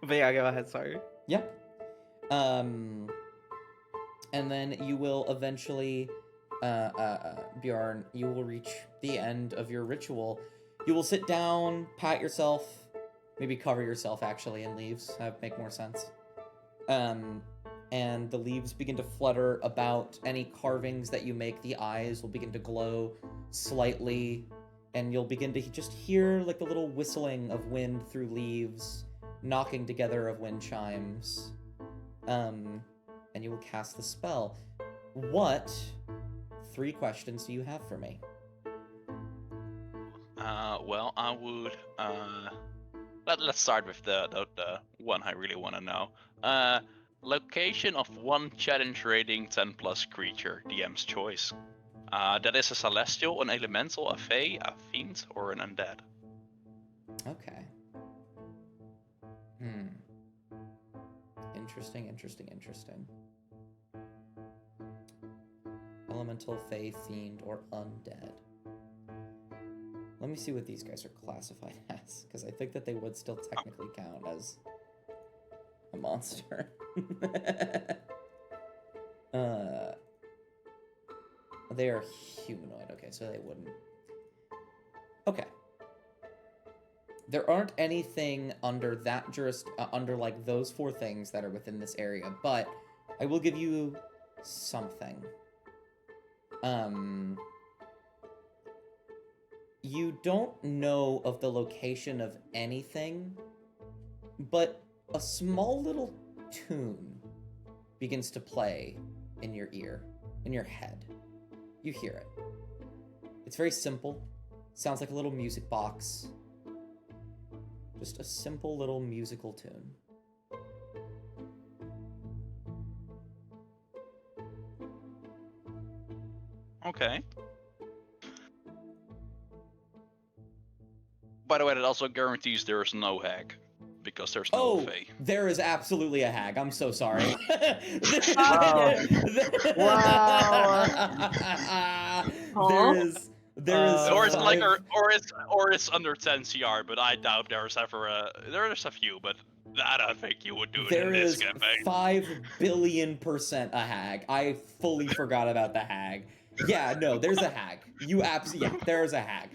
yeah, go ahead, sorry. Yep. And then you will eventually, Bjorn, you will reach the end of your ritual. You will sit down, pat yourself, maybe cover yourself actually in leaves. That would make more sense. And the leaves begin to flutter about any carvings that you make. The eyes will begin to glow slightly, and you'll begin to just hear like the little whistling of wind through leaves, knocking together of wind chimes. And you will cast the spell. What 3 questions do you have for me? Well, I would let's start with the one I really want to know. Location of one challenge rating 10 plus creature, DM's choice. That is a celestial, an elemental, a fae, a fiend, or an undead. Okay. Interesting. Elemental, fae, fiend, or undead. Let me see what these guys are classified as, because I think that they would still technically count as a monster. Uh, they are humanoid. Okay, so they wouldn't. Okay. There aren't anything under that under like those four things that are within this area, but I will give you something. You don't know of the location of anything, but a small little tune begins to play in your ear, in your head. You hear it. It's very simple. Sounds like a little music box. Just a simple little musical tune. Okay. By the way, that also guarantees there is no hag, because there's no Oh, Fae. there is absolutely a hag. I'm so sorry. Wow. There is Or it's like, five. or it's under 10 CR, but I doubt there's ever there's a few, but I don't think you would do it There in this is campaign. 5 billion% a hag. I fully forgot about the hag. Yeah, no, there's a hag. Yeah, there's a hag.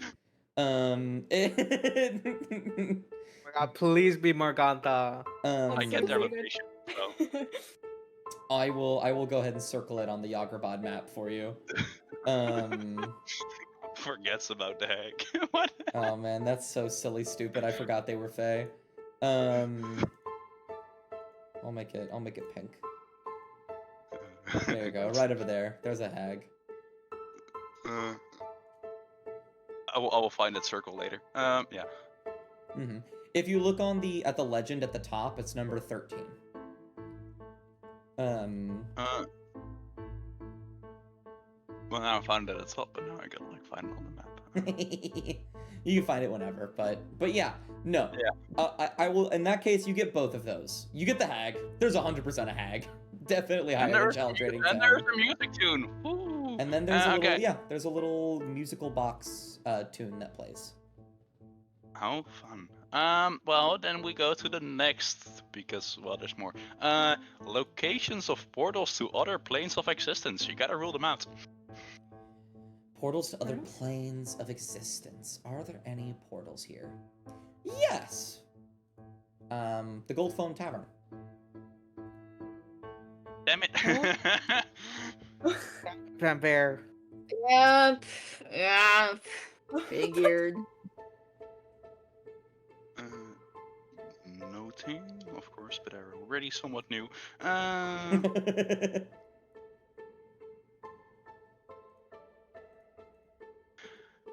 Please be Morganta. I get their Very good. location, so I will go ahead and circle it on the Yagrabad map for you. forgets about the hag. What? Oh man, that's so silly stupid. I forgot they were Fae. I'll make it pink. There you go, right over there. There's a hag. I will find that circle later. Yeah. Mm-hmm. If you look on at the legend at the top, it's number 13. Well, now I found it at the top, but now I gotta like find it on the map. You can find it whenever, but yeah, no. Yeah. I will. In that case, you get both of those. You get the hag. There's 100% a hag. Definitely higher than challenge rating 10. And there's a music tune. Woo. And then there's a little, okay. there's a little musical box tune that plays. How fun. Well, then we go to the next, because, well, there's more. Locations of portals to other planes of existence. You gotta rule them out. Portals to other planes of existence. Are there any portals here? Yes! The Gold Foam Tavern. Damn it. Vampire. Yeah, figured. Noting, of course, but they're already somewhat new.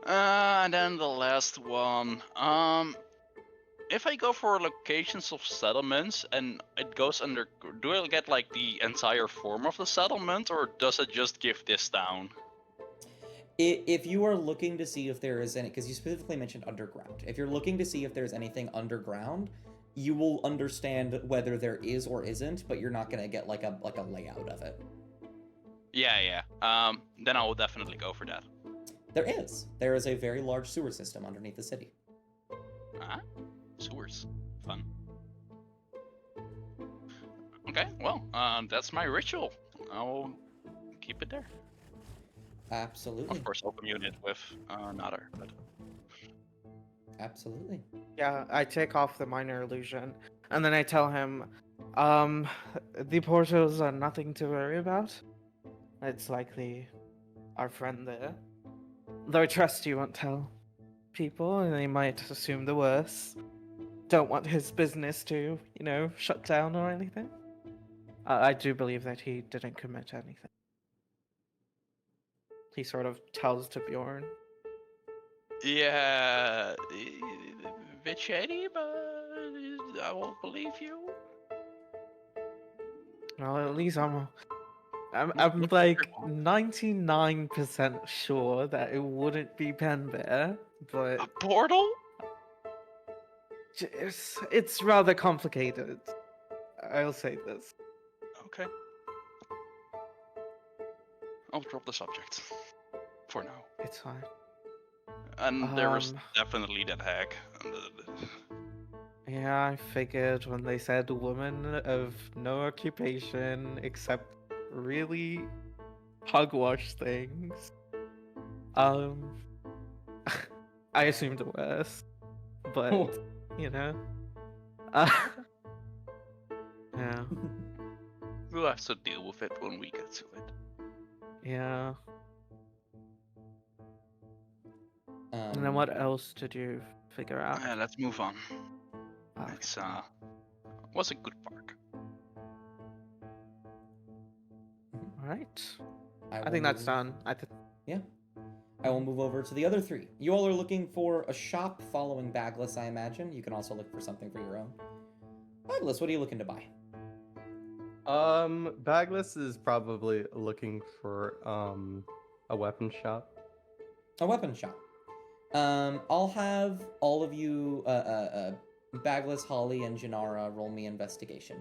And then the last one. If I go for locations of settlements and it goes under, do I get like the entire form of the settlement, or does it just give this down? If you are looking to see if there is any, because you specifically mentioned underground, if you're looking to see if there's anything underground, you will understand whether there is or isn't, but you're not gonna get like a layout of it. Yeah. Then I will definitely go for that. There is a very large sewer system underneath the city. Sewers, fun. Okay, well, that's my ritual. I'll keep it there. Absolutely. Of course, I'll commune it with another, but Absolutely. Yeah, I take off the minor illusion, and then I tell him, the portals are nothing to worry about. It's likely our friend there. Though I trust you won't tell people, and they might assume the worst. Don't want his business to, shut down or anything. I do believe that he didn't commit anything. He sort of tells to Bjorn. yeah, bit shady, but I will believe you. Well, at least I'm like 99% sure that it wouldn't be Pen Bear, but A portal? it's rather complicated. I'll say this. Okay. I'll drop the subject for now. It's fine. And there was definitely that hack. Yeah, I figured when they said woman of no occupation except really hogwash things. Um, I assumed the worst, but you know, uh, yeah, We'll have to deal with it when we get to it. yeah. And then what else did you figure out? Let's move on. Okay. It's was a good park. All right. I will think that's move- done. Yeah. I will move over to the other three. You all are looking for a shop following Bagless, I imagine. You can also look for something for your own. Bagless, what are you looking to buy? Bagless is probably looking for a weapon shop. A weapon shop. I'll have all of you, Bagless, Holly, and Janara roll me investigation.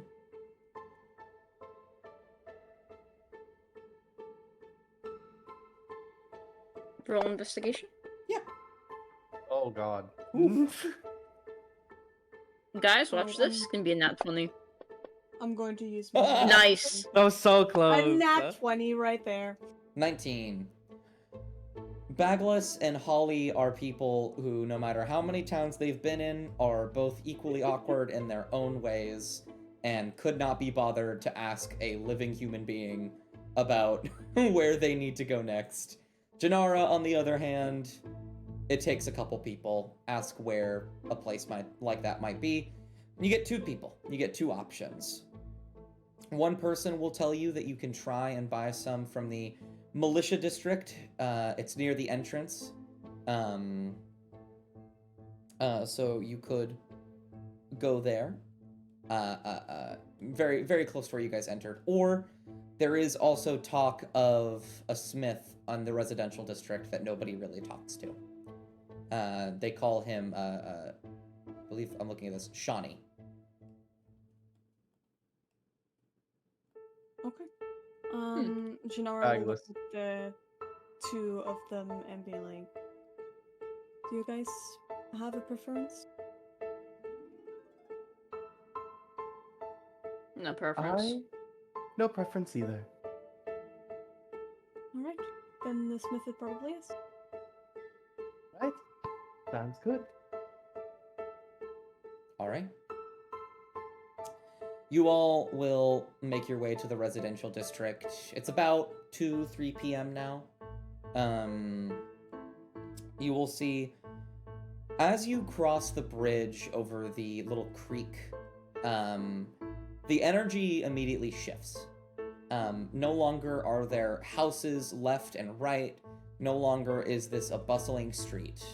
Roll investigation. Oh God. Guys, watch Oh, this. It's gonna be a nat 20. I'm going to use my Nice. That was so A close. nat 20 right there. 19. Bagless and Holly are people who, no matter how many towns they've been in, are both equally awkward in their own ways and could not be bothered to ask a living human being about where they need to go next. Janara, on the other hand, it takes a couple people. Ask where a place like that might be. You get two people. You get two options. One person will tell you that you can try and buy some from the militia district. It's near the entrance. So you could go there. Very, very close to where you guys entered. Or there is also talk of a smith on the residential district that nobody really talks to. They call him, I believe I'm looking at this, Shawnee. Okay. Janara will look Bagless. at the two of them and be like, do you guys have a preference? No preference. No preference either. Alright. Then the smith it probably is. Right? Sounds good. All right. You all will make your way to the residential district. It's about 2-3 p.m. now. You will see, as you cross the bridge over the little creek, the energy immediately shifts. No longer are there houses left and right. No longer is this a bustling street.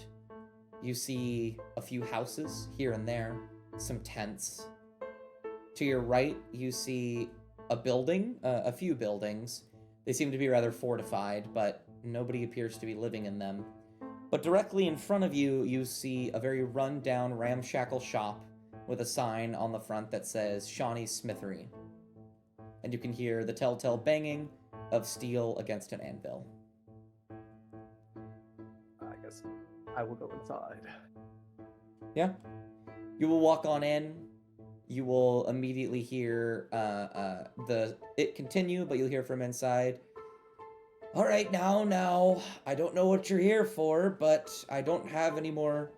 You see a few houses here and there, some tents. To your right, you see a building, a few buildings. They seem to be rather fortified, but nobody appears to be living in them. But directly in front of you, you see a very run-down, ramshackle shop with a sign on the front that says Shawnee's Smithery. And you can hear the telltale banging of steel against an anvil. I guess I will go inside. Yeah. You will walk on in. You will immediately hear it continue, but you'll hear from inside. All right, now, I don't know what you're here for, but I don't have any more.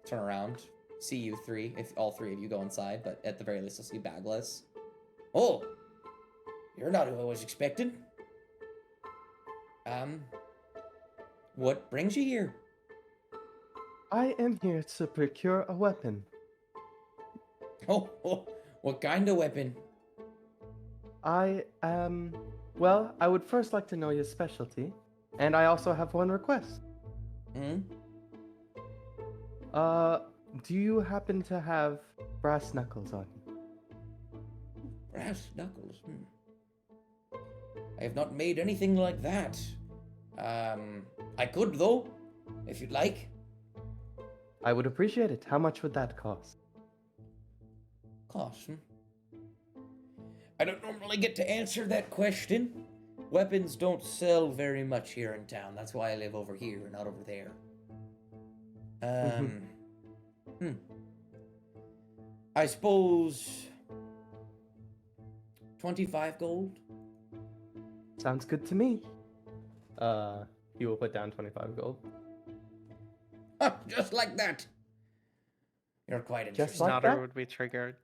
Turn around. See you three, if all three of you go inside, but at the very least, you'll see Bagless. Oh, you're not who I was expecting. What brings you here? I am here to procure a weapon. Oh, what kind of weapon? Well, I would first like to know your specialty, and I also have one request. Hmm? Do you happen to have brass knuckles on you? Brass knuckles. I have not made anything like that. I could though, if you'd like. I would appreciate it. How much would that cost? Cost. I don't normally get to answer that question. Weapons don't sell very much here in town. That's why I live over here, not over there. I suppose 25 gold. Sounds good to me. He will put down 25 gold. Just like that. You're quite Just interesting. like Nodder that? would be triggered.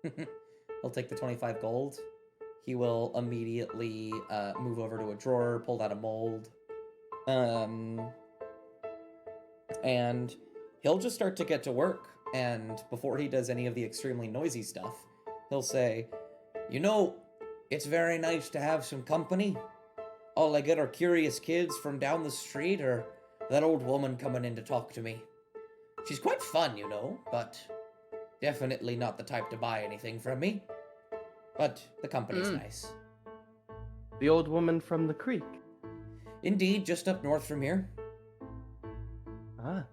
He'll take the 25 gold. He will immediately move over to a drawer, pull out a mold. And he'll just start to get to work. And before he does any of the extremely noisy stuff, he'll say, "You know, it's very nice to have some company. All I get are curious kids from down the street or that old woman coming in to talk to me. She's quite fun, you know, but definitely not the type to buy anything from me. But the company's nice." The old woman from the creek. Indeed, just up north from here. Ah.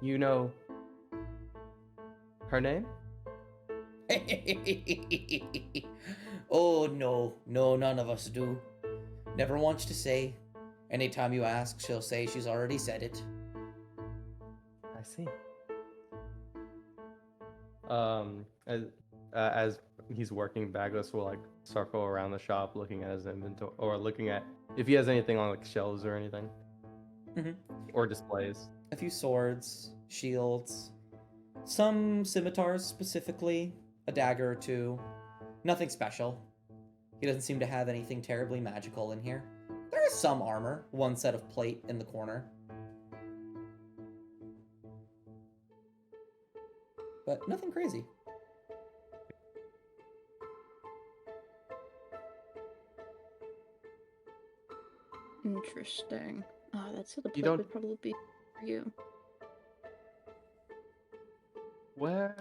You know her name? Oh, no, none of us do. Never wants to say. Anytime you ask, she'll say she's already said it. I see. As he's working, Bagless will like circle around the shop, looking at his inventory or looking at if he has anything on like shelves or anything, or displays. A few swords, shields, some scimitars specifically, a dagger or two. Nothing special. He doesn't seem to have anything terribly magical in here. There is some armor, one set of plate in the corner. But nothing crazy. Interesting. Oh, that's what the You plate don't- would probably be for you. Where?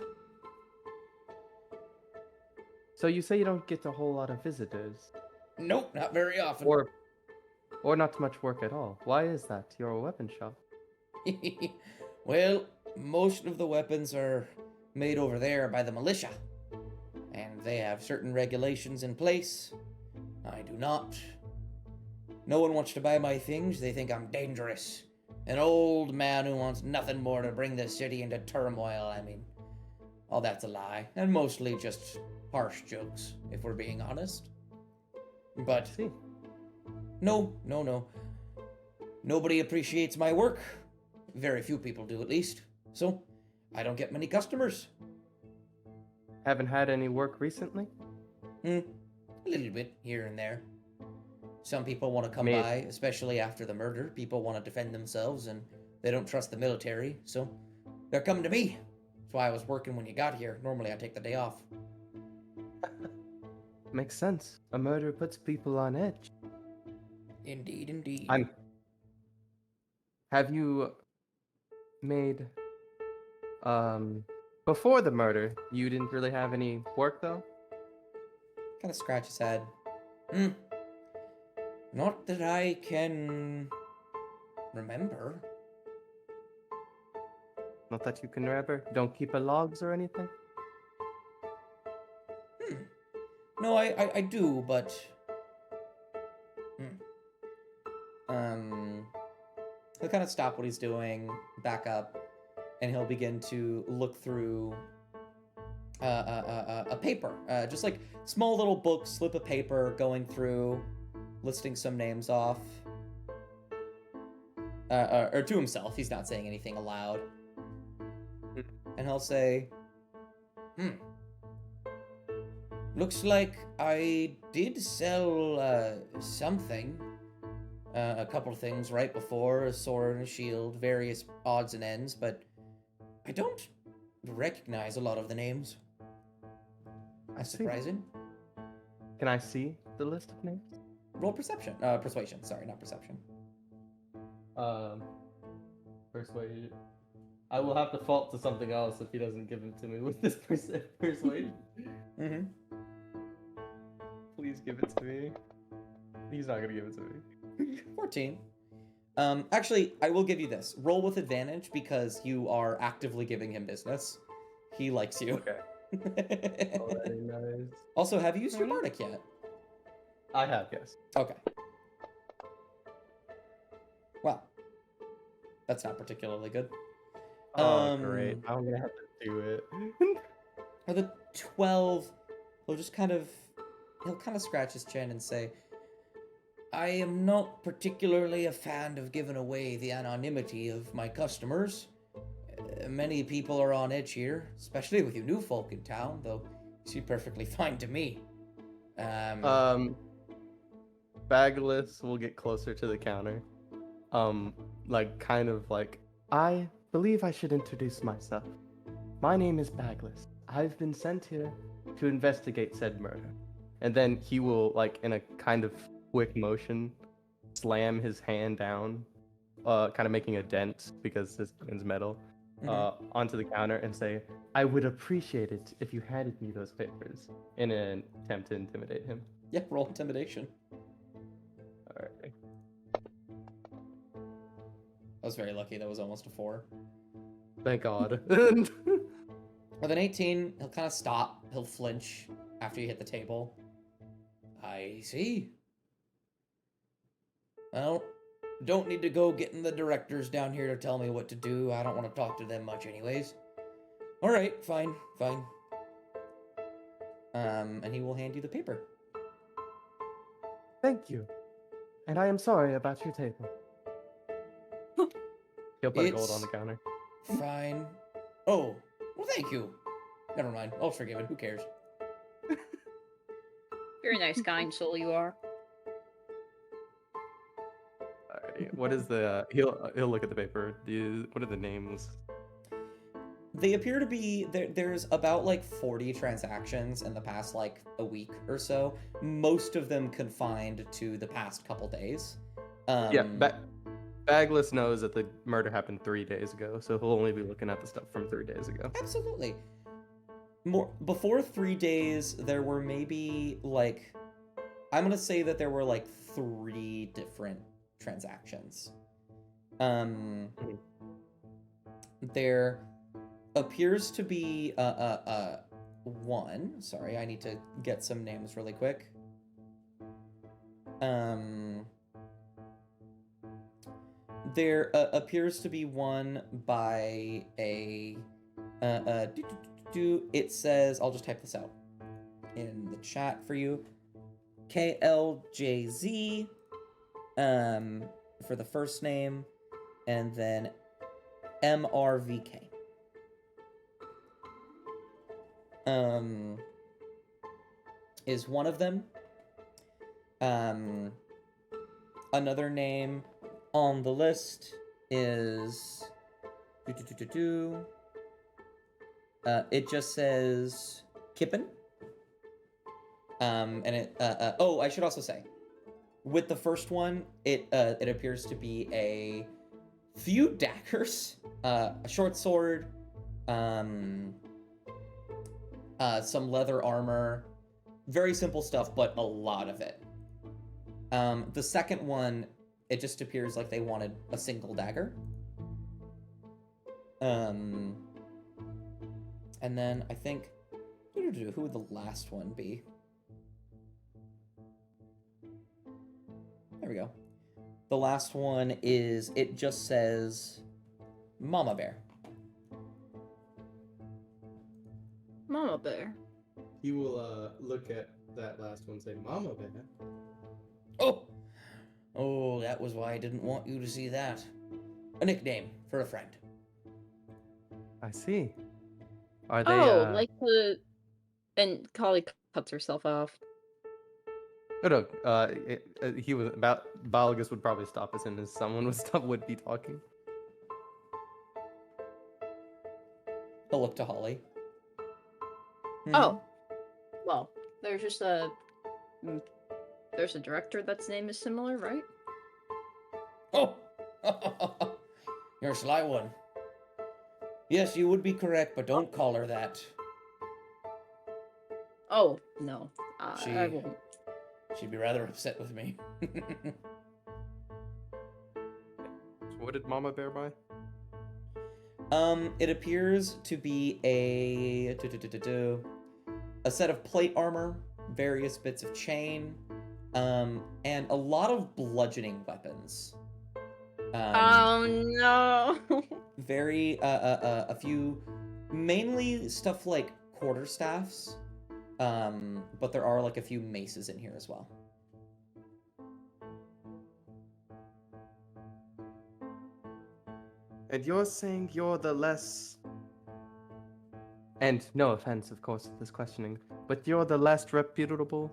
So you say you don't get a whole lot of visitors, Nope, not very often. or not much work at all. Why is that? You're a weapon shop. Well, most of the weapons are made over there by the militia, and they have certain regulations in place. I do not. No one wants to buy my things. They think I'm dangerous. An old man who wants nothing more to bring the city into turmoil. I mean, all that's a lie, and mostly just harsh jokes, if we're being honest. But See, no. Nobody appreciates my work. Very few people do, at least. So, I don't get many customers. haven't had any work recently. A little bit here and there. Some people want to come Maybe. by, especially after the murder. People want to defend themselves, and they don't trust the military, so they're coming to me. That's why I was working when you got here. Normally, I take the day off. Makes sense. A murder puts people on edge. Indeed. Have you made before the murder, you didn't really have any work though? Kind of scratch his head. Not that I can remember. Not that you can remember? Don't keep a logs or anything? No, I do, but he'll kind of stop what he's doing, back up, and he'll begin to look through a paper, just like small little book, slip of paper, going through, listing some names off, or to himself. He's not saying anything aloud, and he'll say, "Looks like I did sell something." A couple of things right before, a sword and a shield, various odds and ends, but I don't recognize a lot of the names. That's see. surprising. Can I see the list of names? Roll perception. Persuasion. Sorry, not perception. Persuasion. I will have to fault to something else if he doesn't give it to me with this persuasion. Mm-hmm. Please give it to me. He's not gonna give it to me. 14. Actually, I will give you this. Roll with advantage because you are actively giving him business. He likes you. Okay. Oh, very nice. Also, have you used your bardic yet? I have, yes. Okay. Well, that's not particularly good. Oh, great. I'm gonna have to do it. With a 12, he'll just kind of scratch his chin and say, I am not particularly a fan of giving away the anonymity of my customers. Many people are on edge here, especially with you new folk in town, though you seem perfectly fine to me. Bagless will get closer to the counter. I believe I should introduce myself. My name is Bagless. I've been sent here to investigate said murder. And then he will, like, in a kind of quick motion, slam his hand down, kind of making a dent because his hand's metal, onto the counter and say, I would appreciate it if you handed me those papers, in an attempt to intimidate him. Yeah, roll intimidation. Alright. I was very lucky. That was almost a 4. Thank God. With an 18, he'll kind of stop. He'll flinch after you hit the table. I see. Well, don't need to go getting the directors down here to tell me what to do. I don't want to talk to them much anyways. All right, fine. And he will hand you the paper. Thank you. And I am sorry about your table. He'll put gold It's- on the counter. Fine. Oh, well, thank you. Never mind. I'll forgive it. Who cares? Very nice, kind soul you are. Alrighty. What is the? He'll look at the paper. What are the names? They appear to be there's about like 40 transactions in the past like a week or so. Most of them confined to the past couple days. Bagless knows that the murder happened 3 days ago, so he'll only be looking at the stuff from 3 days ago. Absolutely. More before 3 days, there were maybe like, I'm gonna say that there were like 3 different transactions. There appears to be one. Sorry, I need to get some names really quick. There appears to be one by a it says, I'll just type this out in the chat for you. KLJZ for the first name, and then MRVK. Is one of them. Another name on the list is it just says Kippen. And it oh, I should also say, with the first one, it appears to be a few daggers, a short sword, some leather armor, very simple stuff, but a lot of it. The second one, it just appears like they wanted a single dagger. And then I think, who would the last one be? There we go. The last one is, it just says Mama Bear. Mama Bear. He will look at that last one and say, Mama Bear. Oh, that was why I didn't want you to see that. A nickname for a friend. I see. Are they? Like the. And Kali cuts herself off. Oh no. He was about. Balgus would probably stop as soon as someone would be talking. I'll look to Holly. Oh. Well, there's just a. There's a director that's name is similar, right? Oh! You're a sly one. Yes, you would be correct, but don't call her that. Oh, no. I She- won't. She'd be rather upset with me. So what did Mama Bear buy? It appears to be a set of plate armor, various bits of chain, and a lot of bludgeoning weapons. Oh no. Very a few, mainly stuff like quarterstaffs, But there are like a few maces in here as well. And you're saying you're the less. And no offense, of course, to this questioning, but you're the less reputable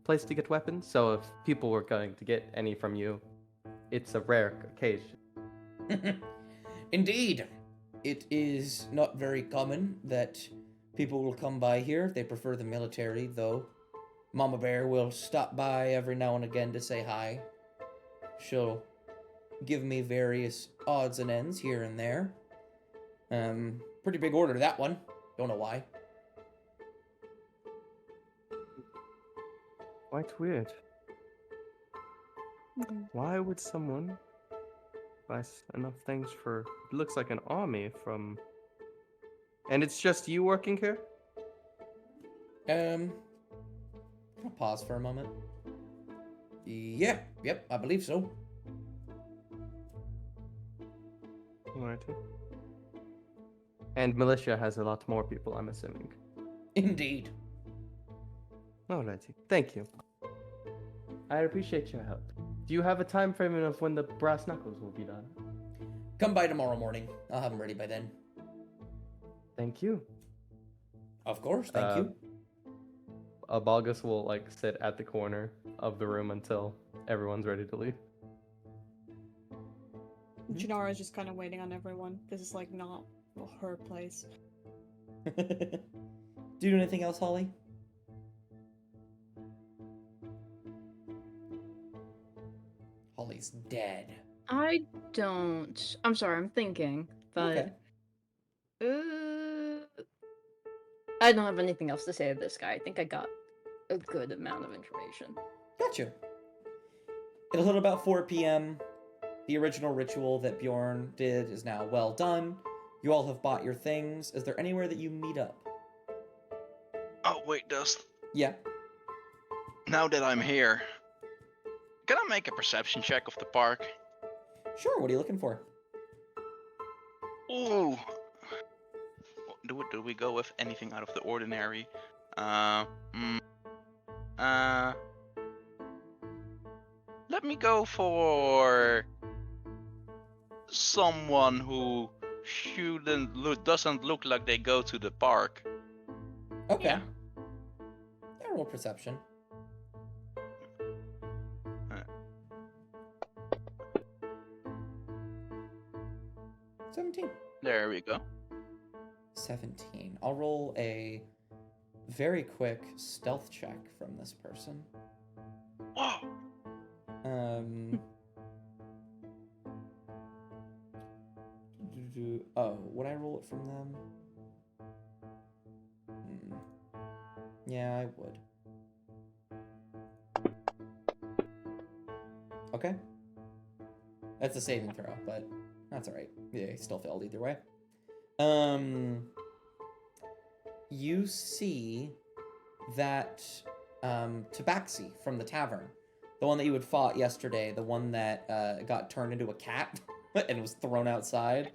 place to get weapons. So if people were going to get any from you, it's a rare occasion. Indeed. It is not very common that people will come by here. They prefer the military, though. Mama Bear will stop by every now and again to say hi. She'll give me various odds and ends here and there. Pretty big order, that one. Don't know why. Quite weird. Mhm. Why would someone buy enough things for? It looks like an army from. And it's just you working here? I'll pause for a moment. Yeah, yep, I believe so. Alrighty. And militia has a lot more people, I'm assuming. Indeed. Alrighty. Thank you. I appreciate your help. Do you have a time frame of when the brass knuckles will be done? Come by tomorrow morning. I'll have them ready by then. Thank you. Of course, thank you. Balgus will like sit at the corner of the room until everyone's ready to leave. Janara's just kind of waiting on everyone. This is like not her place. Do you do anything else, Holly? Holly's dead. I don't. I'm sorry, I'm thinking, but Okay. I don't have anything else to say to this guy. I think I got a good amount of information. Gotcha. It'll hit about 4 p.m. The original ritual that Bjorn did is now well done. You all have bought your things. Is there anywhere that you meet up? Oh wait, Dust. Yeah. Now that I'm here, can I make a perception check of the park? Sure, what are you looking for? Ooh. Do we go with anything out of the ordinary? Let me go for someone who doesn't look like they go to the park. Okay. Yeah. Yeah, roll perception. Uh. 17. There we go. 17. I'll roll a very quick stealth check from this person. Whoa. Oh, would I roll it from them? Yeah, I would. Okay. That's a saving throw, but that's alright. Yeah, he still failed either way. You see that Tabaxi from the tavern, the one that you had fought yesterday, the one that got turned into a cat and was thrown outside,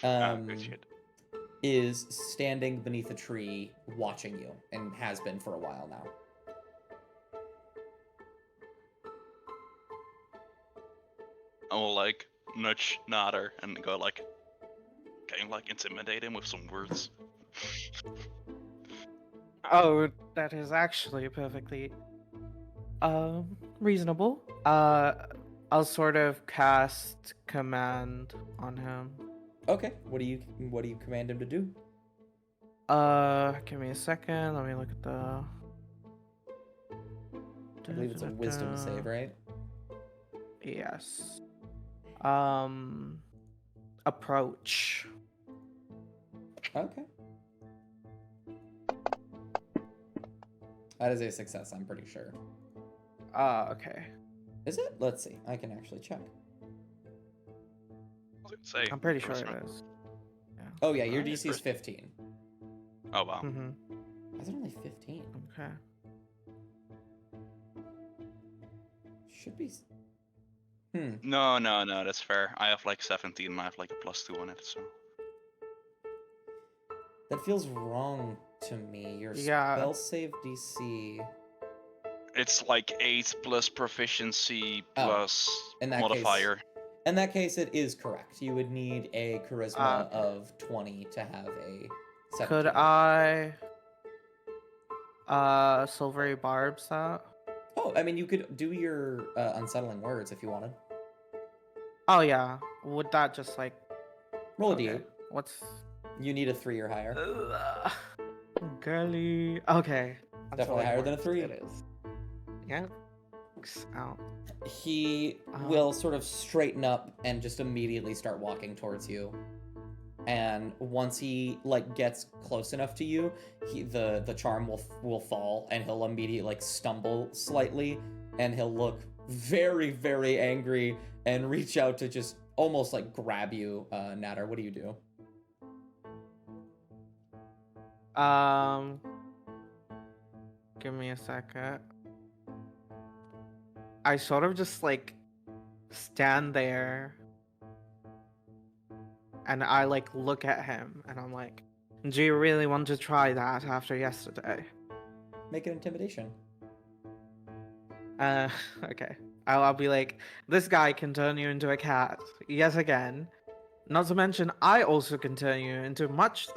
Good shit. is standing beneath a tree watching you and has been for a while now. I will like nudge Nader and go like, can you like intimidate him with some words? Oh, that is actually perfectly reasonable. I'll sort of cast command on him. Okay, what do you command him to do? Give me a second. Let me look at the. I believe it's a wisdom save, right? Yes. Approach. Okay. That is a success, I'm pretty sure. Okay. Is it? Let's see. I can actually check. Say, I'm pretty sure it is. Yeah. Oh yeah, your Alright, DC is first- 15. Oh wow. Mm-hmm. Why is it only 15? Okay. Should be. No, that's fair. I have like 17 and I have like a +2 on it, so. That feels wrong to me. Your Yeah. spell save DC. It's like 8 plus proficiency Oh, plus in that modifier. case, in that case, it is correct. You would need a charisma Okay. of 20 to have a 17. Could I silvery barbs that? Oh, I mean, you could do your unsettling words if you wanted. Oh yeah. Would that just like Roll a okay. d8. What's You need a 3 or higher. girly? Okay. Definitely higher than a 3. It is. Yeah. Out. He will sort of straighten up and just immediately start walking towards you. And once he like gets close enough to you, the charm will fall, and he'll immediately like stumble slightly, and he'll look very, very angry and reach out to just almost like grab you. Natter, what do you do? Give me a second. I sort of just like stand there and I like look at him and I'm like, do you really want to try that after yesterday? Make an intimidation. Okay. I'll be like, this guy can turn you into a cat yet again. Not to mention, I also can turn you into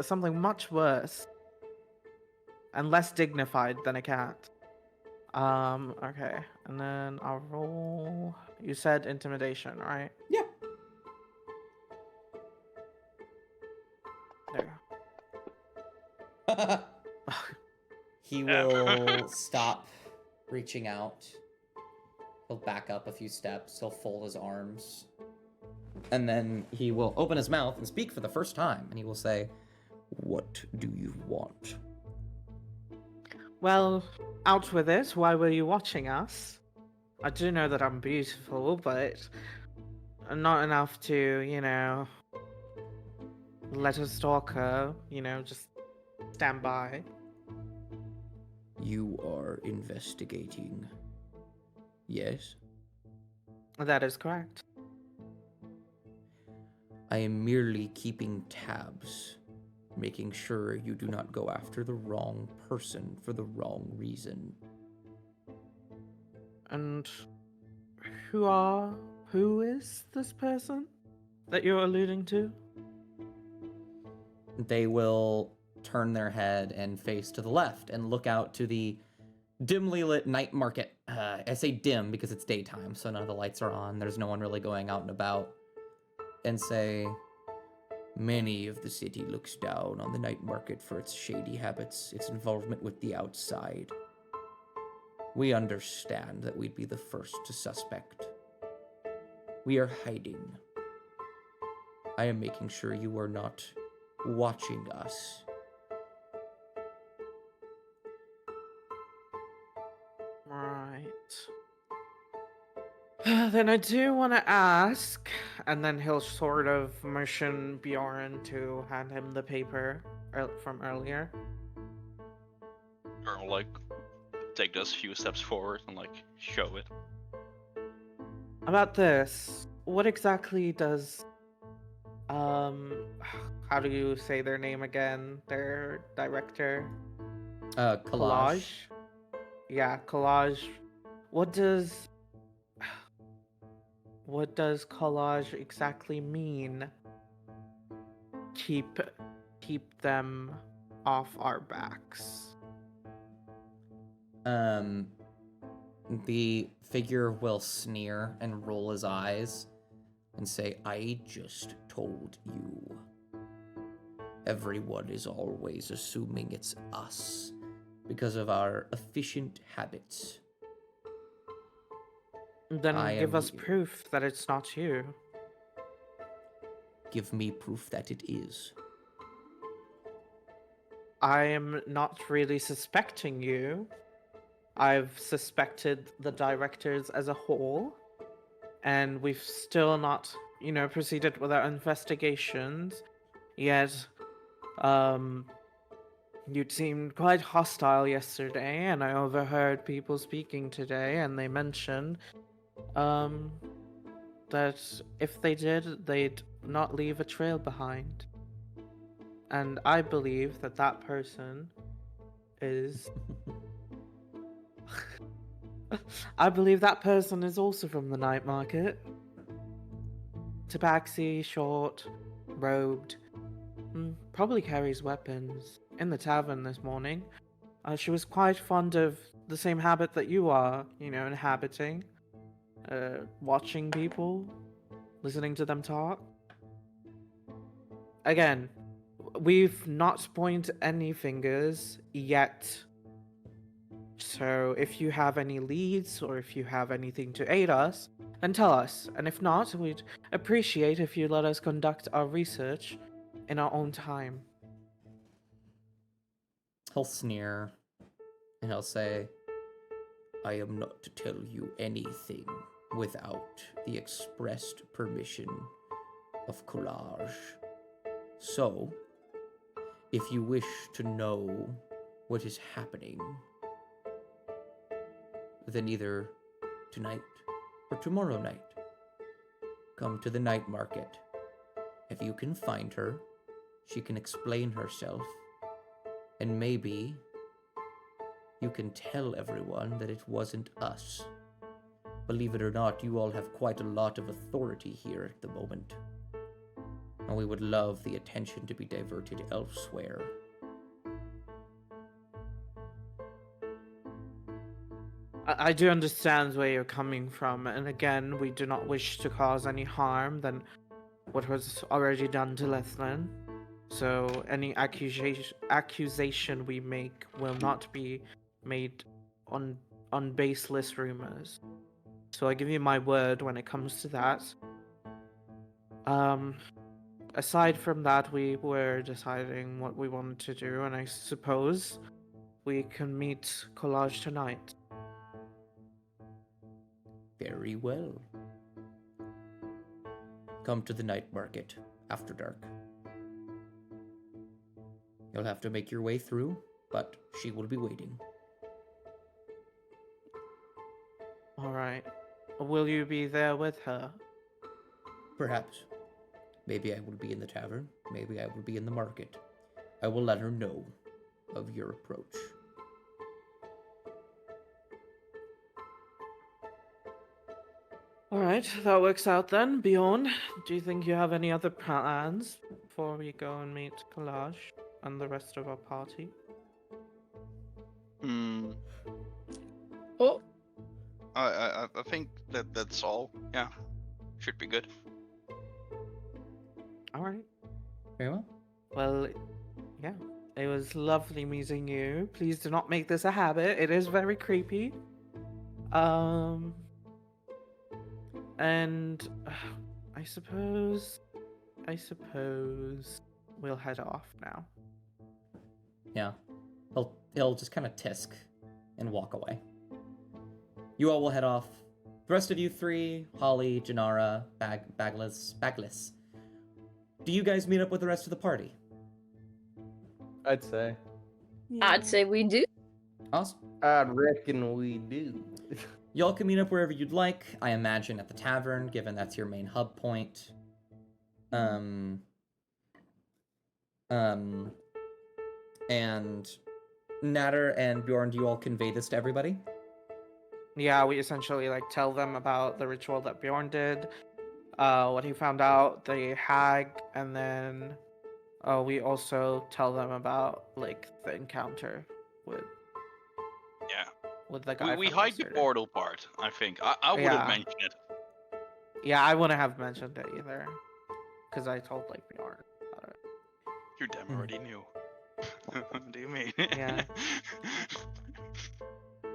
something much worse and less dignified than a cat. Okay. And then I'll roll. You said intimidation, right? Yeah. There. He will stop reaching out. He'll back up a few steps. He'll fold his arms. And then he will open his mouth and speak for the first time. And he will say, "What do you want?" Well, out with it. Why were you watching us? I do know that I'm beautiful, but not enough to, let a stalker, just stand by. You are investigating. Yes? That is correct. I am merely keeping tabs, making sure you do not go after the wrong person for the wrong reason. And who is this person that you're alluding to? They will turn their head and face to the left and look out to the dimly lit night market. I say dim because it's daytime, so none of the lights are on. There's no one really going out and about. And say, "Many of the city looks down on the night market for its shady habits, its involvement with the outside. We understand that we'd be the first to suspect. We are hiding. I am making sure you are not watching us." Right. Then I do want to ask, and then he'll sort of motion Bjorn to hand him the paper from earlier. Or like take those few steps forward and like show it. About this, what exactly does how do you say their name again? Their director? Collage. Yeah, Collage. What does collage exactly mean? Keep them off our backs. The figure will sneer and roll his eyes and say, "I just told you. Everyone is always assuming it's us because of our efficient habits. Then I give am us here. proof that it's not you. Give me proof that it is." I am not really suspecting you. I've suspected the directors as a whole, and we've still not, proceeded with our investigations. Yet, you seemed quite hostile yesterday, and I overheard people speaking today, and they mentioned, that if they did, they'd not leave a trail behind. And I believe that person is. I believe that person is also from the night market. Tabaxi, short, robed, probably carries weapons. In the tavern this morning. She was quite fond of the same habit that you are, inhabiting. Watching people, listening to them talk. Again, we've not pointed any fingers yet. So if you have any leads or if you have anything to aid us, then tell us. And if not, we'd appreciate if you let us conduct our research in our own time. He'll sneer and he'll say, I am not to tell you anything without the expressed permission of Collage. So, if you wish to know what is happening, then either tonight or tomorrow night, come to the night market. If you can find her, she can explain herself, and maybe you can tell everyone that it wasn't us. Believe it or not, you all have quite a lot of authority here at the moment, and we would love the attention to be diverted elsewhere. I do understand where you're coming from, and again, we do not wish to cause any harm than what was already done to Lethlin. So any accusation we make will not be made on baseless rumors. So I give you my word when it comes to that. Aside from that, we were deciding what we wanted to do, and I suppose we can meet Collage tonight. Very well. Come to the night market after dark. You'll have to make your way through, but she will be waiting. Alright. Will you be there with her? Perhaps. Maybe I will be in the tavern. Maybe I will be in the market. I will let her know of your approach. Alright, that works out then. Bjorn, do you think you have any other plans before we go and meet Collage and the rest of our party? Oh. I think that's all. Yeah. Should be good. Alright. Very well. Well, yeah. It was lovely meeting you. Please do not make this a habit. It is very creepy. And I suppose we'll head off now. Yeah. He'll just kind of tisk and walk away. You all will head off. The rest of you three, Holly, Janara, Bagless. Do you guys meet up with the rest of the party? I'd say. Yeah. I'd say we do. Awesome. I reckon we do. Y'all can meet up wherever you'd like. I imagine at the tavern, given that's your main hub point. And Natter and Bjorn, do you all convey this to everybody? Yeah, we essentially tell them about the ritual that Bjorn did, what he found out, the hag, and then we also tell them about the encounter with the guy. We from hide the yesterday. portal part, I think. I would have mentioned it. Yeah, I wouldn't have mentioned it either, because I told Bjorn about it. You damn already knew. What do you mean? Yeah.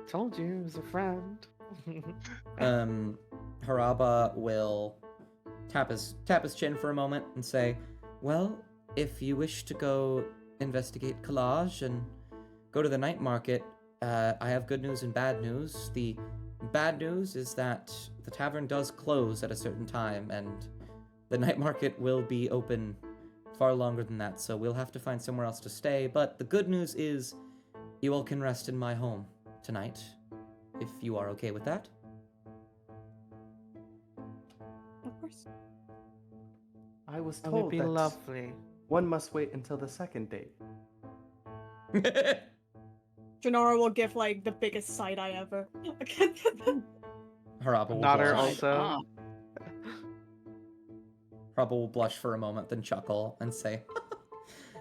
Told you, he was a friend. Haraba will tap his chin for a moment and say, well, if you wish to go investigate Collage and go to the night market, I have good news and bad news. The bad news is that the tavern does close at a certain time, and the night market will be open far longer than that, so we'll have to find somewhere else to stay. But the good news is you all can rest in my home tonight, if you are okay with that. Of course. I was That would told be that lovely. one must wait until the second date. Janora will give like the biggest side eye ever. Haraba will Nodder blush. also. Haraba will blush for a moment, then chuckle and say,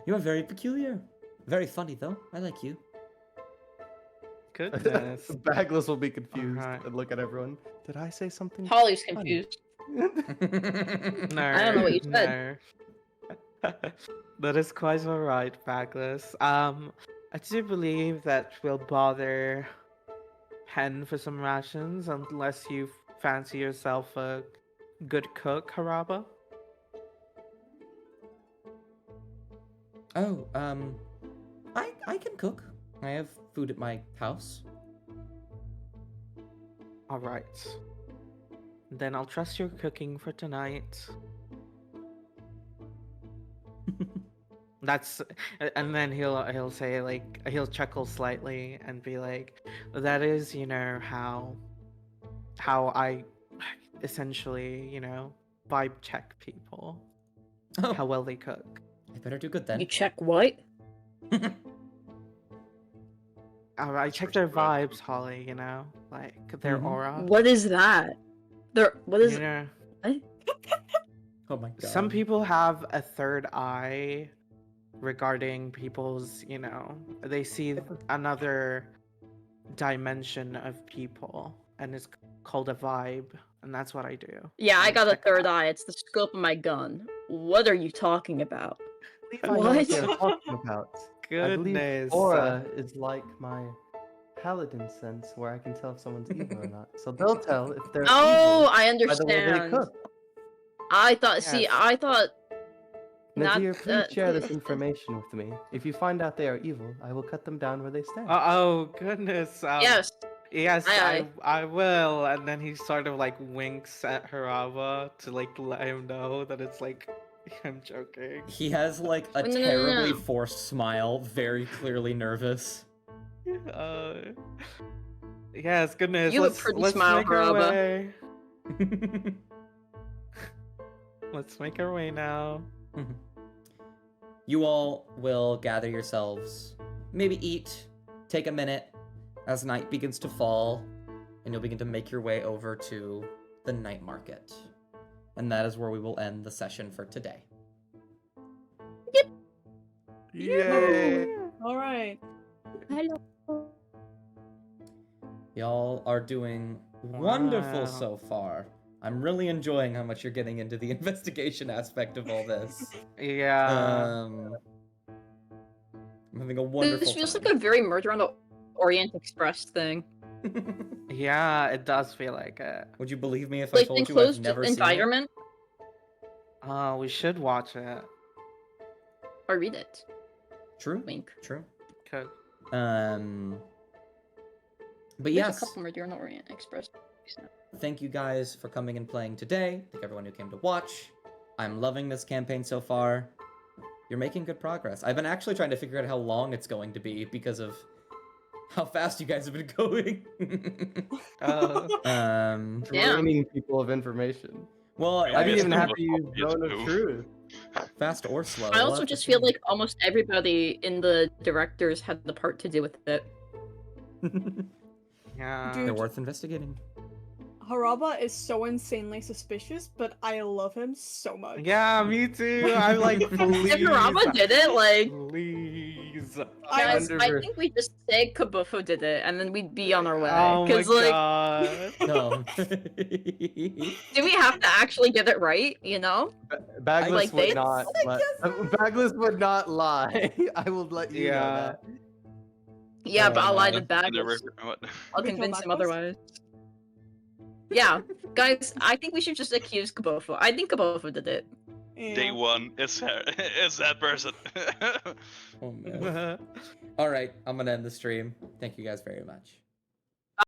"You are very peculiar. Very funny, though. I like you." Goodness. Bagless will be confused Alright. and look at everyone. Did I say something? Holly's funny?" confused. No. I don't know what you said. No. That is quite alright, Bagless. I do believe that we'll bother Hen for some rations unless you fancy yourself a good cook, Haraba. Oh, I can cook. I have food at my house. Alright. Then I'll trust your cooking for tonight. That's and then he'll say like he'll chuckle slightly and be like, that is, you know, how I essentially, you know, vibe check people. Oh, How well they cook. I better do good You then. check what? I check their vibes, Holly, you know, like their Mhm. aura. What is that? What is You know, Oh my god. some people have a third eye regarding people's, you know, they see another dimension of people and it's called a vibe, and that's what I do. Yeah, I got a check third that. eye. It's the scope of my gun. What are you talking about? I believe I know what they're What? talking about. I believe Goodness. aura is like my paladin sense, where I can tell if someone's evil or not. So they'll tell if they're Oh, evil I by the way they understand. cook. I thought. See, Yes. I thought. Not. Nadir, please share this information with me. If you find out they are evil, I will cut them down where they stand. Oh goodness. Yes. Yes, Aye, I will. And then he sort of like winks at Harava to like let him know that it's like I'm joking. He has like a No, no, no, terribly no. forced smile, very clearly nervous. Uh, yes, goodness. You have a let's pretty let's smile, make our Haraba. way. Let's make our way now. You all will gather yourselves, maybe eat, take a minute as night begins to fall, and you'll begin to make your way over to the night market. And that is where we will end the session for today. Yay! All right. Hello. Y'all are doing wonderful Wow. so far. I'm really enjoying how much you're getting into the investigation aspect of all this. Yeah. I'm having a wonderful This feels time. like a very Murder on the Orient Express thing. Yeah, it does feel like it. Would you believe me if I Like told you I've enclosed never seen it? environment. Oh, we should watch it. Or read it. True, Wink. true. Okay. But There's yes, a couple Murder on the Orient Express. thank you guys for coming and playing today. Thank everyone who came to watch. I'm loving this campaign so far. You're making good progress. I've been actually trying to figure out how long it's going to be because of how fast you guys have been going. Draining people of information. Well, I didn't guess even the have most to use obvious zone of move. truth. fast or slow. I we'll also have to just feel see. like almost everybody in the directors had the part to do with it. Yeah. Dude. They're worth investigating. Haraba is so insanely suspicious, but I love him so much. Yeah, me too. I'm like, please. If Harama did it, like, Please. guys, I Wonder- think we just say Kabufo did it, and then we'd be on our way. Oh my Because, like, god. No. do we have to actually get it right, you know? Bagless Like, would they- not. Bagless would not lie. I will let you know Yeah. that. Yeah, but I'll lie to That's in the Bagless. river- what? I'll We kill convince him Bagless? otherwise. Yeah, guys, I think we should just accuse Kabofo. I think Kabofo did it. Yeah. Day one, it's her. It's that person. Oh man. All right, I'm gonna end the stream. Thank you guys very much.